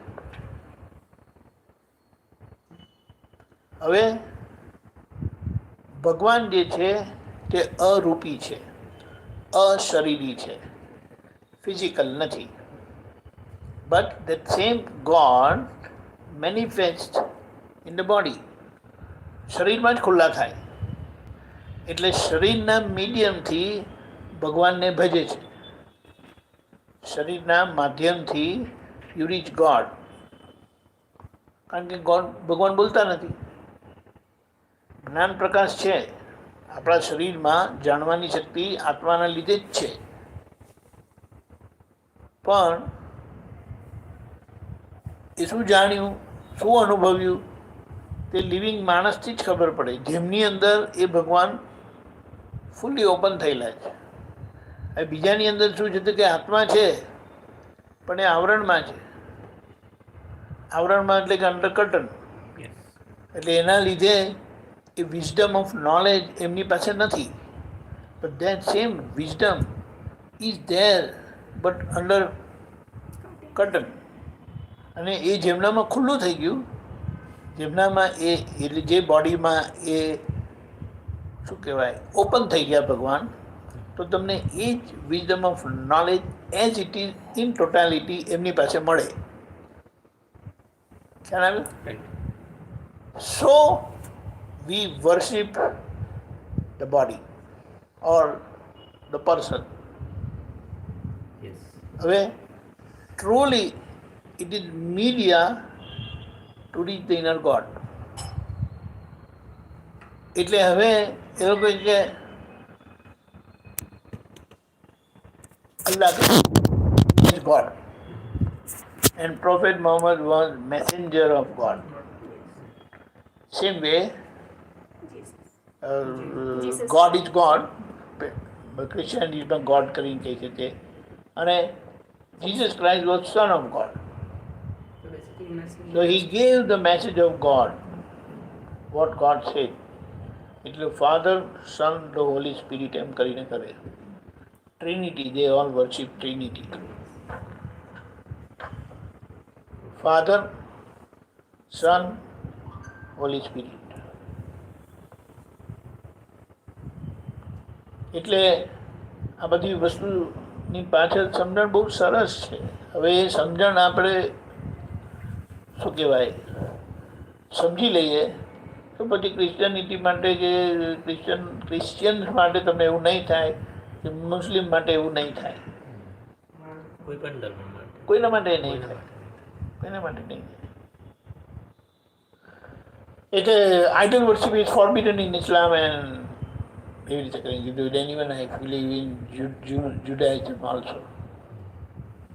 હવે ભગવાન જે છે તે અરૂપી છે, અશરીરી છે, ફિઝિકલ નથી. But that same God manifest in the body. શરીરમાં જ ખુલ્લા થાય, એટલે શરીરના મીડિયમથી ભગવાનને ભજે છે. શરીરના માધ્યમથી યુ રીચ ગોડ, કારણ કે ભગવાન બોલતા નથી. જ્ઞાન પ્રકાશ છે આપણા શરીરમાં, જાણવાની શક્તિ આત્માના લીધે જ છે, પણ એ શું જાણ્યું, શું અનુભવ્યું તે લિવિંગ માણસથી જ ખબર પડે, જેમની અંદર એ ભગવાન ફૂલી ઓપન થયેલા છે. હવે બીજાની અંદર શું છે કે આત્મા છે પણ એ આવરણમાં છે. આવરણમાં એટલે કે અંડર કર્ટન. એટલે એના લીધે એ વિઝડમ ઓફ નોલેજ એમની પાસે નથી. But that same wisdom is there but under curtain. અને એ જેમનામાં ખુલ્લું થઈ ગયું, જેમનામાં એ એટલે જે બોડીમાં એ શું કહેવાય ઓપન થઈ ગયા ભગવાન, તો તમને એ જ wisdom of knowledge as it is in totality એમની પાસે મળે. ખ્યાલ આવ્યો? So we worship the body or the person. હવે truly it is media to reach the inner God. એટલે હવે એ લોકો કે Allah is God and Prophet Muhammad was messenger of God. Same way, God is God, Christianity God કરીને કહે છે તે, અને Jesus Christ was Son of God. So he gave the message of God, what God said. એટલે Father, Son, the Holy Spirit એમ કરીને કરે. Trinity, they all worship Trinity. Father, Son, Holy Spirit. એટલે આ બધી વસ્તુની પાછળ સમજણ બહુ સરસ છે. હવે એ સમજણ આપણે શું કહેવાય સમજી લઈએ તો પછી ક્રિશ્ચિયનિટી માટે કે ક્રિશ્ચિયન્સ માટે તમને એવું નહીં થાય કે મુસ્લિમ માટે એવું નહીં થાય,
કોઈ પણ ધર્મ માટે
કોઈના માટે નહીં થાય. એના માટે નહીં. એટલે idol worship is forbidden in Islam and એવી રીતે કરી કીધું. Then even I believe in Judaism also.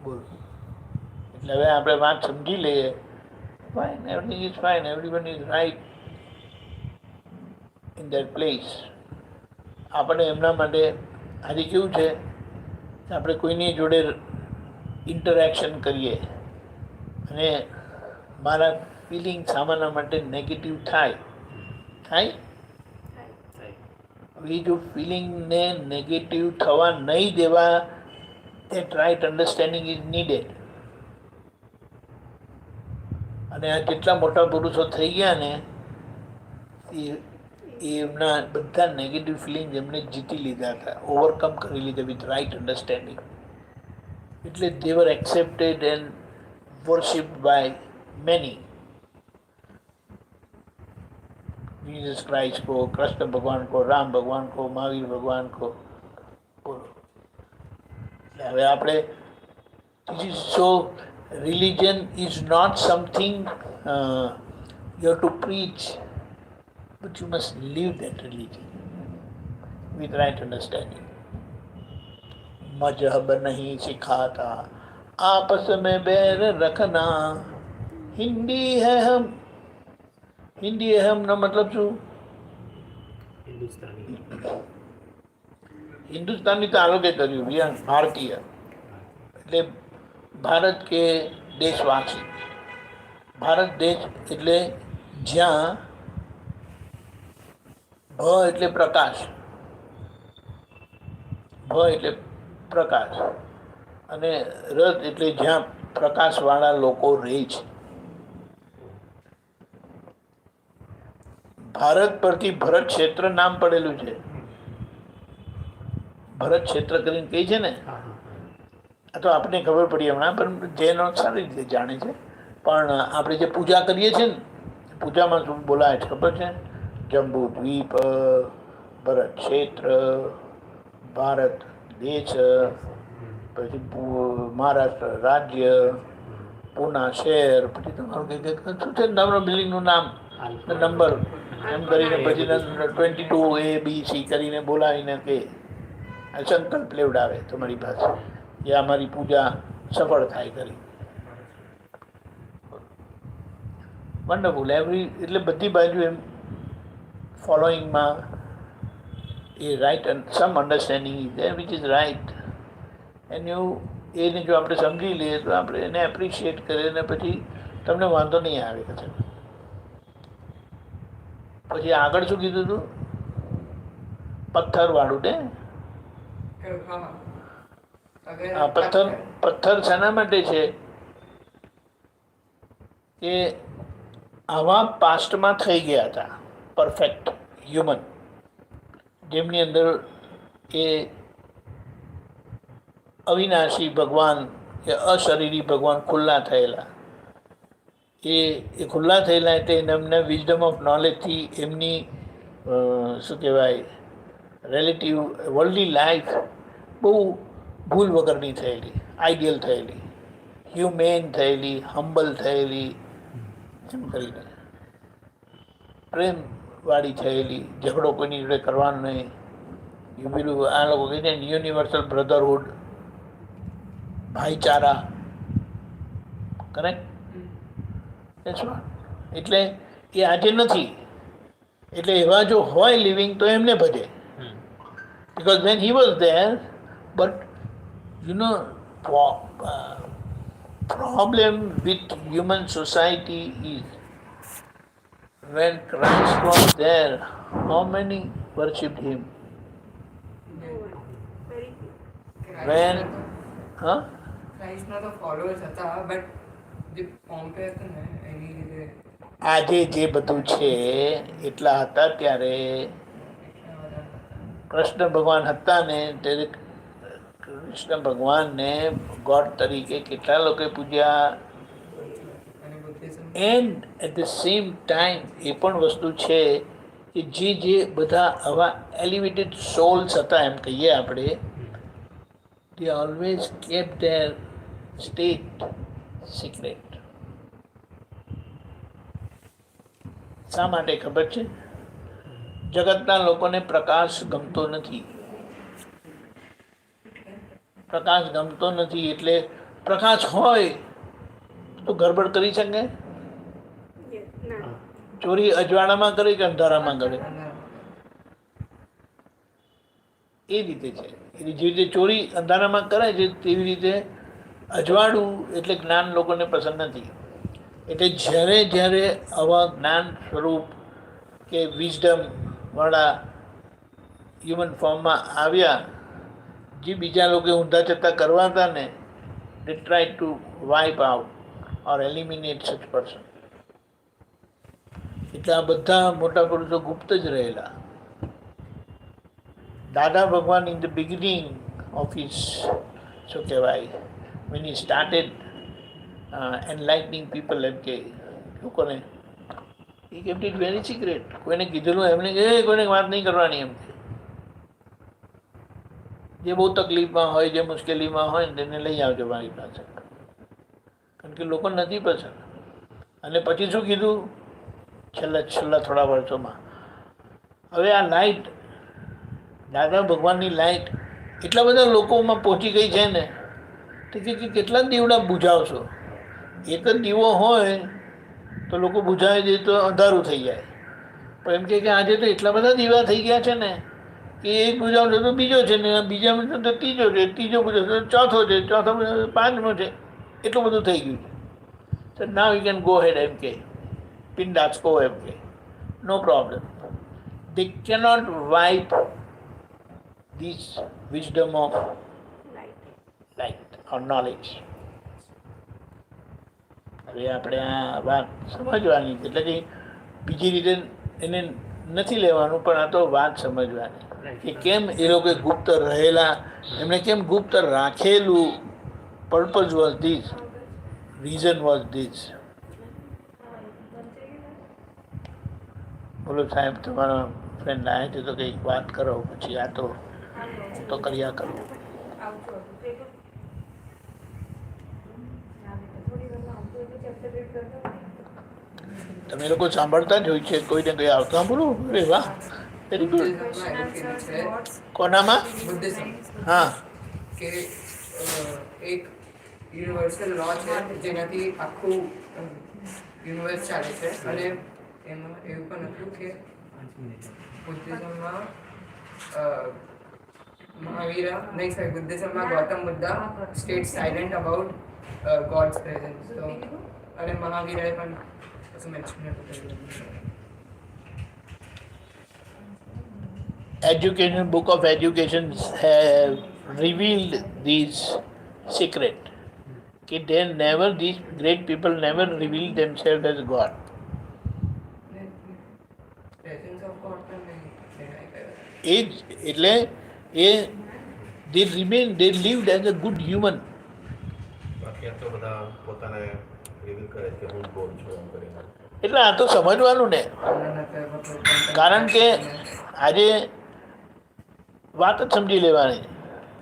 બોલ. એટલે હવે આપણે વાત સમજી લઈએ. Fine, everything is fine, everyone is right in that place. આપણે એમના માટે આજે કેવું છે કે આપણે કોઈની જોડે ઇન્ટરેક્શન કરીએ અને મારા ફિલિંગ સામાન્ય માટે નેગેટિવ થાય. હવે જો ફિલિંગને નેગેટિવ થવા નહીં દેવા, that right understanding is needed. અને આ જેટલા મોટા પુરુષો થઈ ગયા ને એ એમના બધા નેગેટિવ ફિલિંગ એમને જીતી લીધા હતા, ઓવરકમ કરી લીધા વિથ રાઇટ અન્ડરસ્ટેન્ડિંગ. એટલે they were accepted and worshipped by many. Jesus Christ को, कृष्ण भगवान को, राम भगवान को, महावीर भगवान को बोलो. હવે આપણે so religion is not something you have to preach, but you must live that religion with right understanding. मजहब नहीं सिखाता आपस में बैर रखना, हिंदी है हम નો મતલબ શું? હિન્દુસ્તાની તો આરોગ્ય કર્યું ભૈયા, ભારતીય એટલે ભારત કે દેશવાસી. ભારત દેશ એટલે જ્યાં ભ એટલે પ્રકાશ, ભ એટલે પ્રકાશ અને રથ એટલે જ્યાં પ્રકાશવાળા લોકો રહે છે. ભારત પરથી ભરત ક્ષેત્ર નામ પડેલું છે. ભરત ક્ષેત્ર કરીને કહી છે ને, આ તો આપણને ખબર પડી હમણાં, પણ જૈનો સારી રીતે જાણે છે. પણ આપણે જે પૂજા કરીએ છીએ ને, પૂજામાં શું બોલાય છે ખબર છે? જંબુ દ્વીપ, ભરત ક્ષેત્ર, ભારત દેશ, પછી મહારાષ્ટ્ર રાજ્ય, પૂના શહેર, પછી તમારું કંઈક શું છે તમારું બિલ્ડિંગનું નામ, નંબર એમ કરીને પછી 22ABC કરીને બોલાવીને કે સંકલ્પ લેવડાવે તમારી પાસે કે અમારી પૂજા સફળ થાય કરી. વન્ડરફુલ. એટલે બધી બાજુ એમ ફોલોઈંગમાં એ right some understanding is there which is right. And એને જો આપણે સમજી લઈએ તો આપણે એને એપ્રિશિએટ કરીએ અને પછી તમને વાંધો નહીં આવે કશે. પછી આગળ શું કીધું હતું? પથ્થર વાળું ને, હા પથ્થર શાના માટે છે કે આવા પાસ્ટમાં થઈ ગયા હતા પરફેક્ટ હ્યુમન, જેમની અંદર એ અવિનાશી ભગવાન કે અશરીરી ભગવાન ખુલ્લા થયેલા. એ ખુલ્લા થયેલા એટલે એમને વિઝડમ ઓફ નોલેજથી એમની શું કહેવાય રિલેટિવ વર્લ્ડલી લાઈફ બહુ ભૂલ વગરની થયેલી, આઈડિયલ થયેલી, હ્યુમેન થયેલી, હમ્બલ થયેલી, એમ કરીને પ્રેમવાળી થયેલી, ઝઘડો કોઈની જોડે કરવાનો નહીં. પેલું આ લોકો કહે છે યુનિવર્સલ બ્રધરહુડ, ભાઈચારા, કરેક્ટ. એટલે એ આજે નથી. એટલે એવા જો હોય લિવિંગ તો એમને ભજે, because when he was there, but you know problem with human society is when Christ was there, how many worshipped him? When
ક્રાઇસ્ટના તો ફોલોઅર્સ હતા, બટ જે પોમ્પે હતું ને એની રીતે
આજે જે બધું છે એટલા હતા ત્યારે કૃષ્ણ ભગવાન હતા ને ત્યારે કૃષ્ણ ભગવાનને ગોડ તરીકે કેટલા લોકોએ પૂજ્યા. And at the same time એ પણ વસ્તુ છે કે જે બધા આવા એલિવેટેડ સોલ્સ હતા એમ કહીએ આપણે, they always kept their state secret. શા માટે ખબર છે? જગતના લોકોને પ્રકાશ ગમતો નથી. પ્રકાશ ગમતો નથી એટલે પ્રકાશ હોય તો ગડબડ કરી શકે?
ના.
ચોરી અજવાળામાં કરે કે અંધારામાં કરે? એ રીતે છે. એટલે જે રીતે ચોરી અંધારામાં કરે છે તેવી રીતે અજવાળું એટલે જ્ઞાન લોકોને પસંદ નથી. એટલે જ્યારે જ્યારે આવા જ્ઞાન સ્વરૂપ કે વિઝડમ વાળા હ્યુમન ફોર્મમાં આવ્યા, જે બીજા લોકો ઊંધા ચત્તા કરવા હતા ને, they try to wipe out or eliminate such person. એટલે આ બધા મોટા પુરુષો ગુપ્ત જ રહેલા. દાદા ભગવાન in the beginning of his શું કહેવાય when he started enlightening people એમ કે લોકોને he kept it very secret. કોઈને કીધેલું એમને કોઈને વાત નહીં કરવાની એમ. જે બહુ તકલીફમાં હોય, જે મુશ્કેલીમાં હોય ને તેને લઈ આવજો મારી પાસે, કારણ કે લોકો નથી પસંદ. અને પછી શું કીધું છેલ્લા થોડા વર્ષોમાં, હવે આ લાઇટ, દાદા ભગવાનની લાઇટ એટલા બધા લોકોમાં પહોંચી ગઈ છે ને, તો કે કેટલા દીવડા બુઝાવશો? એક જ દીવો હોય તો લોકો બુઝાવી દે તો અંધારું થઈ જાય. પણ એમ કે આજે તો એટલા બધા દીવા થઈ ગયા છે ને કે એક બુઝાવશો તો બીજો છે ને, બીજા તો ત્રીજો છે, ત્રીજો બુઝાવશો તો ચોથો છે, ચોથો પાંચમો છે, એટલું બધું થઈ ગયું છે. So now you can go ahead MK, Pindas go MK, no problem. They cannot wipe this wisdom of light or knowledge. હવે આપણે આ વાત સમજવાની, એટલે કે બીજી રીતે એને નથી લેવાનું, પણ આ તો વાત સમજવાની કે કેમ એ લોકો ગુપ્ત રહેલા, એમણે કેમ ગુપ્ત રાખેલું. Purpose was this, reason was this. બોલો સાહેબ, તમારા ફ્રેન્ડ આવ્યા છે તો કંઈક વાત કરો, પછી આ તો હું તો કર્યા કરું. તમે લોકો સાંભળતા જ હોય છે, કોઈને કંઈ આવતા બોલો. અરે વાહ, વેરી ગુડ. કોનામાં? હા,
કે એક યુનિવર્સલ લો છે જેનાથી આખું યુનિવર્સ ચાલે છે. અને એમાં એવું પણ હતું કે બુદ્ધિઝમમાં બુદ્ધિઝમમાં Gautama Buddha state silent about God's presence. તો અને મહાવીરાએ પણ કશું મેન્શન નહોતું કર્યું.
education, book of education have revealed these secret. They never, these great people never reveal themselves as God.
Presence of God પણ નહીં કહેવાય.
એ જ એટલે એ they remain, they lived as a good human.
બાકી આ તો બધા પોતાને રિવીલ કરે કે હું ગોડ છું એમ કરીને.
એટલે આ તો સમજવાનું ને, કારણ કે આજે વાત જ સમજી લેવાની,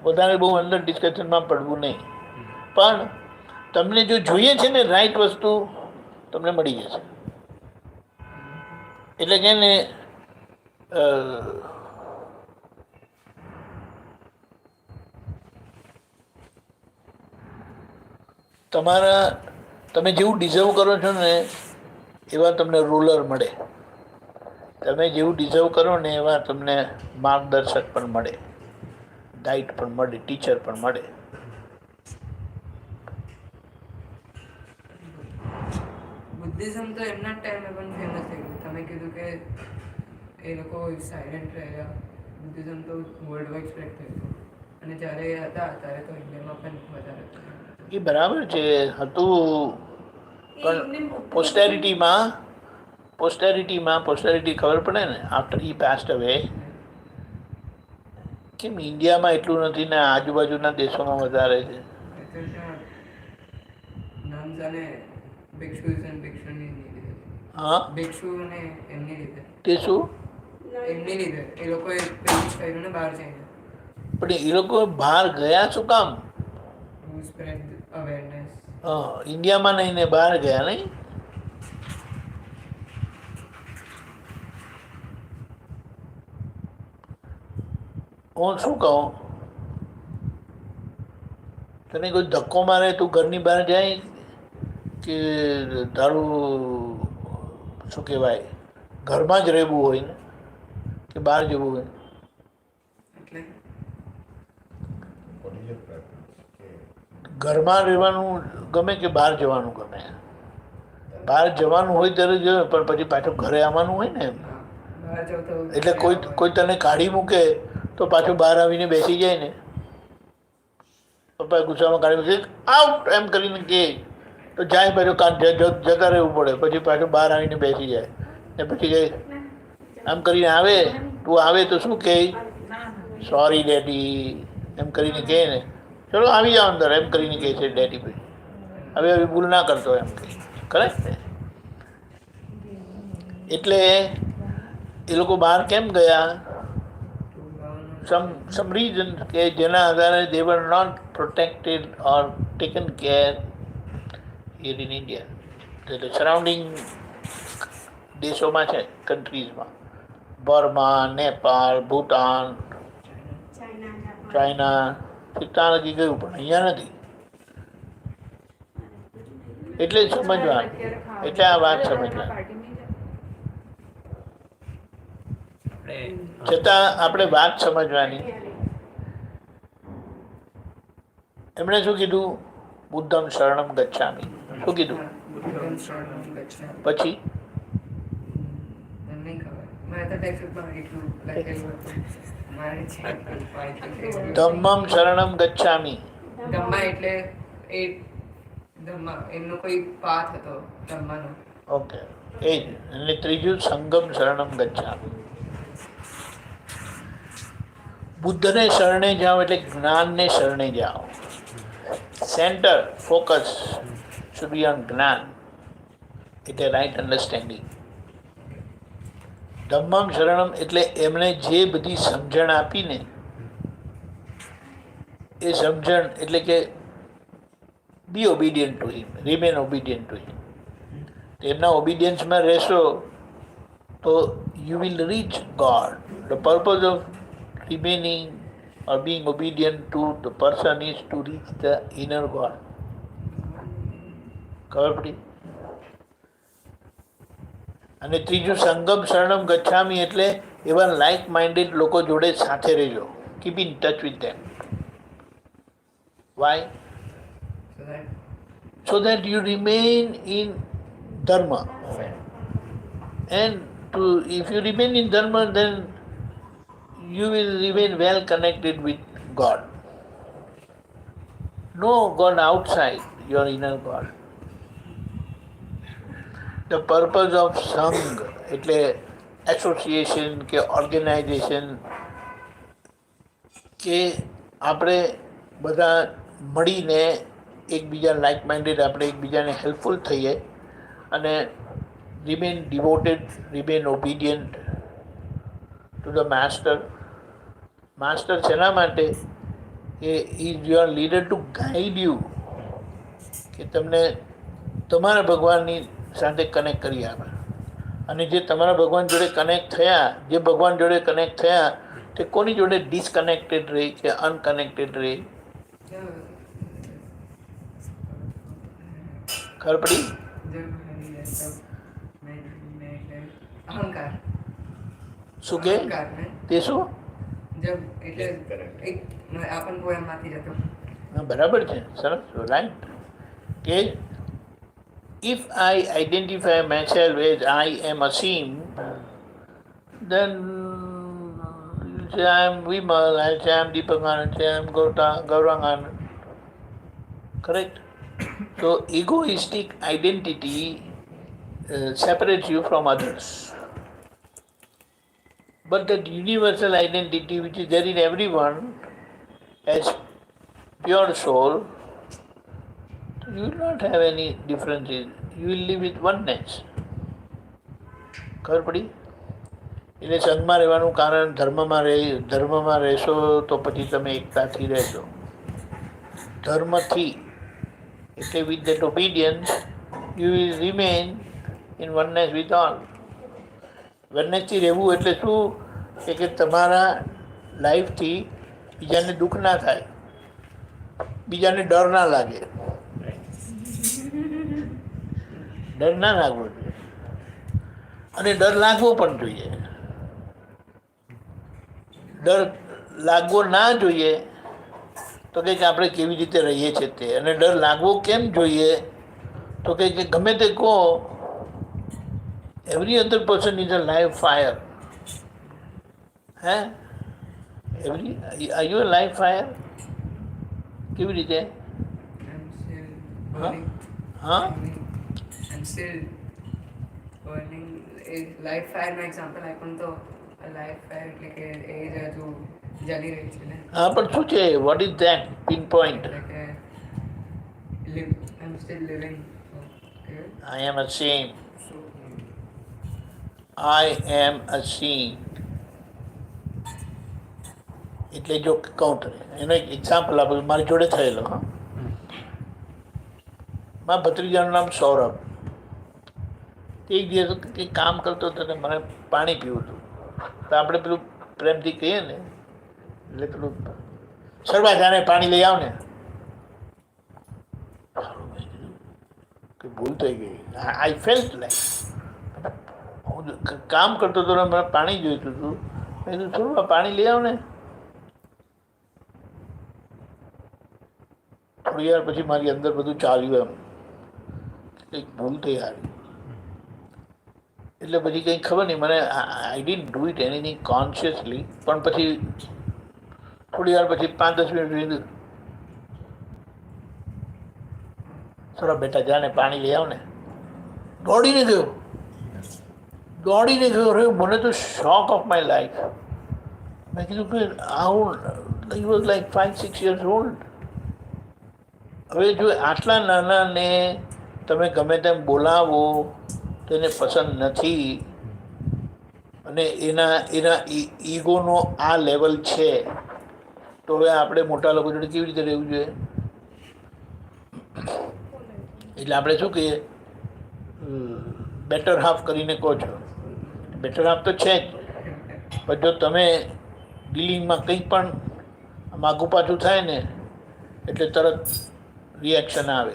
પોતાને બહુ અંદર ડિસ્કશનમાં પડવું નહીં. પણ તમને જો જોઈએ છે ને રાઈટ વસ્તુ, તમને મળી જશે. એટલે કે ને તમે જેવું ડિઝર્વ કરો છો ને એવા તમને રૂલર મળે. તમે જેવું ડિઝર્વ કરો ને એવા તમને માર્ગદર્શક પણ મળે, ગાઈડ પણ મળે, ટીચર પણ મળે.
બુદ્ધિઝમ તો એમના ટાઈમે પણ ફેમસ થઈ ગયું. તમે કીધું કે એ લોકો સાયલેન્ટ રહ્યા. બુદ્ધિઝમ તો વર્લ્ડ વાઇડ સ્પ્રેડ થયું. અને જ્યારે એ હતા ત્યારે તો ઇન્ડિયામાં પણ વધારે હતું.
એ બરાબર છે, હતું. પણ પોસ્ટેરિટી ખબર પડે ને આફ્ટર હી પાસ્ડ અવે, કેમ ઇન્ડિયામાં એટલું નથી ને આજુબાજુના દેશોમાં વધારે છે.
નન્સ અને ભિક્ષુઝ અને ભિક્ષુની લીધે.
હા,
ભિક્ષુ અને એમની લીધે.
તે શું?
એમની લીધે એ લોકોએ પ્રેરિત કર્યું ને બહાર જઈને.
પણ એ લોકો બહાર ગયા શું કામ?
Two spread awareness.
ઇન્ડિયામાં નહીં ને બહાર ગયા નહીં. હું શું કહું, તને કોઈ ધક્કો મારે તું ઘરની બહાર જાય કે તારું શું કહેવાય ઘરમાં જ રહેવું હોય ને કે બહાર જવું હોય?
એટલે
What is your preference?
ઘરમાં રહેવાનું ગમે કે બહાર જવાનું ગમે? બહાર જવાનું હોય ત્યારે જોઈએ, પણ પછી પાછું ઘરે આવવાનું હોય ને.
હા, બહાર જાઉં તો
એટલે કોઈ તને કાઢી મૂકે તો પાછું બહાર આવીને બેસી જાય ને. પપ્પા ગુસ્સામાં કાઢી મૂકે આઉટ એમ કરીને કહે તો જાય, પાછું જતા રહેવું પડે, પછી પાછું બહાર આવીને બેસી જાય ને પછી કહે આમ કરીને આવે, તું આવે તો શું કહે સોરી ડેડી એમ કરીને કહે ને, ચલો આવી જાઓ અંદર એમ કરીને કહે છે ડેડી ભાઈ, હવે ભૂલ ના કરતો એમ કહે. કરેક્ટ ને? એટલે એ લોકો બહાર કેમ ગયા? some reason કે જેના આધારે they were not protected or taken care here in India. એટલે સરાઉન્ડિંગ દેશોમાં છે, કન્ટ્રીઝમાં, બર્મા, નેપાળ, ભૂટાન, ચાઇના, ત્યાં હજી ગયું પણ અહીંયા નથી. એટલે સમજવા, એટલે આ વાત સમજવા છતાં આપણે વાત સમજવાની. એમણે શું કીધું? બુદ્ધમ શરણમ ગચ્છામિ. શું કીધું
બુદ્ધમ શરણમ ગચ્છામિ.
પછી?
મને નહીં ખબર, મારે તો ટેક્સ્ટમાં એટલું લખેલું હતું. મારે છે
ધમ્મમ શરણમ ગચ્છામિ.
ધમ્મા એટલે એ ધમ્મા એમનો કોઈ પાથ હતો ધમ્માનો.
ઓકે, એ જ. અને ત્રીજું સંગમ શરણમ ગચ્છામિ. બુદ્ધને શરણે જાઓ એટલે જ્ઞાનને શરણે જાઓ. Centre focus should be on જ્ઞાન, એટલે રાઈટ અન્ડરસ્ટેન્ડિંગ. ધમ્મમ શરણમ એટલે એમણે જે બધી સમજણ આપીને એ સમજણ એટલે કે be obedient to him, remain obedient to him. એમના ઓબિડિયન્સમાં રહેશો તો you will reach God. The purpose of remaining or being obedient to the person is to reach the inner God. ખબર પડી? અને ત્રીજું સંગમ શરણમ ગચ્છામિ એટલે એવા લાઇક માઇન્ડેડ લોકો જોડે સાથે રહેજો. Keep in touch with them. Why? So that you remain in dharma. And if you remain in dharma, then you will remain well connected with God. No God outside your inner God. The purpose of Sangh એટલે association કે organisation કે આપણે બધા મળીને એકબીજા like minded આપણે એકબીજાને helpful થઈએ અને remain devoted, remain obedient to the master. Master શેના માટે? એ is your leader to guide you, કે તમને તમારા ભગવાનની સાથે કનેક્ટ કરી આપે. અને જે તમારા ભગવાન જોડે કનેક્ટ થયા, જે ભગવાન જોડે કનેક્ટ થયા તે કોની જોડે ડિસકનેક્ટેડ રહી કે અનકનેક્ટેડ રહી? ખબર પડી?
અહંકાર.
શું કે?
અહંકાર ને
તે શું?
જબ એટલે એક આપણ પોયમમાંથી જતો.
હા, બરાબર છે, સરસ, રાઈટ. કે if I identify myself as I am Asim, then you say I am Vimal, I say I am Deepakanand, I am Gaurang. Correct? So egoistic identity separates you from others. But that universal identity which is there in everyone as pure soul, you will not have any differences. You will live with oneness. ખબર પડી? એટલે સંઘમાં રહેવાનું કારણ ધર્મમાં રહેશો તો પછી તમે એકતાથી રહેશો. ધર્મથી એટલે with that obedience you will remain in oneness with all. onenessથી રહેવું એટલે શું? કે તમારા લાઈફથી બીજાને દુઃખ ના થાય, બીજાને ડર ના લાગે. ડર ના લાગવો જોઈએ અને ડર લાગવો પણ જોઈએ. ડર લાગવો ના જોઈએ તો કંઈક આપણે કેવી રીતે રહીએ છીએ તે. અને ડર લાગવો કેમ જોઈએ તો કે ગમે તે કહો, every other person is a live fire. Hey are you a live fire? કેવી રીતે?
I'm still burning.
હા
I'm still burning. લાઈફ ફાયરનું એક્ઝામ્પલ આપ્યું તો લાઈફ ફાયર એટલે કે એ જ હજુ જલી રહી છે ને.
હા પણ શું છે? What is that pin point?
એટલે કે I'm still living. Okay.
I am ashamed. I am ashamed. એટલે જો કહું તને એનો એક એક્ઝામ્પલ આપું, મારી જોડે થયેલો. હા, મારા ભત્રીજાનું નામ સૌરભ. તે એક દિવસ કંઈક કામ કરતો હતો ને મને પાણી પીવું હતું. તો આપણે પેલું પ્રેમથી કહીએ ને, એટલે પેલું સરવા જાને પાણી લઈ આવ ને. કે ભૂલ થઈ ગઈ. આઈ ફેલ્ટ લાઈક હું કામ કરતો હતો ને મને પાણી જોઈતું હતું. મેં કીધું સરવા પાણી લઈ આવ ને. થોડી વાર પછી મારી અંદર બધું ચાલ્યું, એમ કંઈક ભૂલ થઈ હારી. એટલે પછી કંઈ ખબર નહીં મને, I didn't do it anything consciously. પણ પછી થોડી વાર પછી 5-10 મિનિટ થોડા બેટા જાને પાણી લઈ આવ ને. દોડીને ગયો. અરે મને તો શોક ઓફ માય લાઈફ. મેં કીધું કે આવું he was like 5-6 years old. હવે જો આટલા નાનાને તમે ગમે તેમ બોલાવો તો એને પસંદ નથી, અને એના ઈગોનો આ લેવલ છે, તો હવે આપણે મોટા લોકો જોડે કેવી રીતે રહેવું જોઈએ? એટલે આપણે શું કહીએ, બેટર હાફ કરીને કહો છો. બેટર હાફ તો છે જ, પણ જો તમે ડીલિંગમાં કંઈક પણ માગું પાછું થાય ને એટલે તરત રિએક્શન આવે.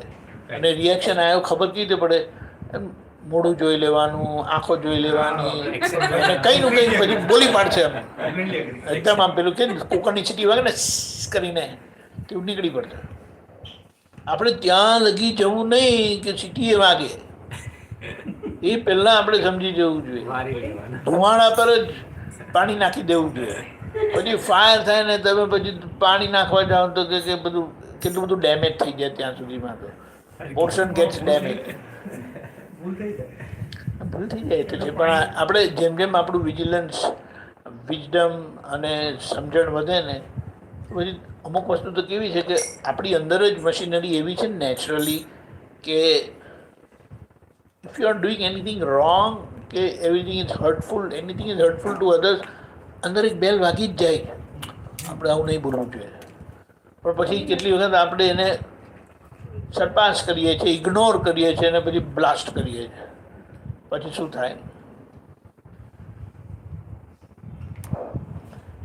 અને રિએક્શન આવ્યો ખબર કેવી રીતે પડે? એમ મોઢું જોઈ લેવાનું, આંખો જોઈ લેવાની, અને કંઈનું કંઈ પછી બોલી પાડશે. અમે એકદમ આમ પેલું કે કુકરની સીટી વાગે ને કરીને તેવું નીકળી પડશે. આપણે ત્યાં લગી જવું નહીં કે સીટીએ વાગે, એ પહેલાં આપણે સમજી જવું જોઈએ. ધુમાડા પર જ પાણી નાખી દેવું જોઈએ. પછી ફાયર થાય ને તમે પછી પાણી નાખવા જાઓ તો કે બધું કેટલું બધું ડેમેજ થઈ જાય. ત્યાં સુધીમાં તો પોર્શન ગેટ્સ ડેમેજ. ભૂલ થઈ જાય તો છે, પણ આપણે જેમ જેમ આપણું વિજિલન્સ, વિઝડમ અને સમજણ વધે ને પછી અમુક વસ્તુ તો કેવી છે કે આપણી અંદર જ મશીનરી એવી છે નેચરલી કે if you are doing anything wrong કે everything is hurtful, anything is hurtful to others, અંદર એક બેલ વાગી જ જાય. આપણે આવું નહીં બોલવું જોઈએ. પણ પછી કેટલી વખત આપણે એને સરપાસ કરીએ છીએ, ઇગ્નોર કરીએ છીએ અને પછી બ્લાસ્ટ કરીએ છીએ. પછી શું થાય?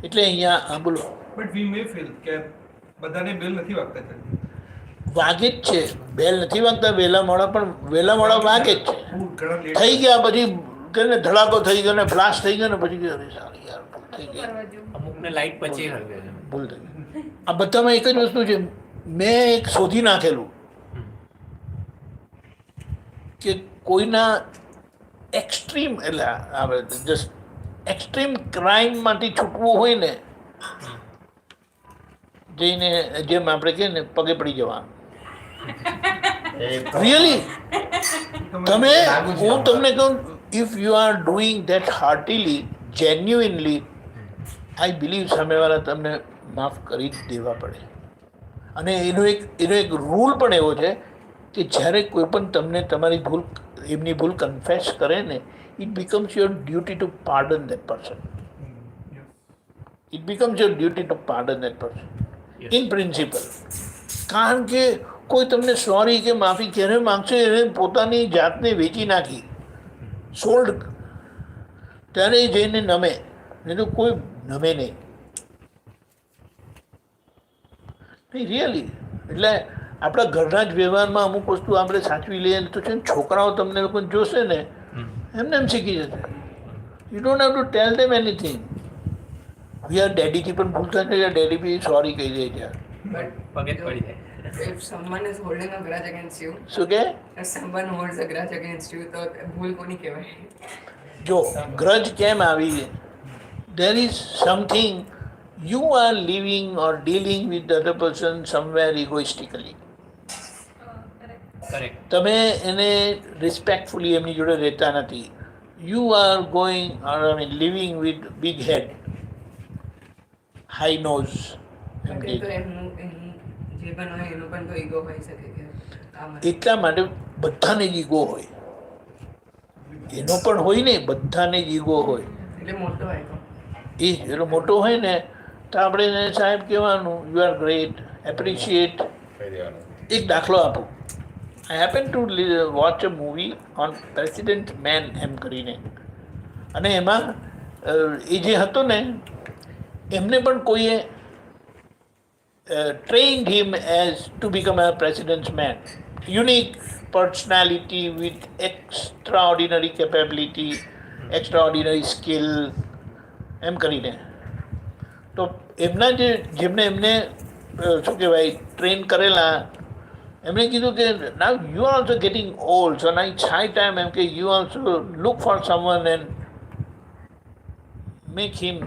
એટલે અહીંયા હા બોલો.
બટ વી મે ફીલ કે બધાને બેલ નથી વાગતા છે.
વાગે જ છે. બેલ નથી વાગતા વહેલા મોડા, પણ વહેલા મોડા વાગે જ છે. થઈ ગયા પછી કે ધડાકો થઈ ગયો ને બ્લાસ્ટ થઈ ગયો ને પછી અરે સારી યાર ભૂલ થઈ ગઈ.
અમુકને લાઈટ પછી હળવે છે.
ભૂલ થઈ ગઈ. આ બધામાં એક જ વસ્તુ છે. મેં એક શોધી નાખેલું કે કોઈના એક્સ્ટ્રીમ એટલે આવે જસ્ટ એક્સ્ટ્રીમ ક્રાઇમમાંથી છૂટવું હોય ને જઈને જેમ આપણે કહીએ ને પગે પડી જવાનું. રિયલી તમે, હું તમને કહું, if you are doing that heartily, genuinely, I believe સામેવાળા તમને માફ કરી જ દેવા પડે. અને એનો એક રૂલ પણ એવો છે કે જ્યારે કોઈ પણ તમને તમારી ભૂલ, એમની ભૂલ કન્ફેસ કરે ને, it becomes your duty two pardon that person. It becomes your duty two pardon that person in principal. કારણ કે કોઈ તમને સોરી કે માફી ક્યારે માગશે? એને પોતાની જાતને વેચી નાખી, સોલ્ડ, ત્યારે જઈને નમે, નહીં તો કોઈ નમે નહીં. નહીં રિયલી. એટલે આપણા ઘરના જ વ્યવહારમાં અમુક વસ્તુ આપણે સાચવી લઈએ તો છે ને છોકરાઓ તમને લોકોને જોશે ને એમને એમ શીખી જશે. You don't have to tell them anything. યાર ડેડીથી પણ ભૂલ થાય છે, ડેડી બી સોરી કહી દે છે.
પગે જ પડી જાય.
If someone is holding a grudge against you,
શું કે
if someone holds a grudge against you, તો ભૂલ કોની કહેવાય?
જો ગ્રજ કેમ આવી, there is something you are living or dealing with the other person somewhere egoistically.
Correct.
તમે એને રિસ્પેક્ટફુલી એમની જોડે રહેતા નથી. You are going I mean living with big head, high nose.
But એ તો એનું જે પણ હોય એનું પણ તો ઈગો હોઈ શકે કે આમ જ.
એટલા માટે બધાને જ ઈગો હોય, એનો પણ હોય ને, બધાને જ ઈગો હોય.
એટલે મોટો હોય તો
એ એટલો મોટો હોય ને તો આપણે એને સાહેબ કહેવાનું યુ આર ગ્રેટ, એપ્રિશિએટ.
કહી દેવાનું.
એક દાખલો આપું. I happen to watch a movie on president man એમ કરીને, અને એમાં એ જે હતો ને એમને પણ કોઈએ trained him as to become a president's man. Unique personality with extraordinary capability, extraordinary skill એમ કરીને. તો એમના જેમને એમને શું કહેવાય ટ્રેન કરેલા એમણે કીધું કે now you are also getting old, so now it's high time એમ કે you also look for someone and make him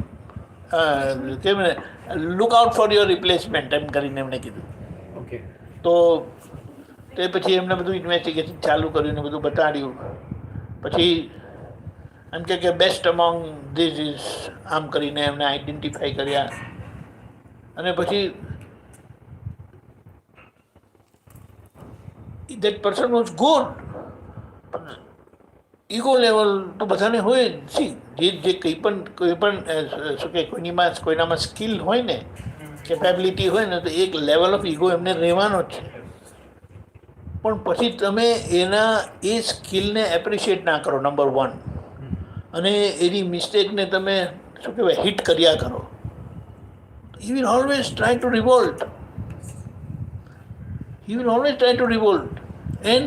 કેમ ને look out for your replacement એમ કરીને એમણે કીધું.
ઓકે.
તો તે પછી એમને બધું ઇન્વેસ્ટિગેશન ચાલુ કર્યું ને બધું બતાડ્યું. પછી એમ કે બેસ્ટ અમોંગ ધીસ ઇઝ આમ કરીને એમને આઈડેન્ટિફાઈ કર્યા. અને પછી that person was good. Ego level તો બધાને હોય. સી જે કોઈ પણ શું કે કોઈનામાં સ્કિલ હોય ને, કેપેબિલિટી હોય ને, તો એક લેવલ ઓફ ઈગો એમને રહેવાનો જ છે. પણ પછી તમે એના એ સ્કિલને એપ્રિશિએટ ના કરો, નંબર 1, અને એની મિસ્ટેકને તમે શું કહેવાય હિટ કર્યા કરો. He will always try to Revolt. He will always try to revolt, and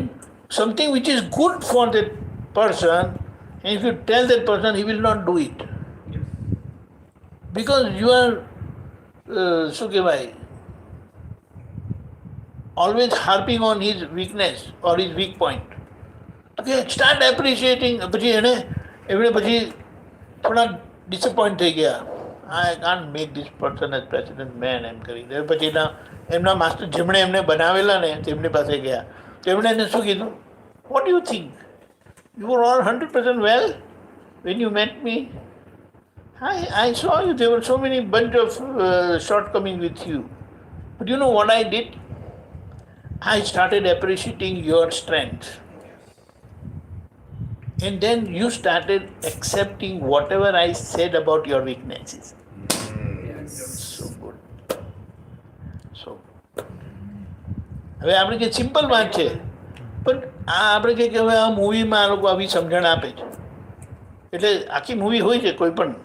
something which is good for that person, and if you tell that person, he will not do it, because you are શું કહેવાય always harping on his weakness or his weak point. Okay, start appreciating. પછી એમણે પછી થોડા disappoint થઈ ગયા. I can't make this person as president man એમ કરીને. પછી એમના માસ્ટર જેમણે એમને બનાવેલા ને તેમની પાસે ગયા. તો એમણે એને શું કીધું, what you think, you were all 100% well when you met me. I saw you, there were so many bunch of shortcomings with you, but you know what I did? I started appreciating your strength, and then you started accepting whatever I said about your weaknesses. So good. So હવે આપણે કે simple વાત છે, પણ આ આપણે કે હવે આ મૂવીમાં આ લોકો આવી સમજણ આપે છે. એટલે આખી મૂવી હોય છે કોઈ પણ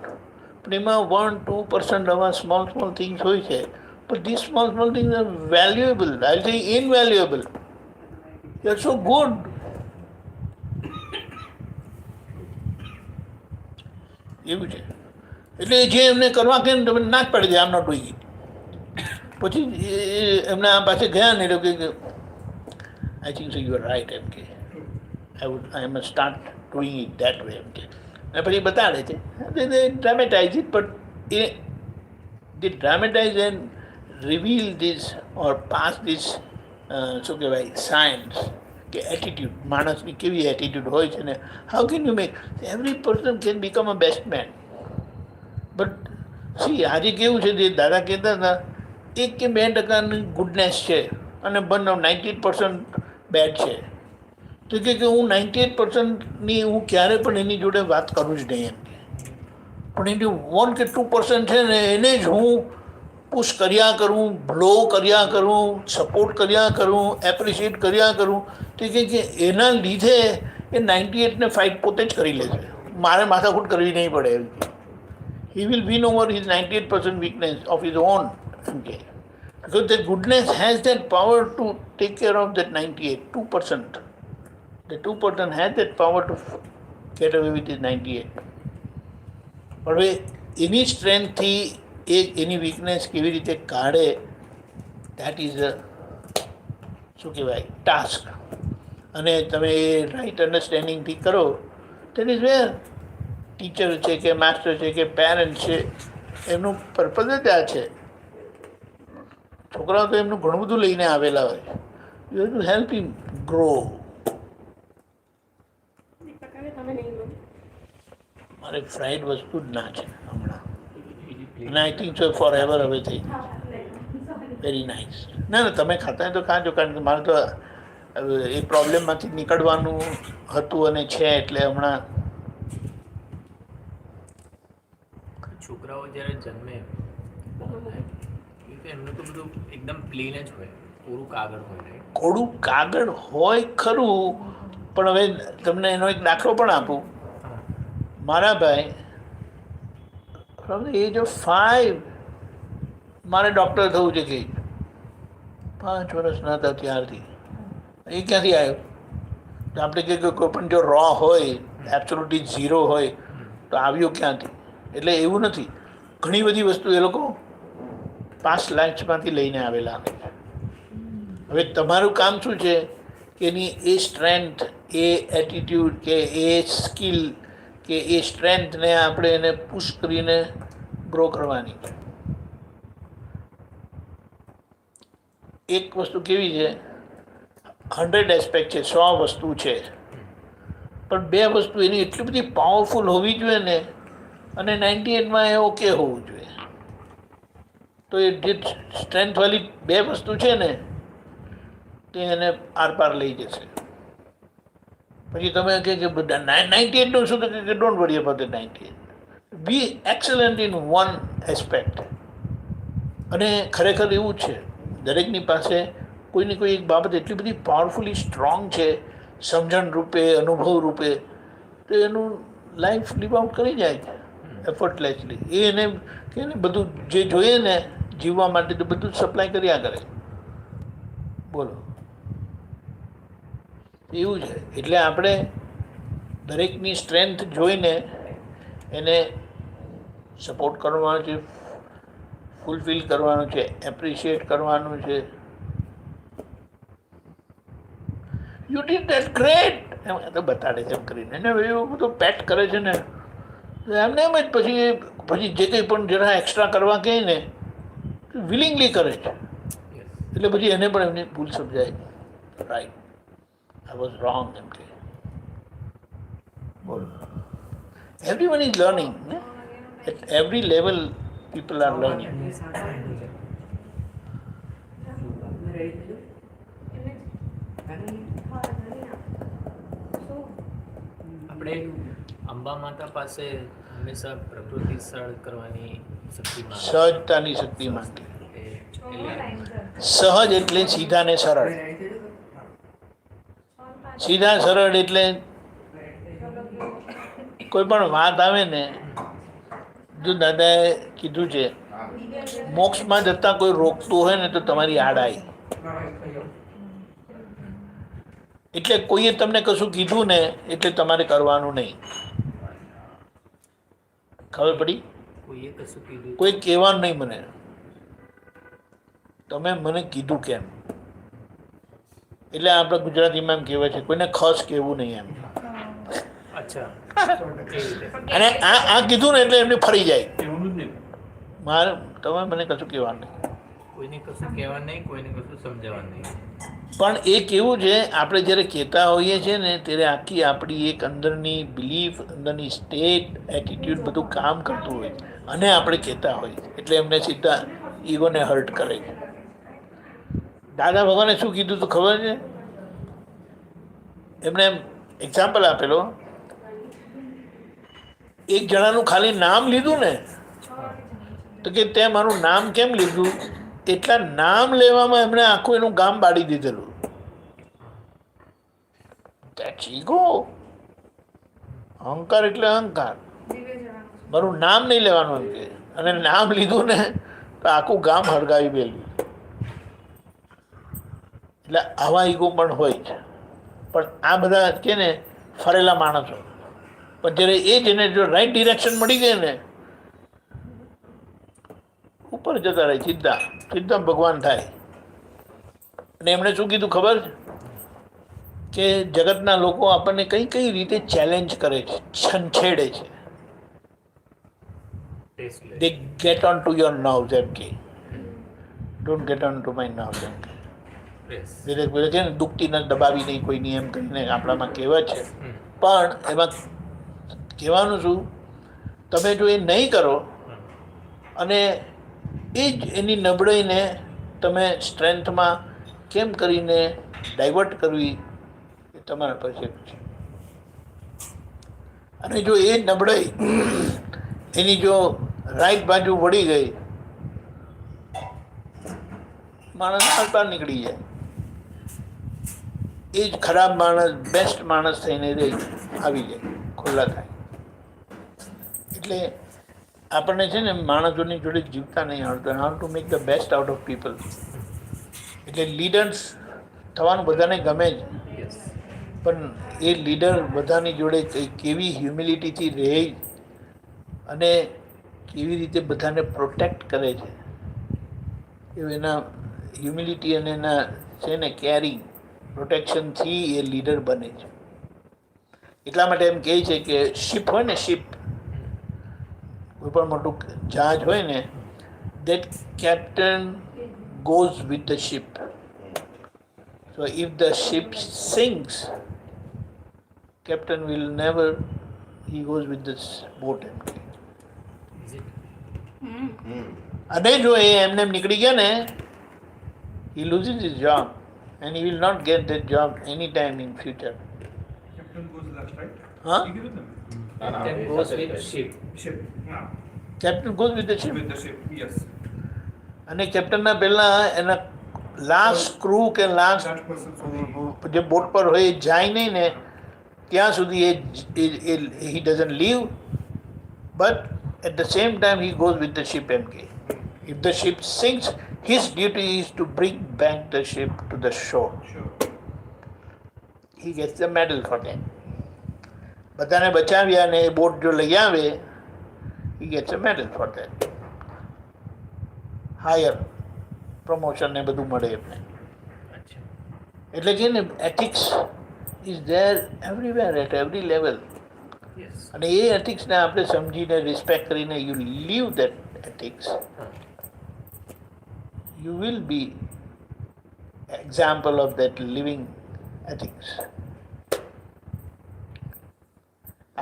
એમાં 1-2% આવા સ્મોલ થિંગ્સ હોય છે, પણ this small things are valuable, I say invaluable. They are so good. એવું છે. એટલે જે એમને કરવા કે તમે ના જ પડી જાય, આમ નોટ ડુઈંગ ઇટ. પછી એમને આ પાસે ગયા ને એટલે કે I think so you are right એમ કે I must start doing it that way એમ કે. અને પછી બતાડે છે they dramatize it, but they dramatize and reveal this or pass this શું કહેવાય સાયન્સ કે એટીટ્યુડ, માણસની કેવી એટીટ્યુડ હોય છે ને. How can you make every person can become a best man. But see આજે કેવું છે, જે દાદા કહેતા હતા 1 કે 2% ગુડનેસ છે અને 98% બેડ છે. તો કે હું 98%ની હું ક્યારે પણ એની જોડે વાત કરું જ નહીં એમ. પણ એ જે 1 કે 2% છે ને એને જ હું પુશ કર્યા કરું, બ્લો કર્યા કરું, સપોર્ટ કર્યા કરું, એપ્રિશિએટ કર્યા કરું. તો કે એના લીધે એ 98ને ફાઇટ પોતે જ કરી લે છે, મારે માથાકૂટ કરવી નહીં પડે એમ. He will win over his 98% weakness of his own એમ કે. Because the goodness has that power to take care of that 98, 2%. The 2% has that power to get away with the 98. પણ હવે એની સ્ટ્રેન્થથી એની વીકનેસ કેવી રીતે કાઢે, દેટ ઇઝ શું કહેવાય task. અને તમે એ રાઈટ અન્ડરસ્ટેન્ડિંગથી કરો, દેટ ઇઝ વેર ટીચર છે કે માસ્ટર છે કે પેરેન્ટ છે, એમનું પર્પઝ જ આ છે. છોકરાઓ તો એમનું ઘણું બધું લઈને આવેલા હોય. You have to help him grow.
Deepak હવે તમે નહીં લો.
મારે ફ્રાઈડ વસ્તુ જ ના છે હમણાં, અને I think so forever હવે થઈ વેરી નાઇસ. ના ના, તમે ખાતા હોય તો ખાજો, કારણ કે મારે તો એ પ્રોબ્લેમમાંથી નીકળવાનું હતું અને છે, એટલે હમણાં
છોકરાઓ જ્યારે જન્મે એમનું તો બધું એકદમ પ્લેન જ હોય, કોરું કાગળ હોય ને.
કોડું કાગળ હોય ખરું, પણ હવે તમને એનો એક દાખલો પણ આપું. મારા ભાઈ ફ્રોમ ધ એજ ઓફ 5 મારે ડૉક્ટર થવું છે કે 5 વર્ષના હતા ત્યારથી. એ ક્યાંથી આવ્યો? તો આપણે કહીએ કે કોઈ પણ જો રો હોય, એબ્સોલ્યુટલી ઝીરો હોય, તો આવ્યો ક્યાંથી? એટલે એવું નથી, ઘણી બધી વસ્તુ એ લોકો પાસ્ટ લાઈફ્સમાંથી લઈને આવેલા. હવે તમારું કામ શું છે કે એની એ સ્ટ્રેન્થ, એ એટીટ્યૂડ કે એ સ્કિલ કે એ સ્ટ્રેન્થને આપણે એને પુશ કરીને ગ્રો કરવાની. એક વસ્તુ કેવી છે, 100 એસ્પેક્ટ છે, 100 વસ્તુ છે, પણ 2 વસ્તુ એની એટલી બધી પાવરફુલ હોવી જોઈએ ને, અને 98માં એ ઓકે હોવું જોઈએ. તો એ જે સ્ટ્રેન્થવાળી 2 વસ્તુ છે ને, તે એને આરપાર લઈ જશે. પછી તમે કહે કે 98નું શું, કે don't worry about the 98. Be excellent in one aspect. અને ખરેખર એવું છે, દરેકની પાસે કોઈની કોઈ એક બાબત એટલી બધી પાવરફુલી સ્ટ્રોંગ છે, સમજણ રૂપે, અનુભવ રૂપે, તો એનું લાઈફ લીવ આઉટ કરી જાય છે એફર્ટલેસલી. એ એને કે બધું જે જોઈએ ને જીવવા માટે, તો બધું સપ્લાય કર્યા કરે. બોલો, એવું છે. એટલે આપણે દરેકની સ્ટ્રેન્થ જોઈને એને સપોર્ટ કરવાનો છે, ફૂલફિલ કરવાનું છે, એપ્રિશિએટ કરવાનું છે. યુ ડીડ ધેટ ગ્રેટ, એમ તો બતાડે છે એમ કરીને. એને એવું બધું પેટ કરે છે ને, એમને એમ જ પછી જે કંઈ પણ જરા એક્સ્ટ્રા કરવા કહે ને, વિલિંગલી કરે છે. એટલે પછી એને પણ એમની ભૂલ સમજાય, right, I was wrong. Okay. Everyone is learning. At every level, people are learning.
આપણે અંબા માતા પાસે હંમેશા પ્રકૃતિ સરળ કરવાની શક્તિ માંગે.
સહજતાની શક્તિ માંગે. સહજ એટલે સીધા ને સરળ. સીધા સરળ એટલે કોઈ પણ વાત આવે ને, જો દાદાએ કીધું છે, મોક્ષમાં જતાં કોઈ રોકતું હોય ને તો તમારી આડાઈ. એટલે કોઈએ તમને કશું કીધું ને એટલે તમારે કરવાનું નહીં. ખબર પડી? કોઈ કહેવાનું નહીં મને, તમે મને કીધું કેમ. એટલે આપણે ગુજરાતીમાં એમ કહેવાય છે, કોઈને ખસ કહેવું નહીં એમ. અને આ કીધું ને એટલે એમને ફરી જાય. મારે તમે મને કશું કહેવાનું નહીં,
કોઈને કશું કહેવાનું નહીં, કોઈને કશું સમજાવવાનું નહીં.
પણ એ કેવું છે, આપણે જ્યારે કહેતા હોઈએ છીએ ને, ત્યારે આખી આપણી એક અંદરની બિલીફ, અંદરની સ્ટેટ, એટીટ્યુડ બધું કામ કરતું હોય, અને આપણે કહેતા હોઈએ એટલે એમને સીધા ઈગોને હર્ટ કરે છે. દાદા ભગવાને શું કીધું તો ખબર છે? એમણે એક્ઝામ્પલ આપેલો, એક જણાનું ખાલી નામ લીધું ને, તો કે તે મારું નામ કેમ લીધું? એટલા નામ લેવામાં એમણે આખું એનું ગામ બાળી દીધેલું. That's ego. અહંકાર એટલે અહંકાર. મારું નામ નહીં લેવાનું એમ કે, અને નામ લીધું ને તો આખું ગામ હળગાવી પેલું. એટલે આવા ઈગો પણ હોય છે. પણ આ બધા છે ને ફરેલા માણસો, પણ જ્યારે એ જેને જો રાઈટ ડિરેક્શન મળી ગઈ ને, ઉપર જતા રહે, સીધા સીધા ભગવાન થાય. અને એમણે શું કીધું ખબર છે કે જગતના લોકો આપણને કઈ કઈ રીતે ચેલેન્જ કરે છે, છંછેડે છે. They get on to your nerves એમ કે, don't get on to my nerves એમ કે. ધીરે ધીરે છે ને દુખતી ન દબાવી નહીં કોઈ નિયમ કરીને આપણામાં કહેવત છે. પણ એમાં કહેવાનું શું, તમે જો એ નહીં કરો અને એ જ એની નબળાઈને તમે સ્ટ્રેન્થમાં કેમ કરીને ડાયવર્ટ કરવી એ તમારા પર છે. અને જો એ નબળાઈ એની જો રાઈટ બાજુ વળી ગઈ, માણસ આરપાર નીકળી જાય. એ જ ખરાબ માણસ બેસ્ટ માણસ થઈને આવી જાય, ખુલ્લા થાય. એટલે આપણને છે ને માણસોની જોડે જીવતા નહીં આવડતું, how to make the best out of people. એટલે લીડર્સ થવાનું બધાને ગમે જ, પણ એ લીડર બધાની જોડે કેવી હ્યુમિલિટીથી રહે અને કેવી રીતે બધાને પ્રોટેક્ટ કરે છે, એના હ્યુમિલિટી અને એના છે ને કેરિંગ પ્રોટેક્શનથી એ લીડર બને છે. એટલા માટે એમ કહે છે કે શિપ હોય ને, શિપ કોઈ પણ મોટું જહાજ હોય ને, that captain goes with the ship. So if the ship sinks, captain will never, he goes with this boat. અને જો એ એમને નીકળી ગયા ને, he loses his job and he will not get that job anytime in future.
Captain goes last, right?
Huh?
You give it them.
Captain goes with ship.
Ship. Yeah.
Captain goes with the ship.
With the ship. Yes.
અને કેપ્ટનના પહેલા એના last crew કે last
That person.
જે boat પર હોય એ જાય નહીં ને ત્યાં સુધી એ he doesn't leave, but at the same time he goes with the ship MK. If the ship sinks, his duty is to bring back the ship to the shore.
Sure.
He gets the medal for that. બધાને બચાવ્યા ને એ boat જો લઈ આવે, he gets a medal for that. Higher promotion ને બધું મળે એમને. એટલે કે ને ethics is there everywhere at every level. અને એ એથિક્સને આપણે સમજીને રિસ્પેક્ટ કરીને you leave that ethics, you will be example of that living ethics.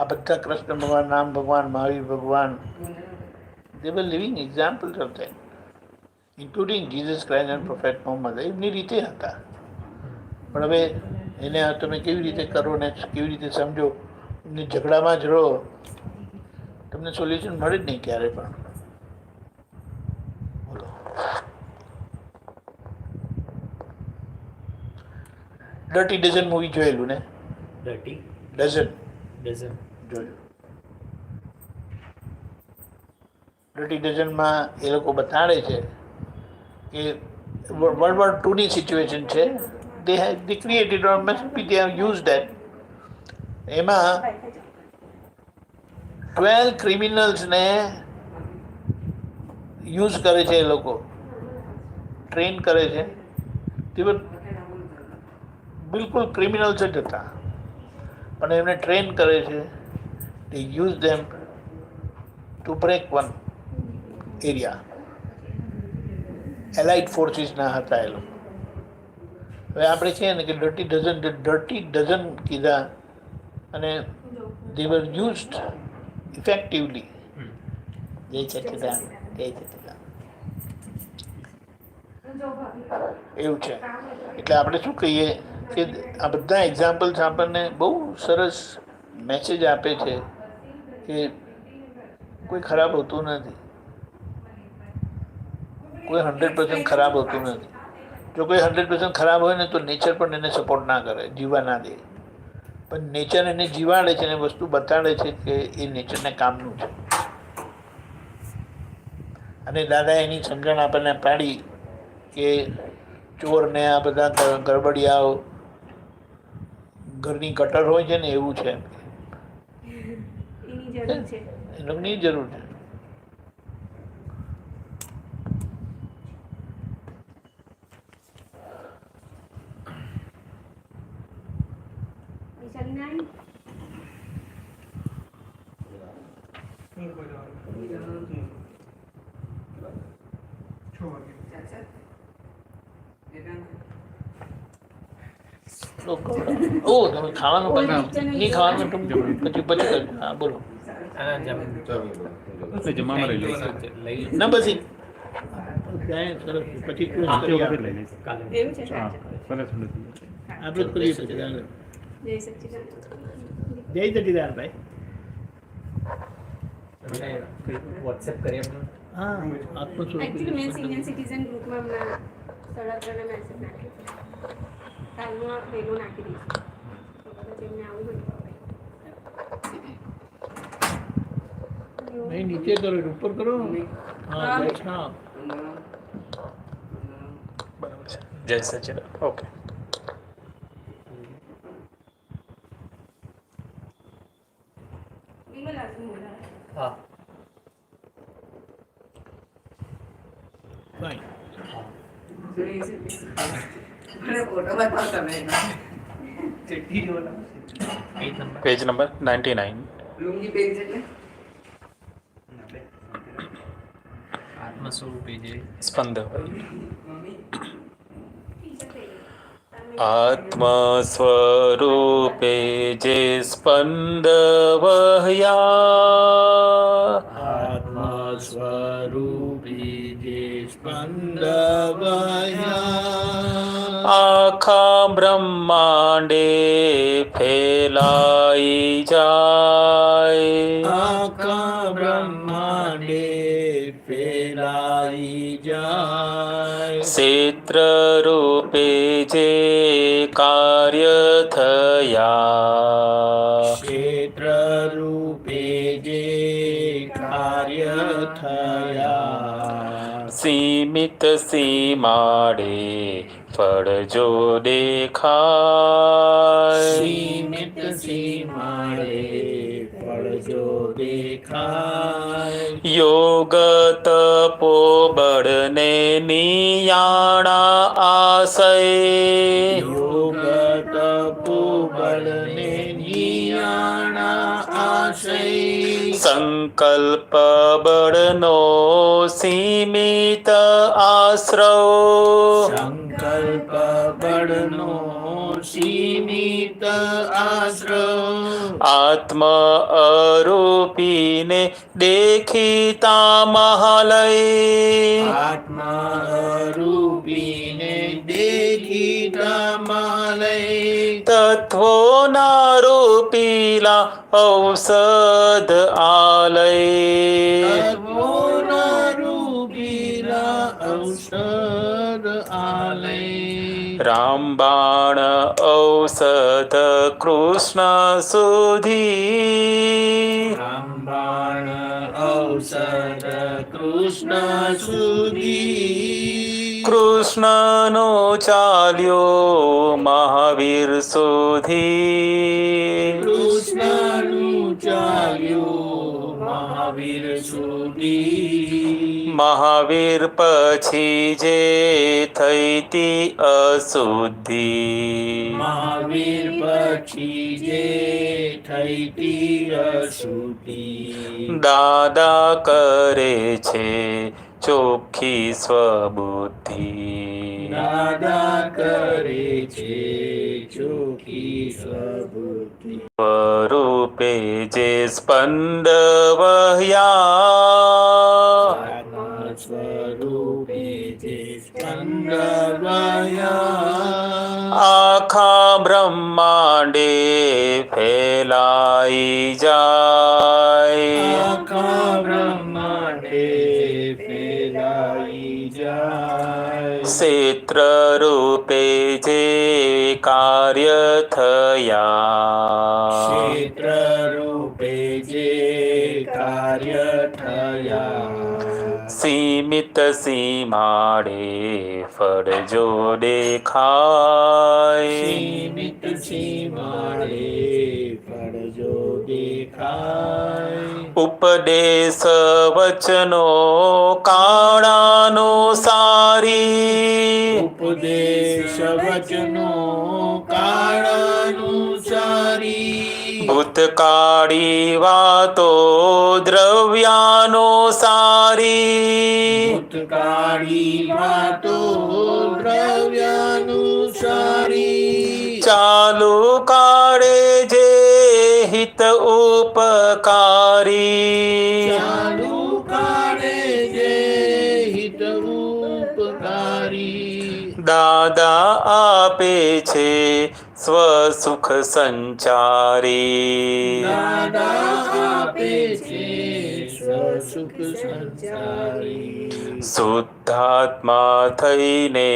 આ બધા કૃષ્ણ ભગવાન, રામ ભગવાન, મહાવીર ભગવાન, they were living examples of that, including Jesus Christ and Prophet Muhammad. એમની રીતે હતા. પણ હવે એને તમે કેવી રીતે કરો ને કેવી રીતે સમજો, એમને ઝઘડામાં જ રહો, તમને સોલ્યુશન મળે જ નહીં ક્યારે પણ. બોલો. ડર્ટી ડઝન મૂવી જોયેલું ને?
Dirty
dozen
doesn't.
જોયું. ડર્ટી ડઝનમાં એ લોકો બતાડે છે કે વર્લ્ડ વોર 2ની સિચ્યુએશન છે. they created or must be they have used that. એમાં 12 ક્રિમિનલ્સને યુઝ કરે છે, એ લોકો ટ્રેન કરે છે. તે બિલકુલ ક્રિમિનલ્સ જ હતા, પણ એમને ટ્રેન કરે છે. they use them to break one area. Allied ફોર્સીસના હતા એ લોકો. હવે આપણે કહીએ ને કે ડર્ટી ડઝન કીધા અને they were used effectively. જય સચ્ચિદાન, જય સચ્ચિદાન. એવું છે. એટલે આપણે શું કહીએ કે આ બધા એક્ઝામ્પલ્સ આપણને બહુ સરસ મેસેજ આપે છે કે કોઈ ખરાબ હોતું નથી, કોઈ 100% ખરાબ હોતું નથી. જો કોઈ 100% ખરાબ હોય ને તો નેચર પણ એને સપોર્ટ ના કરે, જીવા ના દે. પણ નેચર એને જીવાડે છે અને વસ્તુ બતાડે છે કે એ નેચરને કામનું છે. અને દાદા એની સમજણ આપણને પાડી કે ચોર ને આ બધા ગરબડિયાઓ ઘરની કટર હોય છે ને એવું છે.
એની જરૂર છે.
એની જરૂર છે.
વિશાલનાઈ
ઓ તમે ખાવાનું નહીં ખાવાનું પછી કરજો. હા બોલો.
એટલે જમવામાં લઈ લઈશ.
ના બસ પછી
લઈ લઈશ.
એવું છે.
હા સરસ સરસ.
આપણે કરીએ પછી આગળ.
જય સચ્ચિદાનંદ.
જય સચિદાન ભાઈ.
વોટ્સએપ કરી આપણે
હા આત્મસ્વરૂપ
એકચ્યુઅલી મેં સિનિયર સિટીઝન ગ્રુપમાં હમણાં 3:30 મેસેજ નાખ્યો છે. કાલમાં વહેલો નાખી દઈશ. તો કદાચ એમને આવું હોય તો
નહીં નીચે કરો ઉપર કરો. હા બસ હા
બરાબર છે. જય સચિદાન. ઓકે.
વિમલ આજુ બોલા.
હા
ફાઇન.
મને ફોટો બતાવો તમે
પેજ નંબર 99.
લુંગી પેજ એટલે
આત્મ સ્વરૂપે જે
સ્પંદ
મમ્મી
આત્મ સ્વરૂપે જે સ્પંદ વહ્યા
આત્મા સ્વરૂપી જે સ્પંદ વહ્યા
આખા બ્રહ્માંડે ફેલાઈ જાય
આખા બ્રહ્માંડે ફેલાઈ જાય
ક્ષેત્ર રૂપે જે કાર્ય થયા
ક્ષેત્ર રૂપે જે કાર્ય થયા
સીમિત સીમાડે ફળ જો દેખાય
સીમિત સીમાડે ફળ જો દેખાય
યોગ તપો બળને નિયાણા આશય
યોગ તપો બળને નિયાણા આશય
સંકલ્પ બળનો સીમિત આશ્રવ
સંકલ્પ બળનો સીમિત આશ્રય
આત્મ અરૂપીને દેખીતા મહાલય
આત્મા રૂપીને દેખીતા માલય
તત્વોના રૂપીલા ઔષધ આલય
તત્વોના રૂપીલા ઔષધ આલય
રામબાણ ઔષધ કૃષ્ણ સુધી
રામબાણ ઔષધ કૃષ્ણ સુધી
કૃષ્ણનો ચાલ્યો મહાવીર સુધી
કૃષ્ણનું ચાલ્યું મહાવીર સુધી
મહાવીર પછી જે થઈ તી અશુદ્ધિ
મહાવીર પછી જે થઈ તી અશુદ્ધિ
દાદા કરે છે ચોખ્ખી સ્વબુદ્ધિ
દાદા કરે છે ચોખી સ્વબુદ્ધિ
સ્વરૂપે જે સ્પંદ વહ્યા
આત્મા સ્વરૂપે જે સ્કંદ વહ્યા
આખા બ્રહ્માંડે ફેલાઈ જાય
આખા બ્રહ્માંડે ફેલાઈ જાય
ક્ષેત્ર રૂપે જે કાર્ય થયા
ક્ષેત્ર રૂપે જે કાર્ય થયા
સીમિત સીમાડે ફળ જો દેખાય
સીમિત સીમાડે ફળ જો દેખાય
ઉપદેશ વચનો કાળાનુસારી
ઉપદેશ વચનો કાળાનુસારી
ભૂતકાળી વાતો દ્રવ્યાનુસારી
ભૂતકાળી વાતો દ્રવ્યાનુસારી
ચાલુ કાળે જે હિત ઉપકારી
ચાલુ કાળે જે હિત ઉપકારી
દાદા આપે છે સ્વસુખ સંચારી
દાદા આપે છે સ્વસુખ સંસારી
શુદ્ધાત્મા થઈને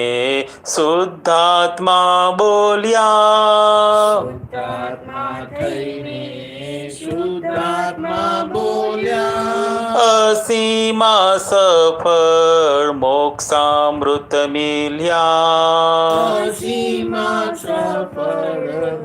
શુદ્ધાત્મા બોલ્યા
શુદ્ધાત્મા થઈને શુદ્ધાત્મા બોલ્યા
અસીમા સફળ મોક્ષામૃત મિલ્યા
અસીમા સફળ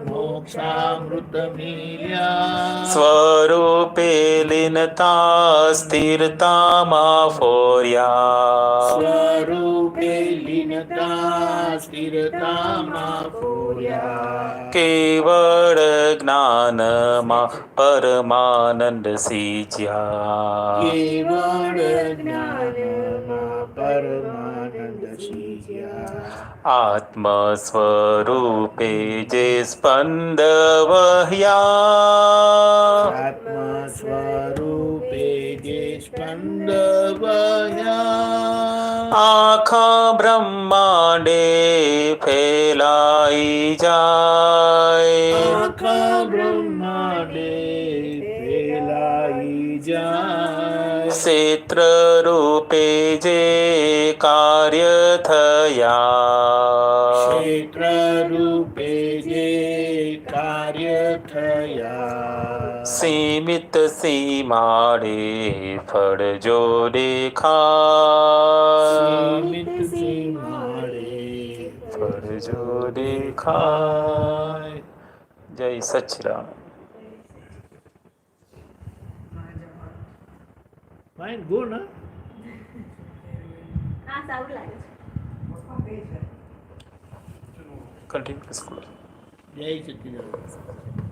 મોક્ષામૃત મિલ્યા
સ્વરૂપે લીનતા સ્થિરતામાં ફોર્યા
સ્વરૂપે લીનતા સ્થિરતામાં ફોર્યા
કેવળ જ્ઞાનમાં પરમાનંદ સીજ્યા
કેવળ જ્ઞાનમાં પરમાનંદ સીજ્યા
આત્મ સ્વરૂપે જે સ્પંદ વહ્યા
આત્મ સ્વરૂપે જે સ્પંદ વહ્યા
આખા બ્રહ્માંડે ફેલાઈ જાય
આખા બ્રહ્માંડે ફેલાઈ જાય
ક્ષેત્ર રૂપે જે કાર્ય થયા
ક્ષેત્ર રૂપે જે કાર્ય થયા
સીમિત સીમાડે ફળ જો દેખાય
સીમિત સીમાડે
ફળ જો દેખાય જય સચિરામ
ફાઇન ગુડ ના
હા સારું લાગે છે
કન્ટિન્યુ સ્કૂલ
જય સચિદાનંદ